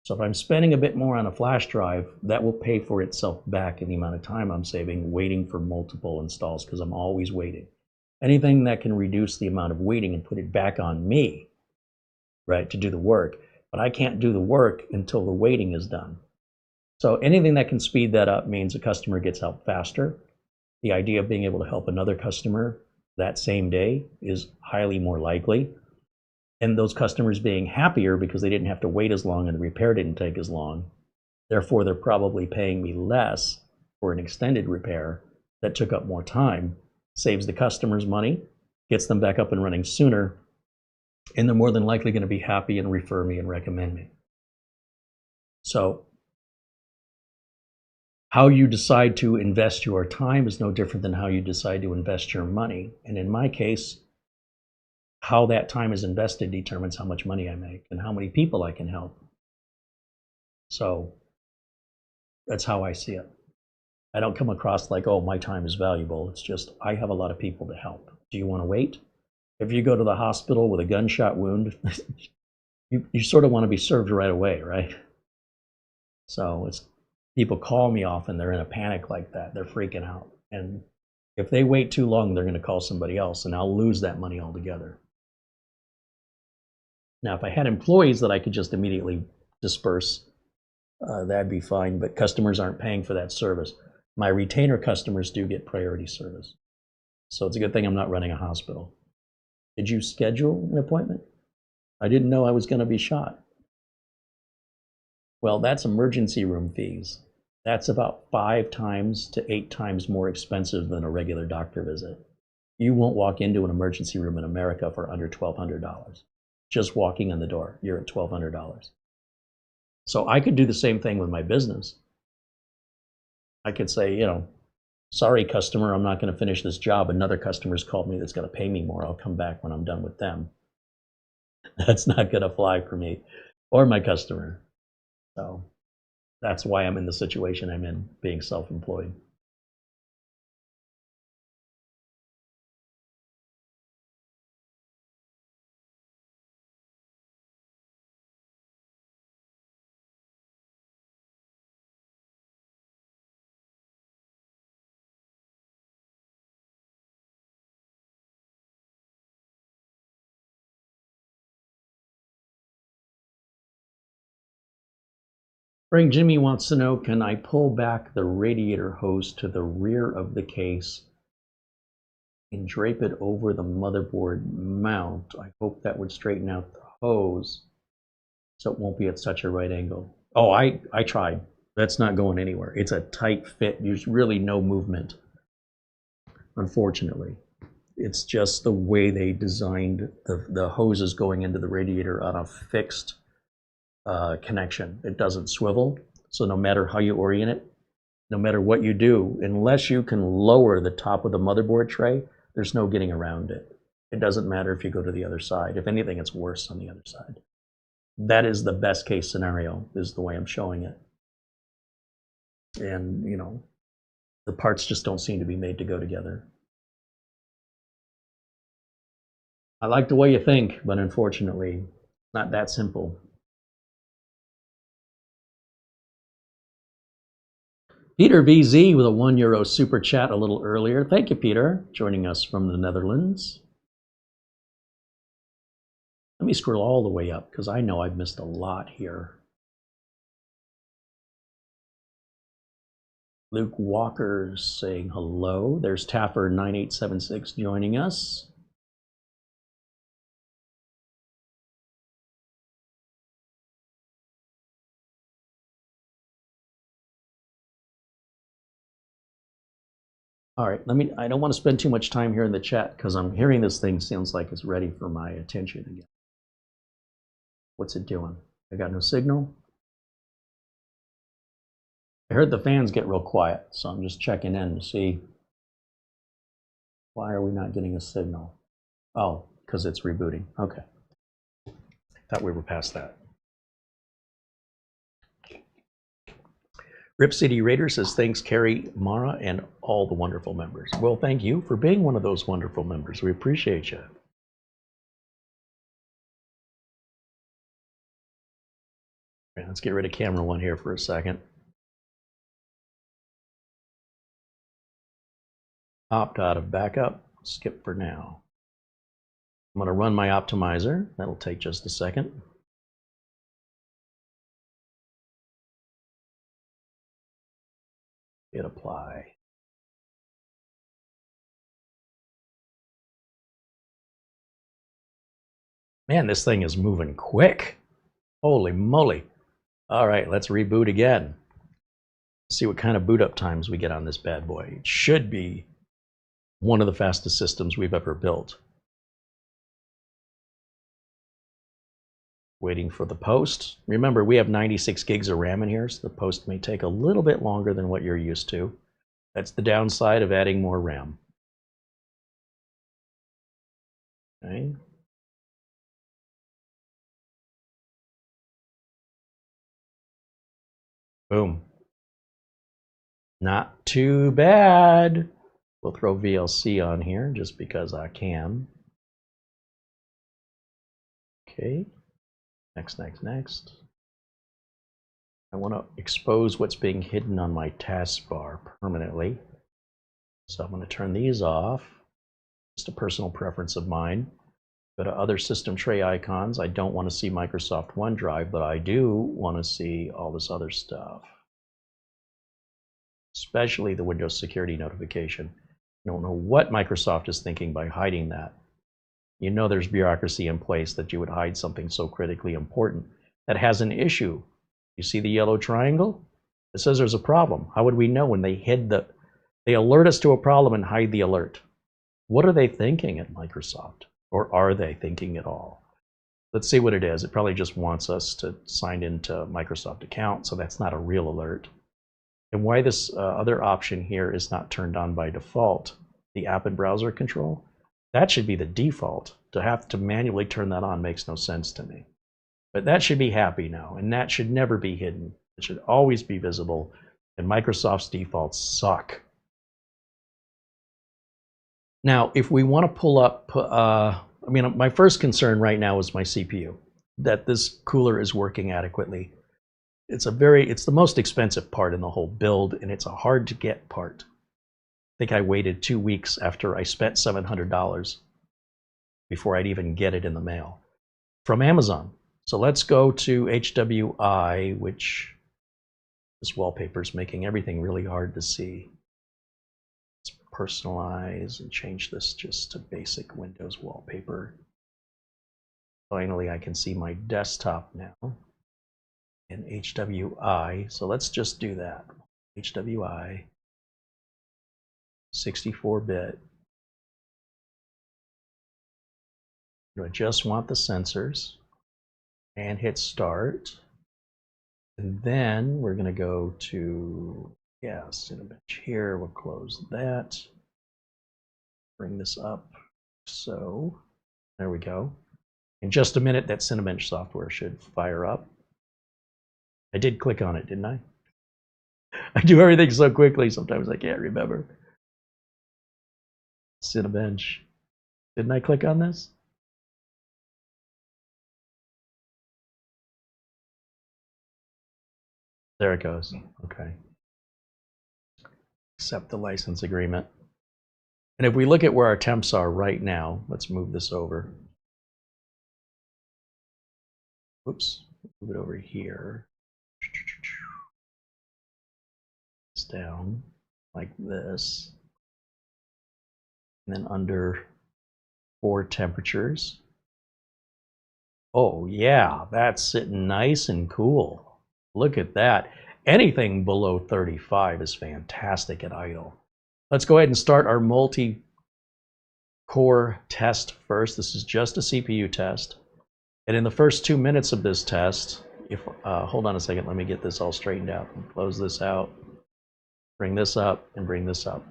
So if I'm spending a bit more on a flash drive, that will pay for itself back in the amount of time I'm saving waiting for multiple installs, because I'm always waiting. Anything that can reduce the amount of waiting and put it back on me, right, to do the work. But I can't do the work until the waiting is done. So anything that can speed that up means a customer gets help faster. The idea of being able to help another customer that same day is highly more likely. And those customers being happier because they didn't have to wait as long and the repair didn't take as long. Therefore, they're probably paying me less for an extended repair that took up more time, saves the customers money, gets them back up and running sooner, and they're more than likely going to be happy and refer me and recommend me. So how you decide to invest your time is no different than how you decide to invest your money. And in my case, how that time is invested determines how much money I make and how many people I can help. So that's how I see it. I don't come across like, oh, my time is valuable. It's just, I have a lot of people to help. Do you want to wait? If you go to the hospital with a gunshot wound, you sort of want to be served right away, right? So it's, people call me often, they're in a panic like that. They're freaking out. And if they wait too long, they're going to call somebody else and I'll lose that money altogether. Now, if I had employees that I could just immediately disperse, that'd be fine, but customers aren't paying for that service. My retainer customers do get priority service. So it's a good thing I'm not running a hospital. Did you schedule an appointment? I didn't know I was going to be shot. Well, that's emergency room fees. That's about 5 times to 8 times more expensive than a regular doctor visit. You won't walk into an emergency room in America for under $1,200. Just walking in the door, you're at $1,200. So I could do the same thing with my business. I could say, you know, sorry, customer, I'm not going to finish this job. Another customer's called me that's going to pay me more. I'll come back when I'm done with them. That's not going to fly for me or my customer. So that's why I'm in the situation I'm in, being self-employed. Frank Jimmy wants to know, can I pull back the radiator hose to the rear of the case and drape it over the motherboard mount? I hope that would straighten out the hose so it won't be at such a right angle. Oh, I tried. That's not going anywhere. It's a tight fit. There's really no movement, unfortunately. It's just the way they designed the hoses going into the radiator on a fixed connection. It doesn't swivel, so no matter how you orient it, no matter what you do, unless you can lower the top of the motherboard tray, there's no getting around it. It doesn't matter if you go to the other side. If anything, it's worse on the other side. That is the best case scenario, is the way I'm showing it. And, you know, the parts just don't seem to be made to go together. I like the way you think, but unfortunately, not that simple. Peter VZ with a €1 super chat a little earlier. Thank you, Peter, joining us from the Netherlands. Let me scroll all the way up because I know I've missed a lot here. Luke Walker saying hello. There's Taffer9876 joining us. All right, I don't want to spend too much time here in the chat because I'm hearing this thing sounds like it's ready for my attention again. What's it doing? I got no signal. I heard the fans get real quiet, so I'm just checking in to see why are we not getting a signal? Oh, because it's rebooting. Okay. Thought we were past that. Rip City Raider says, thanks, Carey, Mara, and all the wonderful members. Well, thank you for being one of those wonderful members. We appreciate you. Okay, let's get rid of camera one here for a second. Opt out of backup. Skip for now. I'm going to run my optimizer. That'll take just a second. Hit apply. Man, this thing is moving quick. Holy moly. All right, let's reboot again. See what kind of boot up times we get on this bad boy. It should be one of the fastest systems we've ever built. Waiting for the post. Remember, we have 96 gigs of RAM in here, so the post may take a little bit longer than what you're used to. That's the downside of adding more RAM. Okay. Boom. Not too bad. We'll throw VLC on here just because I can. Okay. Next, next, next. I want to expose what's being hidden on my taskbar permanently. So I'm going to turn these off. Just a personal preference of mine. Go to other system tray icons. I don't want to see Microsoft OneDrive, but I do want to see all this other stuff. Especially the Windows security notification. I don't know what Microsoft is thinking by hiding that. You know there's bureaucracy in place that you would hide something so critically important that has an issue. You see the yellow triangle? It says there's a problem. How would we know when they hid the... They alert us to a problem and hide the alert. What are they thinking at Microsoft? Or are they thinking at all? Let's see what it is. It probably just wants us to sign into Microsoft account, so that's not a real alert. And why this other option here is not turned on by default, the app and browser control, that should be the default. To have to manually turn that on makes no sense to me. But that should be happy now, and that should never be hidden. It should always be visible, and Microsoft's defaults suck. Now, if we want to pull up, I mean, my first concern right now is my CPU, that this cooler is working adequately. It's the most expensive part in the whole build, and it's a hard to get part. I think I waited 2 weeks after I spent $700 before I'd even get it in the mail from Amazon. So let's go to HWI, which this wallpaper is making everything really hard to see. Let's personalize and change this just to basic Windows wallpaper. Finally, I can see my desktop now in HWI. So let's just do that. HWI, 64-bit. I just want the sensors and hit start. And then we're going to go to, Cinebench here. We'll close that. Bring this up. So there we go. In just a minute, that Cinebench software should fire up. I did click on it, didn't I? I do everything so quickly, sometimes I can't remember. Cinebench. Didn't I click on this? There it goes. Okay. Accept the license agreement. And if we look at where our temps are right now, let's move this over. Whoops. Move it over here. It's down like this. And then under 4 temperatures. Oh yeah, that's sitting nice and cool. Look at that. Anything below 35 is fantastic at idle. Let's go ahead and start our multi-core test first. This is just a CPU test. And in the first 2 minutes of this test, hold on a second, let me get this all straightened out. Close this out, bring this up, and bring this up.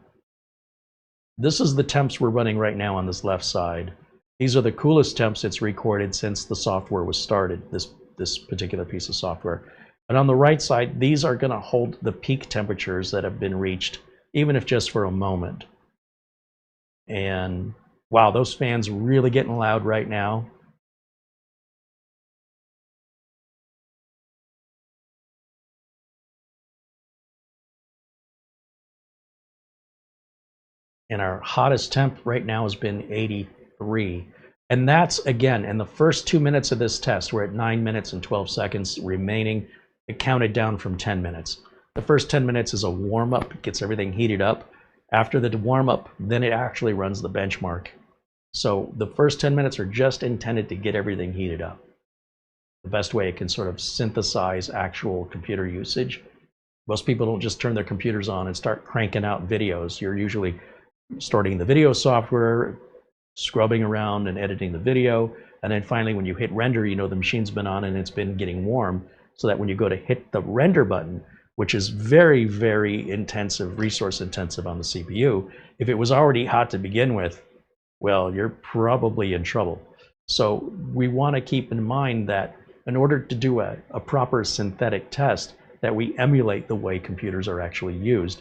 This is the temps we're running right now on this left side. These are the coolest temps it's recorded since the software was started, this particular piece of software. And on the right side, these are going to hold the peak temperatures that have been reached, even if just for a moment. And wow, those fans really getting loud right now. And our hottest temp right now has been 83. And that's, again, in the first 2 minutes of this test, we're at 9 minutes and 12 seconds remaining. It counted down from 10 minutes. The first 10 minutes is a warm-up, gets everything heated up. After the warm-up, then it actually runs the benchmark. So the first 10 minutes are just intended to get everything heated up. The best way it can sort of synthesize actual computer usage. Most people don't just turn their computers on and start cranking out videos. You're usually starting the video software, scrubbing around and editing the video, and then finally when you hit render, you know the machine's been on and it's been getting warm, so that when you go to hit the render button, which is very, very intensive, resource intensive on the CPU, if it was already hot to begin with, well, you're probably in trouble. So we want to keep in mind that in order to do a proper synthetic test, that we emulate the way computers are actually used.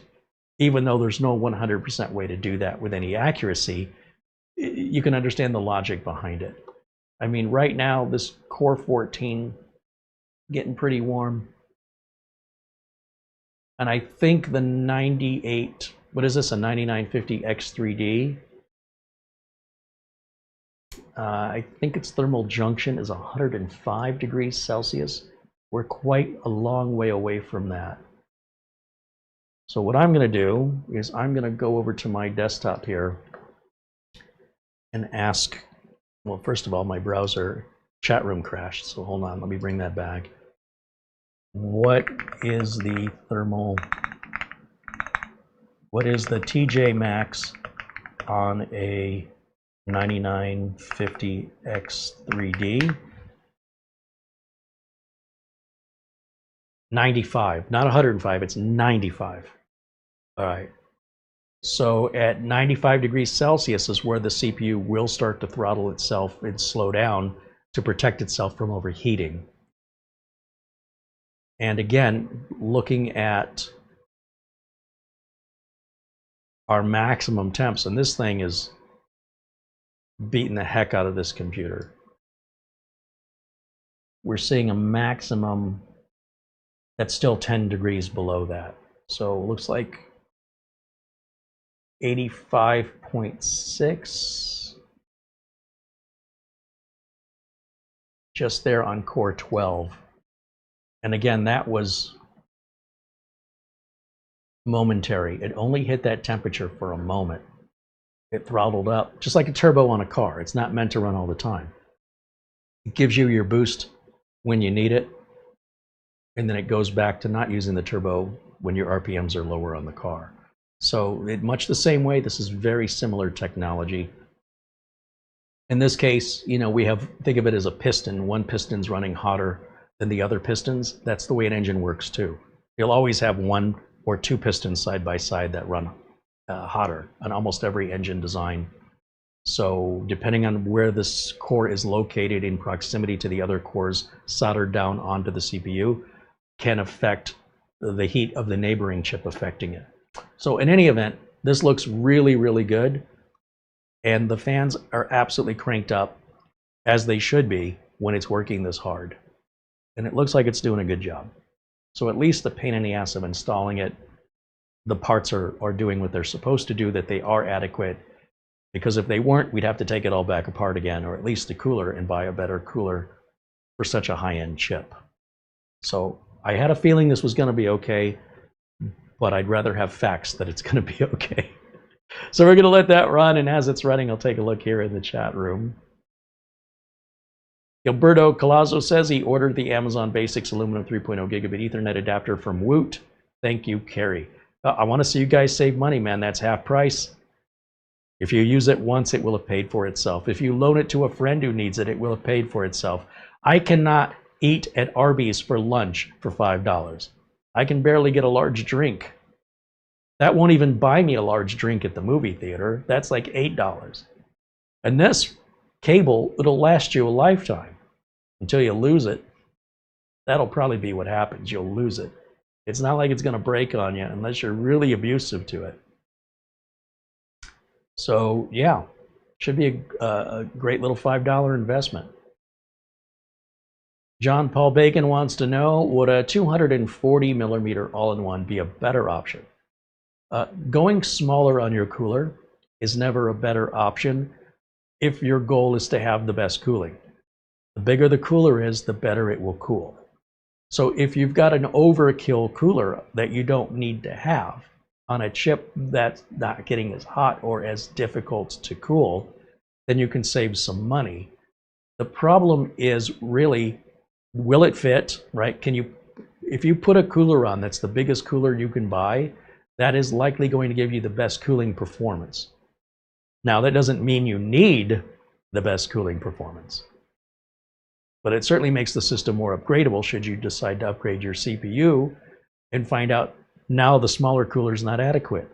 Even though there's no 100% way to do that with any accuracy, you can understand the logic behind it. I mean, right now, this Core 14 getting pretty warm. And I think the 98, what is this, a 9950 X3D? I think its thermal junction is 105 degrees Celsius. We're quite a long way away from that. So what I'm going to do is I'm going to go over to my desktop here and ask, well, first of all, my browser chat room crashed, so hold on, let me bring that back. What is the TJ Max on a 9950 X3D? 95, not 105, it's 95. All right. So at 95 degrees Celsius is where the CPU will start to throttle itself and slow down to protect itself from overheating. And again, looking at our maximum temps, and this thing is beating the heck out of this computer. We're seeing a maximum that's still 10 degrees below that. So it looks like 85.6, just there on Core 12. And again, that was momentary. It only hit that temperature for a moment. It throttled up, just like a turbo on a car. It's not meant to run all the time. It gives you your boost when you need it, and then it goes back to not using the turbo when your RPMs are lower on the car. So much the same way, this is very similar technology. In this case, you know, we have, think of it as a piston. One piston's running hotter than the other pistons. That's the way an engine works too. You'll always have one or two pistons side by side that run hotter on almost every engine design. So depending on where this core is located in proximity to the other cores soldered down onto the CPU, can affect the heat of the neighboring chip affecting it. So in any event, this looks really, really good. And the fans are absolutely cranked up, as they should be when it's working this hard. And it looks like it's doing a good job. So at least the pain in the ass of installing it, the parts are doing what they're supposed to do, that they are adequate. Because if they weren't, we'd have to take it all back apart again, or at least the cooler, and buy a better cooler for such a high-end chip. So I had a feeling this was going to be okay, but I'd rather have facts that it's going to be okay. So we're going to let that run, and as it's running, I'll take a look here in the chat room. Gilberto Colazzo says he ordered the Amazon Basics aluminum 3.0 gigabit Ethernet adapter from Woot. Thank you, Carey. I want to see you guys save money, man. That's half price. If you use it once, it will have paid for itself. If you loan it to a friend who needs it, it will have paid for itself. I cannot eat at Arby's for lunch for $5. I can barely get a large drink. That won't even buy me a large drink at the movie theater. That's like $8. And this cable, it'll last you a lifetime until you lose it. That'll probably be what happens. You'll lose it. It's not like it's going to break on you unless you're really abusive to it. So yeah, should be a great little $5 investment. John Paul Bacon wants to know, would a 240 millimeter all-in-one be a better option? Going smaller on your cooler is never a better option if your goal is to have the best cooling. The bigger the cooler is, the better it will cool. So if you've got an overkill cooler that you don't need to have on a chip that's not getting as hot or as difficult to cool, then you can save some money. The problem is really, will it fit, right? If you put a cooler on that's the biggest cooler you can buy, that is likely going to give you the best cooling performance. Now, that doesn't mean you need the best cooling performance, but it certainly makes the system more upgradable should you decide to upgrade your CPU and find out now the smaller cooler is not adequate.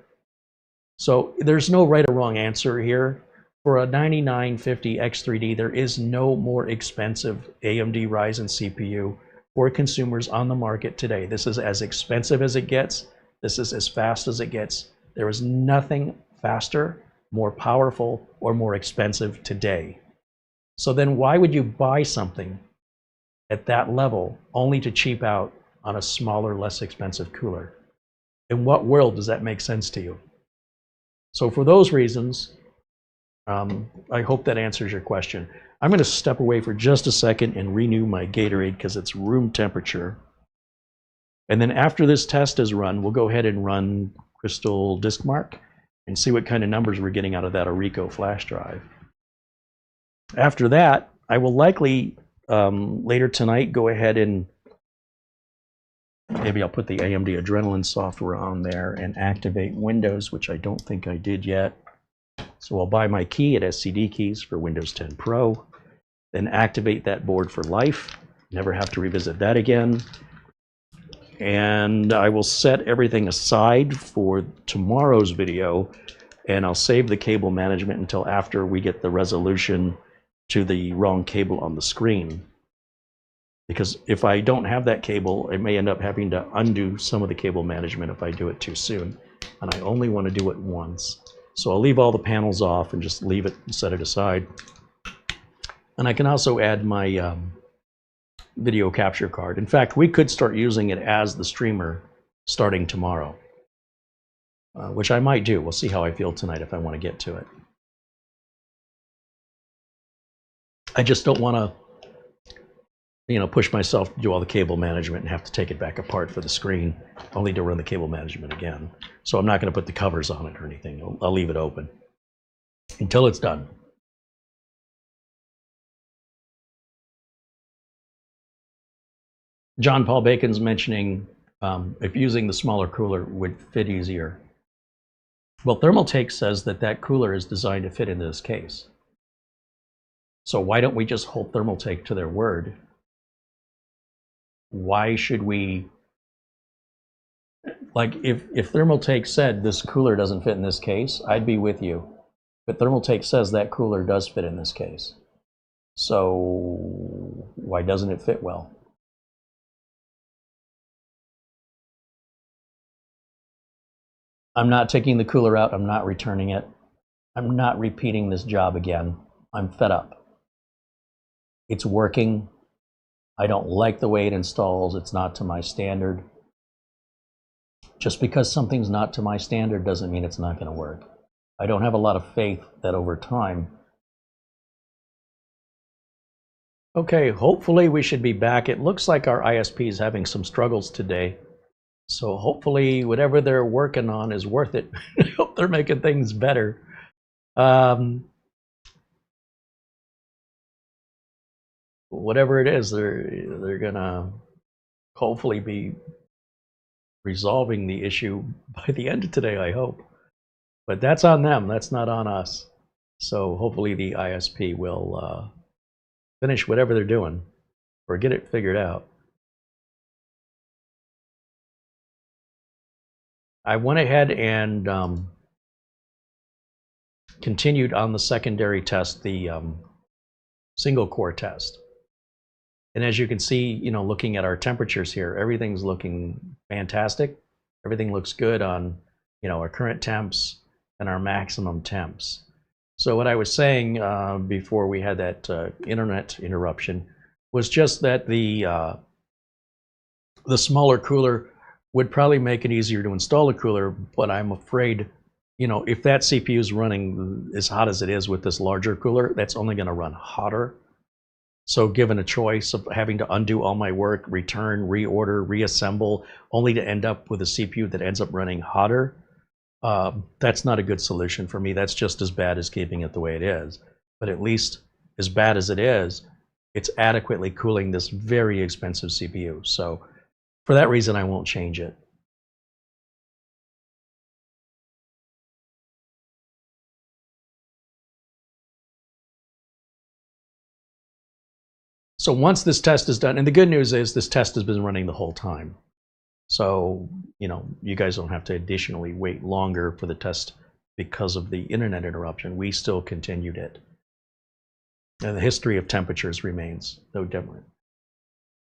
So there's no right or wrong answer here. For a 9950 X3D, there is no more expensive AMD Ryzen CPU for consumers on the market today. This is as expensive as it gets. This is as fast as it gets. There is nothing faster, more powerful, or more expensive today. So then why would you buy something at that level only to cheap out on a smaller, less expensive cooler? In what world does that make sense to you? So for those reasons, I hope that answers your question. I'm going to step away for just a second and renew my Gatorade because it's room temperature. And then after this test is run, we'll go ahead and run Crystal Disk Mark and see what kind of numbers we're getting out of that Orico flash drive. After that, I will likely later tonight go ahead and maybe I'll put the AMD Adrenalin software on there and activate Windows, which I don't think I did yet. So I'll buy my key at SCD Keys for Windows 10 Pro, then activate that board for life, never have to revisit that again. And I will set everything aside for tomorrow's video, and I'll save the cable management until after we get the resolution to the wrong cable on the screen. Because if I don't have that cable, I may end up having to undo some of the cable management if I do it too soon. And I only want to do it once. So I'll leave all the panels off and just leave it and set it aside. And I can also add my video capture card. In fact, we could start using it as the streamer starting tomorrow, which I might do. We'll see how I feel tonight if I want to get to it. I just don't want to, push myself to do all the cable management and have to take it back apart for the screen, only to run the cable management again. So I'm not going to put the covers on it or anything. I'll leave it open until it's done. John Paul Bacon's mentioning if using the smaller cooler would fit easier. Well, Thermaltake says that that cooler is designed to fit into this case. So why don't we just hold Thermaltake to their word? Why should we, like if Thermaltake said this cooler doesn't fit in this case, I'd be with you. But Thermaltake says that cooler does fit in this case. So why doesn't it fit well? I'm not taking the cooler out. I'm not returning it. I'm not repeating this job again. I'm fed up. It's working. I don't like the way it installs. It's not to my standard. Just because something's not to my standard doesn't mean it's not going to work. I don't have a lot of faith that over time. Okay, hopefully we should be back. It looks like our ISP is having some struggles today. So hopefully whatever they're working on is worth it. I hope they're making things better. Whatever it is, they're gonna hopefully be resolving the issue by the end of today, I hope. But that's on them, that's not on us. So hopefully the ISP will finish whatever they're doing or get it figured out. I went ahead and continued on the secondary test, the single core test. And as you can see, you know, looking at our temperatures here, everything's looking fantastic. Everything looks good on, you know, our current temps and our maximum temps. So what I was saying before we had that internet interruption was just that the smaller cooler would probably make it easier to install a cooler, but I'm afraid, you know, if that CPU is running as hot as it is with this larger cooler, that's only going to run hotter. So given a choice of having to undo all my work, return, reorder, reassemble, only to end up with a CPU that ends up running hotter, that's not a good solution for me. That's just as bad as keeping it the way it is. But at least as bad as it is, it's adequately cooling this very expensive CPU. So for that reason, I won't change it. So once this test is done, and the good news is this test has been running the whole time. So, you know, you guys don't have to additionally wait longer for the test because of the internet interruption. We still continued it. And the history of temperatures remains no different.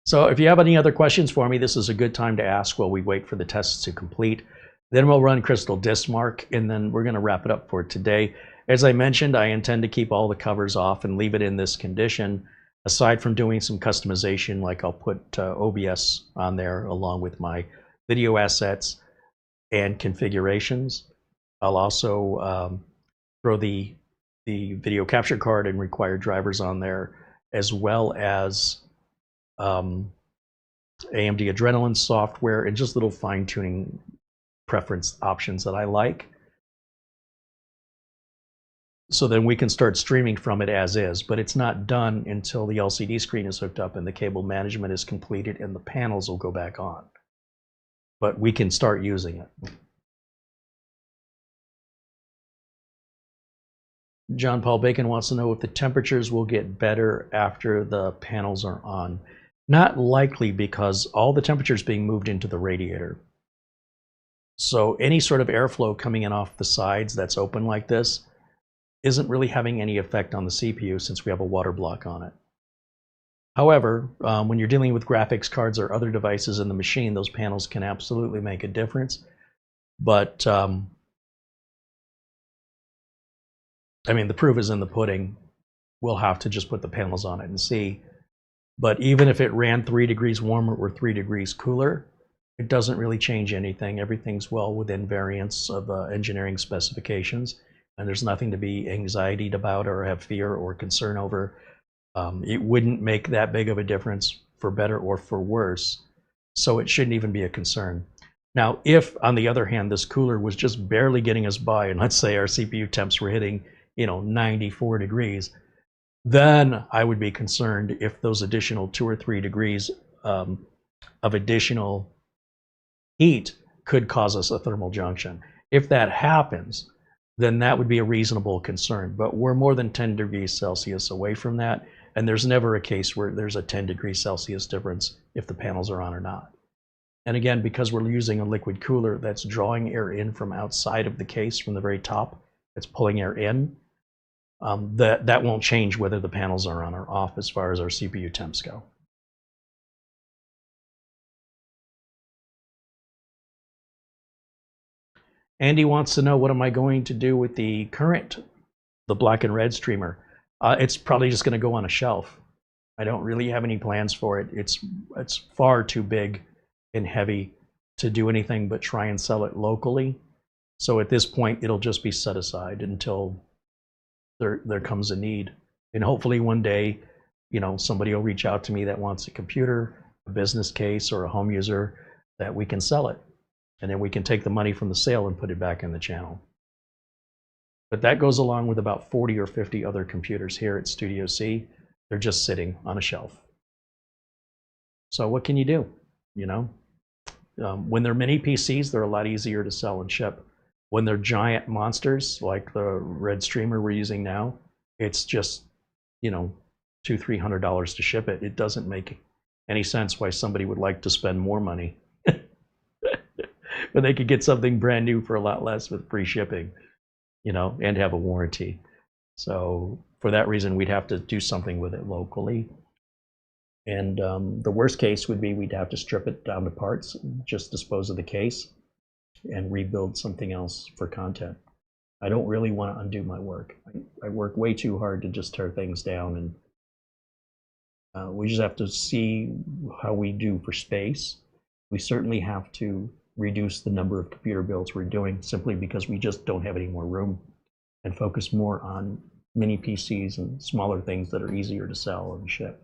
So if you have any other questions for me, this is a good time to ask while we wait for the tests to complete. Then we'll run Crystal Dismark, and then we're going to wrap it up for today. As I mentioned, I intend to keep all the covers off and leave it in this condition. Aside from doing some customization, like I'll put OBS on there along with my video assets and configurations. I'll also throw the video capture card and required drivers on there, as well as AMD Adrenalin software and just little fine-tuning preference options that I like. So then we can start streaming from it as is, but it's not done until the LCD screen is hooked up and the cable management is completed and the panels will go back on. But we can start using it. John Paul Bacon wants to know if the temperatures will get better after the panels are on. Not likely, because all the temperature is being moved into the radiator. So any sort of airflow coming in off the sides that's open like this isn't really having any effect on the CPU since we have a water block on it. However, when you're dealing with graphics cards or other devices in the machine, those panels can absolutely make a difference. But I mean, the proof is in the pudding. We'll have to just put the panels on it and see. But even if it ran 3 degrees warmer or 3 degrees cooler, it doesn't really change anything. Everything's well within variance of engineering specifications. And there's nothing to be anxietied about or have fear or concern over. It wouldn't make that big of a difference for better or for worse, so it shouldn't even be a concern. Now, if, on the other hand, this cooler was just barely getting us by, and let's say our CPU temps were hitting, you know, 94 degrees, then I would be concerned if those additional 2 or 3 degrees of additional heat could cause us a thermal junction. If that happens, then that would be a reasonable concern. But we're more than 10 degrees Celsius away from that, and there's never a case where there's a 10 degrees Celsius difference if the panels are on or not. And again, because we're using a liquid cooler that's drawing air in from outside of the case, from the very top, it's pulling air in, that won't change whether the panels are on or off as far as our CPU temps go. Andy wants to know, what am I going to do with the black and red streamer? It's probably just going to go on a shelf. I don't really have any plans for it. It's far too big and heavy to do anything but try and sell it locally. So at this point, it'll just be set aside until there comes a need. And hopefully one day, you know, somebody will reach out to me that wants a computer, a business case, or a home user, that we can sell it. And then we can take the money from the sale and put it back in the channel. But that goes along with about 40 or 50 other computers here at Studio C. They're just sitting on a shelf. So what can you do? You know, when they're mini PCs, they're a lot easier to sell and ship. When they're giant monsters like the red streamer we're using now, it's just, you know, $200–300 to ship it. It doesn't make any sense why somebody would like to spend more money when they could get something brand new for a lot less with free shipping, you know, and have a warranty. So for that reason, we'd have to do something with it locally. And the worst case would be we'd have to strip it down to parts, just dispose of the case, and rebuild something else for content. I don't really want to undo my work. I work way too hard to just tear things down, and we just have to see how we do for space. We certainly have to reduce the number of computer builds we're doing simply because we just don't have any more room, and focus more on mini PCs and smaller things that are easier to sell and ship.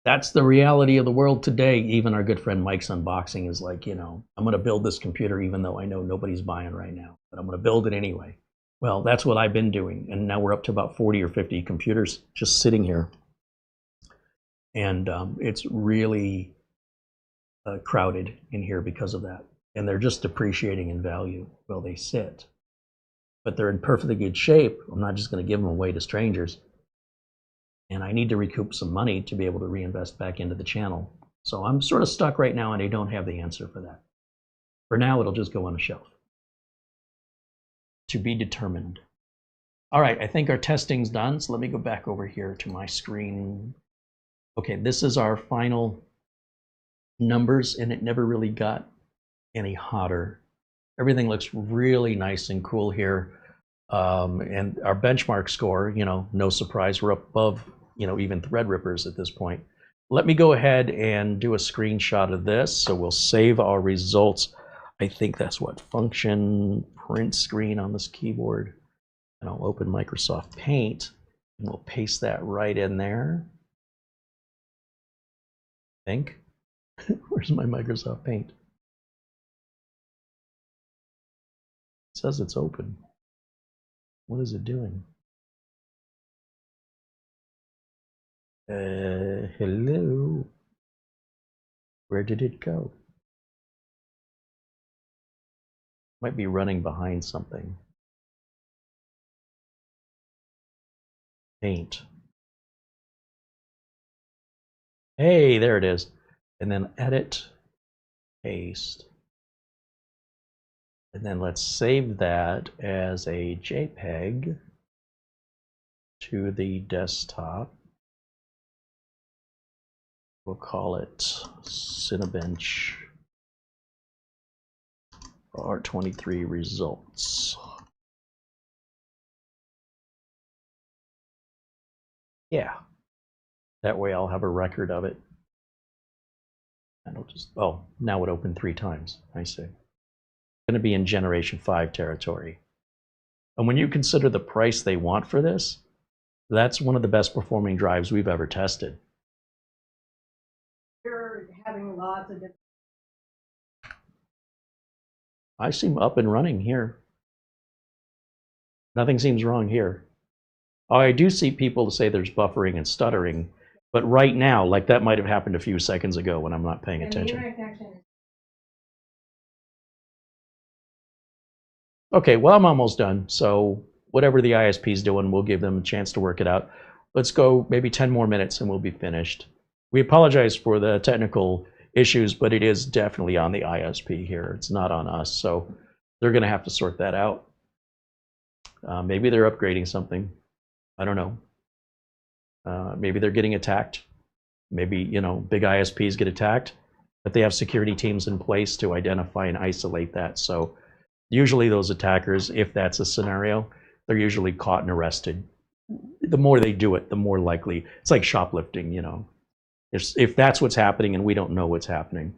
That's the reality of the world today. Even our good friend Mike's Unboxing is like, you know, I'm going to build this computer even though I know nobody's buying right now, but I'm going to build it anyway. Well, that's what I've been doing, and now we're up to about 40 or 50 computers just sitting here. And it's really crowded in here because of that. And they're just depreciating in value while they sit. But they're in perfectly good shape. I'm not just going to give them away to strangers. And I need to recoup some money to be able to reinvest back into the channel. So I'm sort of stuck right now, and I don't have the answer for that. For now, it'll just go on a shelf. To be determined. All right, I think our testing's done. So let me go back over here to my screen. Okay, this is our final numbers, and it never really got any hotter. Everything looks really nice and cool here. And our benchmark score, you know, no surprise, we're up above, you know, even Threadrippers at this point. Let me go ahead and do a screenshot of this. So we'll save our results. I think that's what, function print screen on this keyboard. And I'll open Microsoft Paint, and we'll paste that right in there. I think. Where's my Microsoft Paint? It says it's open. What is it doing? Hello? Where did it go? Might be running behind something. Paint. Hey, there it is. And then edit, paste. And then let's save that as a JPEG to the desktop. We'll call it Cinebench R23 results. Yeah, that way I'll have a record of it. And I'll just, oh, now it opened 3 times. I see. Going to be in Generation 5 territory. And when you consider the price they want for this, that's one of the best performing drives we've ever tested. You're having lots of different... I seem up and running here. Nothing seems wrong here. Oh, I do see people say there's buffering and stuttering, but right now, like that might have happened a few seconds ago when I'm not paying attention. Okay, well, I'm almost done. So whatever the ISP is doing, we'll give them a chance to work it out. Let's go maybe 10 more minutes and we'll be finished. We apologize for the technical issues, but it is definitely on the ISP here. It's not on us. So they're going to have to sort that out. Maybe they're upgrading something. I don't know. Maybe they're getting attacked. Maybe, you know, big ISPs get attacked, but they have security teams in place to identify and isolate that. So usually those attackers, if that's a scenario, they're usually caught and arrested. The more they do it, the more likely. It's like shoplifting, you know. If that's what's happening and we don't know what's happening,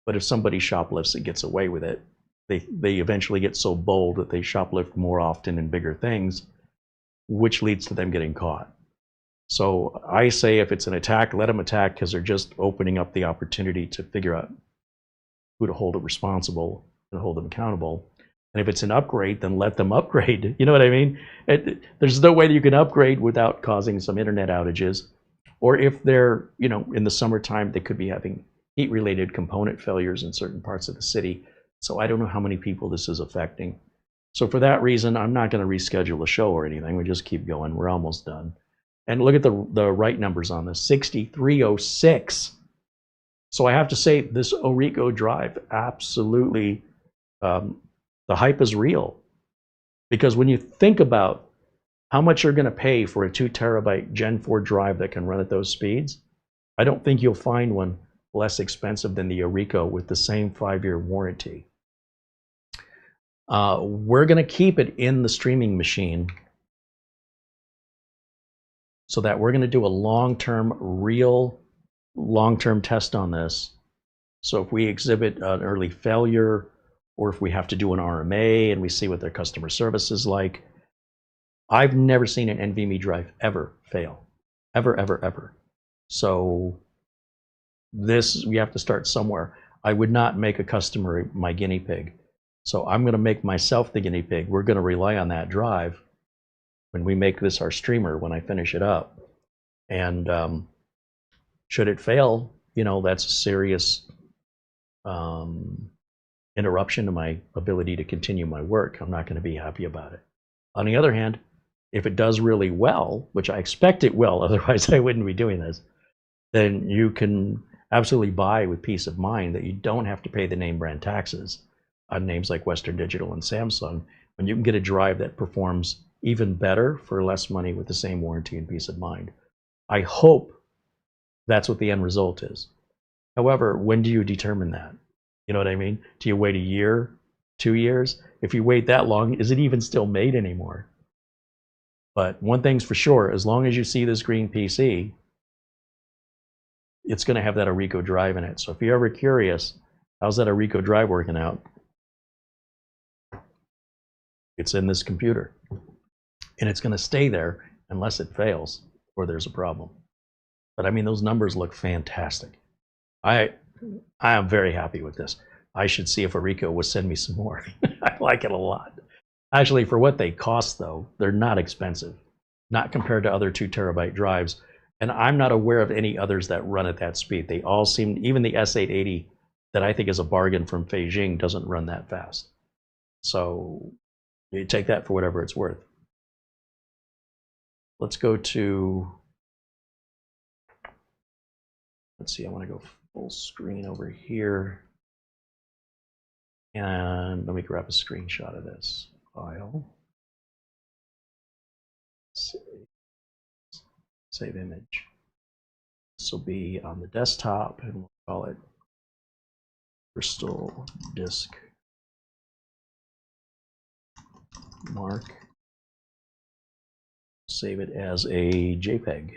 but if somebody shoplifts and gets away with it, they eventually get so bold that they shoplift more often and bigger things, which leads to them getting caught. So I say if it's an attack, let them attack, because they're just opening up the opportunity to figure out who to hold responsible and hold them accountable. And if it's an upgrade, then let them upgrade. You know what I mean? There's no way that you can upgrade without causing some internet outages. Or if they're, you know, in the summertime, they could be having heat-related component failures in certain parts of the city. So I don't know how many people this is affecting. So for that reason, I'm not going to reschedule the show or anything. We just keep going. We're almost done. And look at the right numbers on this, 6306. So I have to say, this Orico drive, absolutely, the hype is real. Because when you think about how much you're going to pay for a 2 terabyte Gen 4 drive that can run at those speeds, I don't think you'll find one less expensive than the Orico with the same 5-year warranty. We're going to keep it in the streaming machine so that we're going to do a real long-term test on this. So if we exhibit an early failure, or if we have to do an RMA and we see what their customer service is like, I've never seen an NVMe drive ever fail. Ever, ever, ever. So this, we have to start somewhere. I would not make a customer my guinea pig. So I'm going to make myself the guinea pig. We're going to rely on that drive when we make this our streamer, when I finish it up. And should it fail, you know, that's a serious interruption to my ability to continue my work. I'm not going to be happy about it. On the other hand, if it does really well, which I expect it will, otherwise I wouldn't be doing this, then you can absolutely buy with peace of mind that you don't have to pay the name brand taxes on names like Western Digital and Samsung, when you can get a drive that performs even better for less money with the same warranty and peace of mind. I hope that's what the end result is. However, when do you determine that? You know what I mean? Do you wait a year, 2 years? If you wait that long, is it even still made anymore? But one thing's for sure, as long as you see this green PC, it's going to have that Orico drive in it. So if you're ever curious, how's that Orico drive working out? It's in this computer. And it's going to stay there unless it fails or there's a problem. But I mean, those numbers look fantastic. I am very happy with this. I should see if Orico will send me some more. I like it a lot. Actually, for what they cost, though, they're not expensive. Not compared to other 2 terabyte drives. And I'm not aware of any others that run at that speed. They all seem, even the S880 that I think is a bargain from Beijing doesn't run that fast. So you take that for whatever it's worth. Let's go to, let's see, I want to go full screen over here. And let me grab a screenshot of this file. Save image. This will be on the desktop, and we'll call it Crystal Disk Mark. Save it as a JPEG.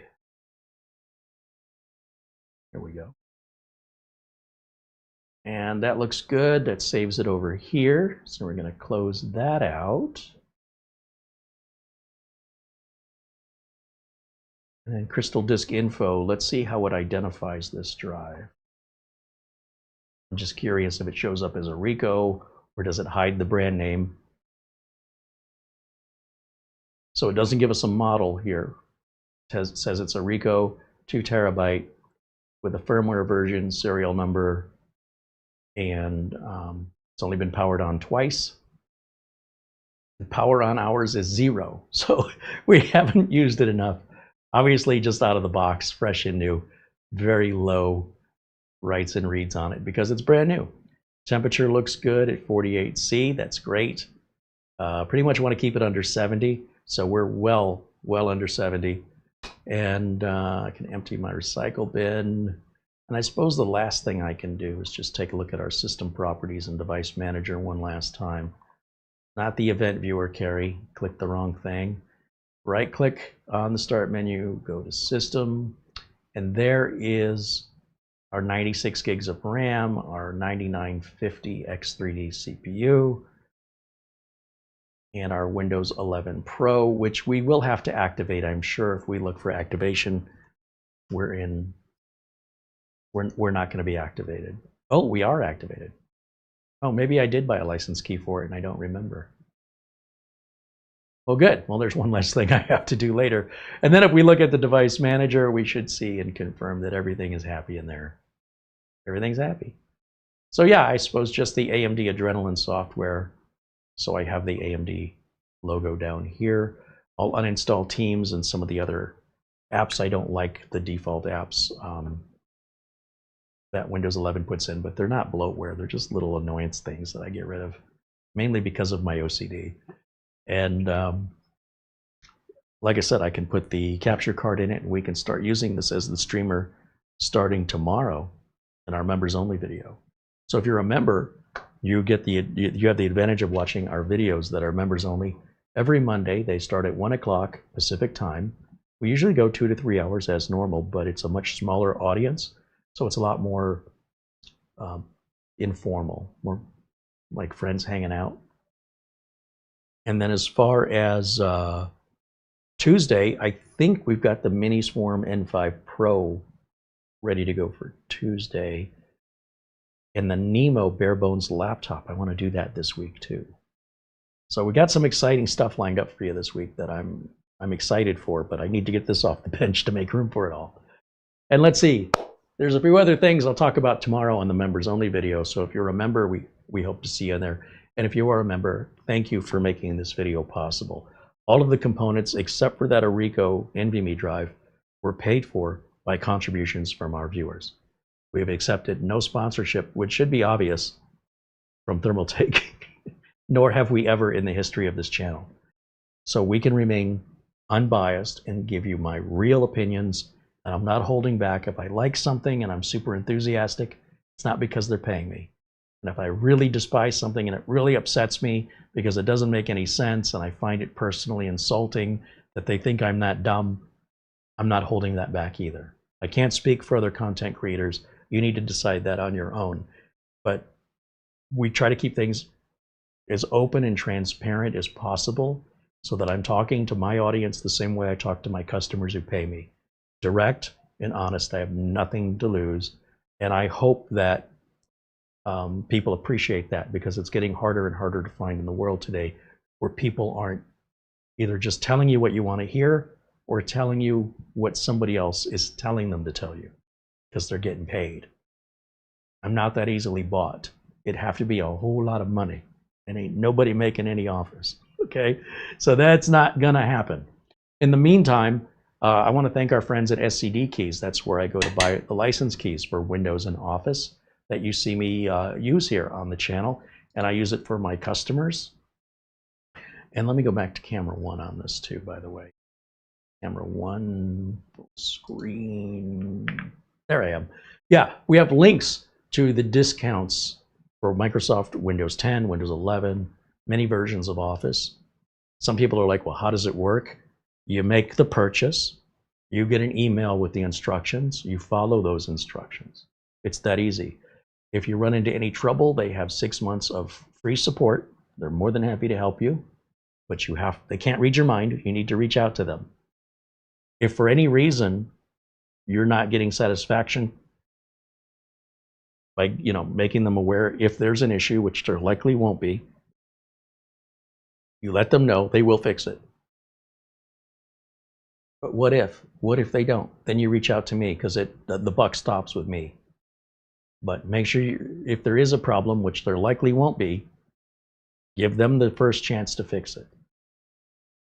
There we go. And that looks good. That saves it over here. So we're going to close that out. And then Crystal Disk Info, let's see how it identifies this drive. I'm just curious if it shows up as a Orico or does it hide the brand name. So it doesn't give us a model here. It says it's a Orico 2 terabyte with a firmware version, serial number, and it's only been powered on twice. The power on hours is 0, so we haven't used it enough. Obviously, just out of the box, fresh and new, very low writes and reads on it because it's brand new. Temperature looks good at 48°C, that's great. Pretty much want to keep it under 70, so we're well under 70. And I can empty my recycle bin. And I suppose the last thing I can do is just take a look at our system properties and device manager one last time. Not the event viewer, Carey. Click the wrong thing. Right click on the start menu, go to system, and there is our 96 gigs of RAM, our 9950 X3D CPU, and our Windows 11 Pro, which we will have to activate, I'm sure. If we look for activation, we're not going to be activated. Oh, we are activated. Oh, maybe I did buy a license key for it and I don't remember. Well, good. Well, there's one less thing I have to do later. And then if we look at the device manager, we should see and confirm that everything is happy in there. Everything's happy. So yeah, I suppose just the AMD Adrenalin software. So I have the AMD logo down here. I'll uninstall Teams and some of the other apps. I don't like the default apps that Windows 11 puts in, but they're not bloatware. They're just little annoyance things that I get rid of, mainly because of my OCD. And like I said, I can put the capture card in it and we can start using this as the streamer starting tomorrow in our members only video. So if you're a member, you have the advantage of watching our videos that are members only. Every Monday, they start at 1 o'clock Pacific time. We usually go 2 to 3 hours as normal, but it's a much smaller audience. So it's a lot more informal, more like friends hanging out. And then as far as Tuesday, I think we've got the Mini Swarm N5 Pro ready to go for Tuesday. And the Nemo bare bones laptop, I want to do that this week too. So we got some exciting stuff lined up for you this week that I'm excited for, but I need to get this off the bench to make room for it all. And let's see, there's a few other things I'll talk about tomorrow on the members only video. So if you're a member, we hope to see you in there. And if you are a member, thank you for making this video possible. All of the components, except for that Orico NVMe drive, were paid for by contributions from our viewers. We have accepted no sponsorship, which should be obvious, from Thermaltake, nor have we ever in the history of this channel. So we can remain unbiased and give you my real opinions, and I'm not holding back. If I like something and I'm super enthusiastic, it's not because they're paying me. And if I really despise something and it really upsets me because it doesn't make any sense and I find it personally insulting that they think I'm that dumb, I'm not holding that back either. I can't speak for other content creators. You need to decide that on your own. But we try to keep things as open and transparent as possible so that I'm talking to my audience the same way I talk to my customers who pay me. Direct and honest. I have nothing to lose. And I hope that people appreciate that, because it's getting harder and harder to find in the world today, where people aren't either just telling you what you want to hear or telling you what somebody else is telling them to tell you because they're getting paid. I'm not that easily bought. It'd have to be a whole lot of money, and ain't nobody making any offers. Okay, so that's not gonna happen. In the meantime, I want to thank our friends at SSD Keys. That's where I go to buy the license keys for Windows and Office that you see me use here on the channel, and I use it for my customers. And let me go back to camera 1 on this too, by the way. Camera 1, full screen. There I am. Yeah, we have links to the discounts for Microsoft Windows 10, Windows 11, many versions of Office. Some people are like, well, how does it work? You make the purchase, you get an email with the instructions, you follow those instructions. It's that easy. If you run into any trouble, they have 6 months of free support. They're more than happy to help you, but they can't read your mind. You need to reach out to them. If for any reason you're not getting satisfaction by making them aware if there's an issue, which there likely won't be, you let them know. They will fix it. But what if they don't? Then you reach out to me, because the buck stops with me. But make sure if there is a problem, which there likely won't be, give them the first chance to fix it.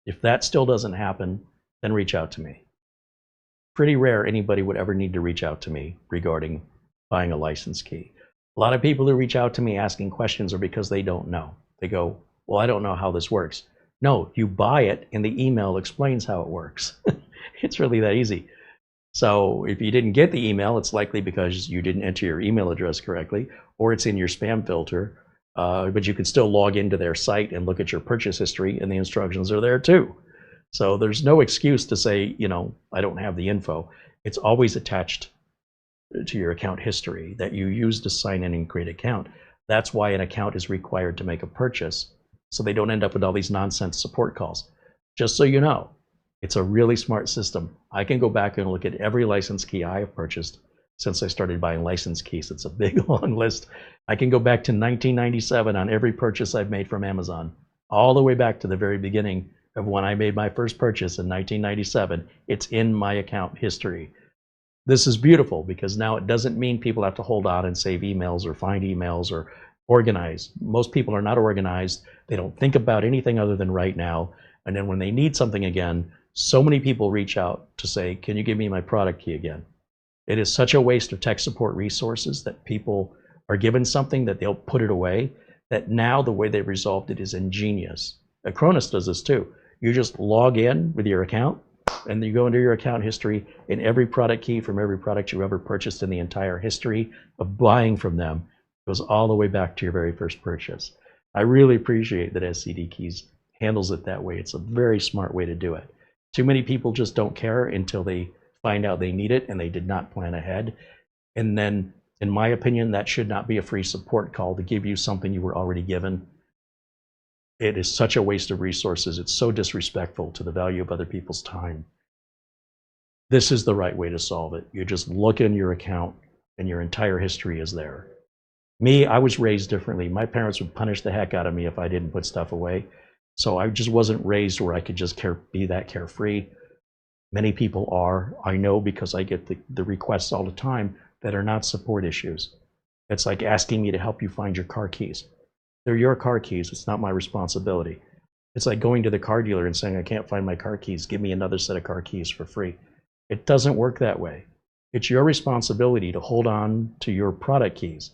If that still doesn't happen, then reach out to me. Pretty rare anybody would ever need to reach out to me regarding buying a license key. A lot of people who reach out to me asking questions are because they don't know. They go, well, I don't know how this works. No, you buy it and the email explains how it works. It's really that easy. So if you didn't get the email, it's likely because you didn't enter your email address correctly, or it's in your spam filter, but you can still log into their site and look at your purchase history, and the instructions are there too. So there's no excuse to say, I don't have the info. It's always attached to your account history that you use to sign in and create an account. That's why an account is required to make a purchase, so they don't end up with all these nonsense support calls. Just so you know, it's a really smart system. I can go back and look at every license key I have purchased since I started buying license keys. It's a big, long list. I can go back to 1997 on every purchase I've made from Amazon, all the way back to the very beginning of when I made my first purchase in 1997. It's in my account history. This is beautiful, because now it doesn't mean people have to hold on and save emails or find emails or organize. Most people are not organized. They don't think about anything other than right now. And then when they need something again, so many people reach out to say, can you give me my product key again? It is such a waste of tech support resources that people are given something that they'll put it away, that now the way they've resolved it is ingenious. Acronis does this too. You just log in with your account, and then you go into your account history, and every product key from every product you ever purchased in the entire history of buying from them goes all the way back to your very first purchase. I really appreciate that SCD Keys handles it that way. It's a very smart way to do it. Too many people just don't care until they find out they need it and they did not plan ahead. And then, in my opinion, that should not be a free support call to give you something you were already given. It is such a waste of resources. It's so disrespectful to the value of other people's time. This is the right way to solve it. You just look in your account and your entire history is there. Me, I was raised differently. My parents would punish the heck out of me if I didn't put stuff away. So I just wasn't raised where I could just be that carefree. Many people are. I know because I get the requests all the time that are not support issues. It's like asking me to help you find your car keys. They're your car keys. It's not my responsibility. It's like going to the car dealer and saying, I can't find my car keys. Give me another set of car keys for free. It doesn't work that way. It's your responsibility to hold on to your product keys.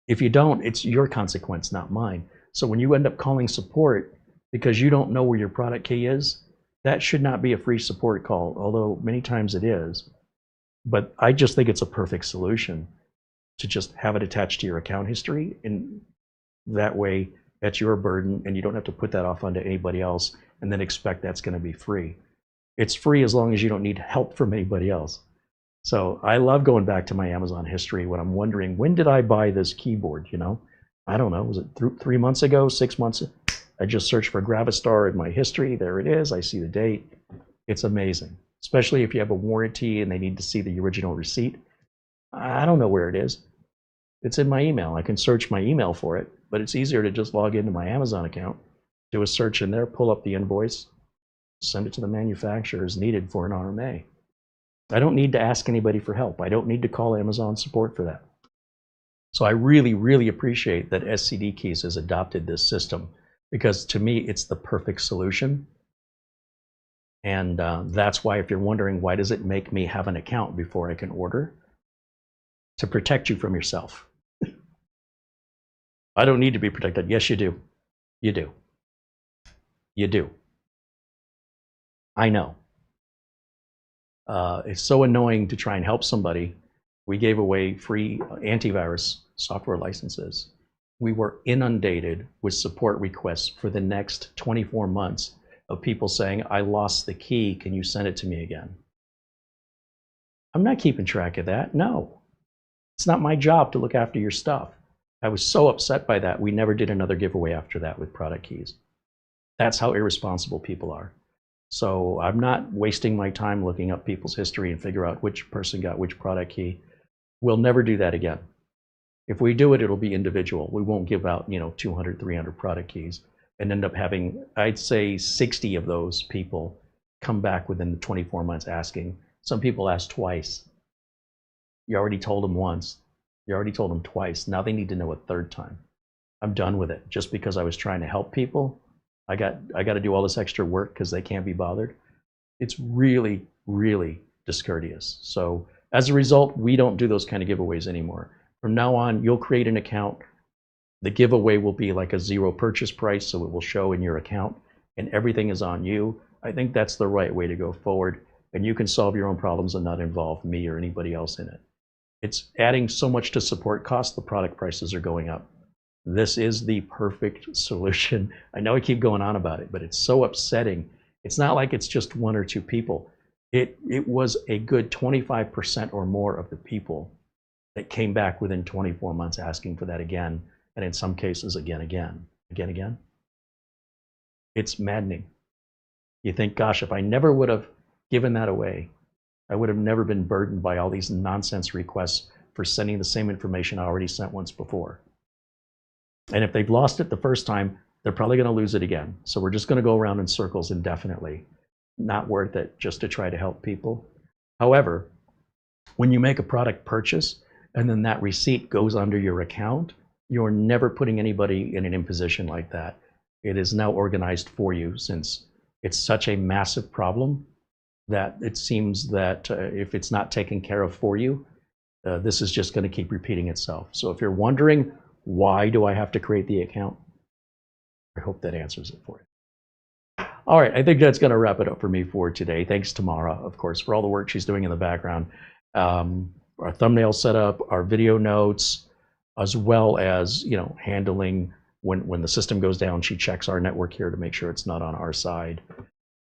If you don't, it's your consequence, not mine. So when you end up calling support because you don't know where your product key is, that should not be a free support call, although many times it is. But I just think it's a perfect solution to just have it attached to your account history, and that way that's your burden and you don't have to put that off onto anybody else and then expect that's going to be free. It's free as long as you don't need help from anybody else. So I love going back to my Amazon history when I'm wondering, when did I buy this keyboard? You know, I don't know, was it 3 months ago, 6 months? I just searched for Gravistar in my history. There it is. I see the date. It's amazing, especially if you have a warranty and they need to see the original receipt. I don't know where it is. It's in my email. I can search my email for it, but it's easier to just log into my Amazon account, do a search in there, pull up the invoice, send it to the manufacturer as needed for an RMA. I don't need to ask anybody for help. I don't need to call Amazon support for that. So I really, really appreciate that SCD Keys has adopted this system, because to me, it's the perfect solution. And that's why, if you're wondering, why does it make me have an account before I can order? To protect you from yourself. I don't need to be protected. Yes, you do. You do. You do. I know. It's so annoying to try and help somebody. We gave away free antivirus software licenses. We were inundated with support requests for the next 24 months of people saying, I lost the key, can you send it to me again? I'm not keeping track of that, no. It's not my job to look after your stuff. I was so upset by that, we never did another giveaway after that with product keys. That's how irresponsible people are. So I'm not wasting my time looking up people's history and figure out which person got which product key. We'll never do that again. If we do it, it'll be individual. We won't give out, 200, 300 product keys and end up having, I'd say 60 of those people come back within the 24 months asking. Some people ask twice. You already told them once. You already told them twice. Now they need to know a third time. I'm done with it. Just because I was trying to help people, I got to do all this extra work because they can't be bothered. It's really, really discourteous. So as a result, we don't do those kind of giveaways anymore. From now on, you'll create an account. The giveaway will be like a zero purchase price, so it will show in your account, and everything is on you. I think that's the right way to go forward, and you can solve your own problems and not involve me or anybody else in it. It's adding so much to support costs, the product prices are going up. This is the perfect solution. I know I keep going on about it, but it's so upsetting. It's not like it's just 1 or 2 people. It was a good 25% or more of the people that came back within 24 months asking for that again, and in some cases again. It's maddening. You think, gosh, if I never would have given that away, I would have never been burdened by all these nonsense requests for sending the same information I already sent once before. And if they've lost it the first time, they're probably going to lose it again. So we're just going to go around in circles indefinitely. Not worth it just to try to help people. However, when you make a product purchase and then that receipt goes under your account, you're never putting anybody in an imposition like that. It is now organized for you, since it's such a massive problem that it seems that if it's not taken care of for you, this is just going to keep repeating itself. So if you're wondering, why do I have to create the account? I hope that answers it for you. All right, I think that's going to wrap it up for me for today. Thanks to Mara, of course, for all the work she's doing in the background. Our thumbnail setup, our video notes, as well as, you know, handling when the system goes down, she checks our network here to make sure it's not on our side.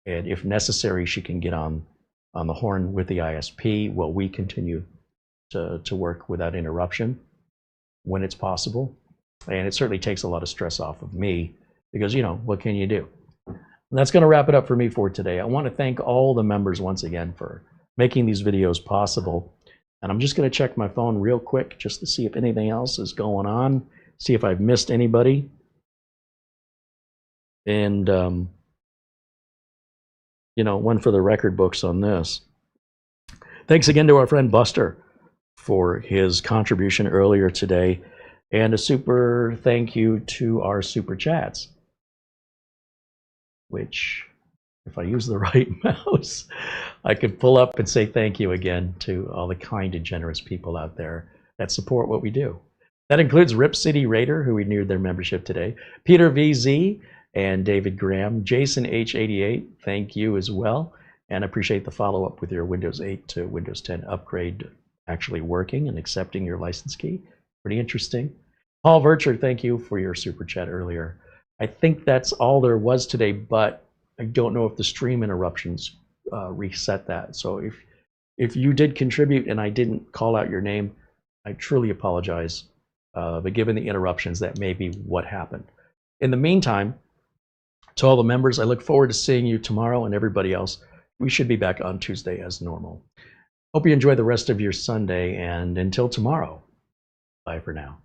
And if necessary, she can get on the horn with the ISP while we continue to work without interruption when it's possible. And it certainly takes a lot of stress off of me because, you know, what can you do? And that's going to wrap it up for me for today. I want to thank all the members once again for making these videos possible. And I'm just going to check my phone real quick just to see if anything else is going on, see if I've missed anybody. And, you know, one for the record books on this. Thanks again to our friend Buster for his contribution earlier today. And a super thank you to our super chats, which, if I use the right mouse, I could pull up and say thank you again to all the kind and generous people out there that support what we do. That includes Rip City Raider, who renewed their membership today, Peter VZ, and David Graham, Jason H88, thank you as well. And I appreciate the follow-up with your Windows 8 to Windows 10 upgrade actually working and accepting your license key. Pretty interesting. Paul Vircher, thank you for your super chat earlier. I think that's all there was today, but I don't know if the stream interruptions reset that. So if you did contribute and I didn't call out your name, I truly apologize. But given the interruptions, that may be what happened. In the meantime, to all the members, I look forward to seeing you tomorrow, and everybody else, we should be back on Tuesday as normal. Hope you enjoy the rest of your Sunday, and until tomorrow, bye for now.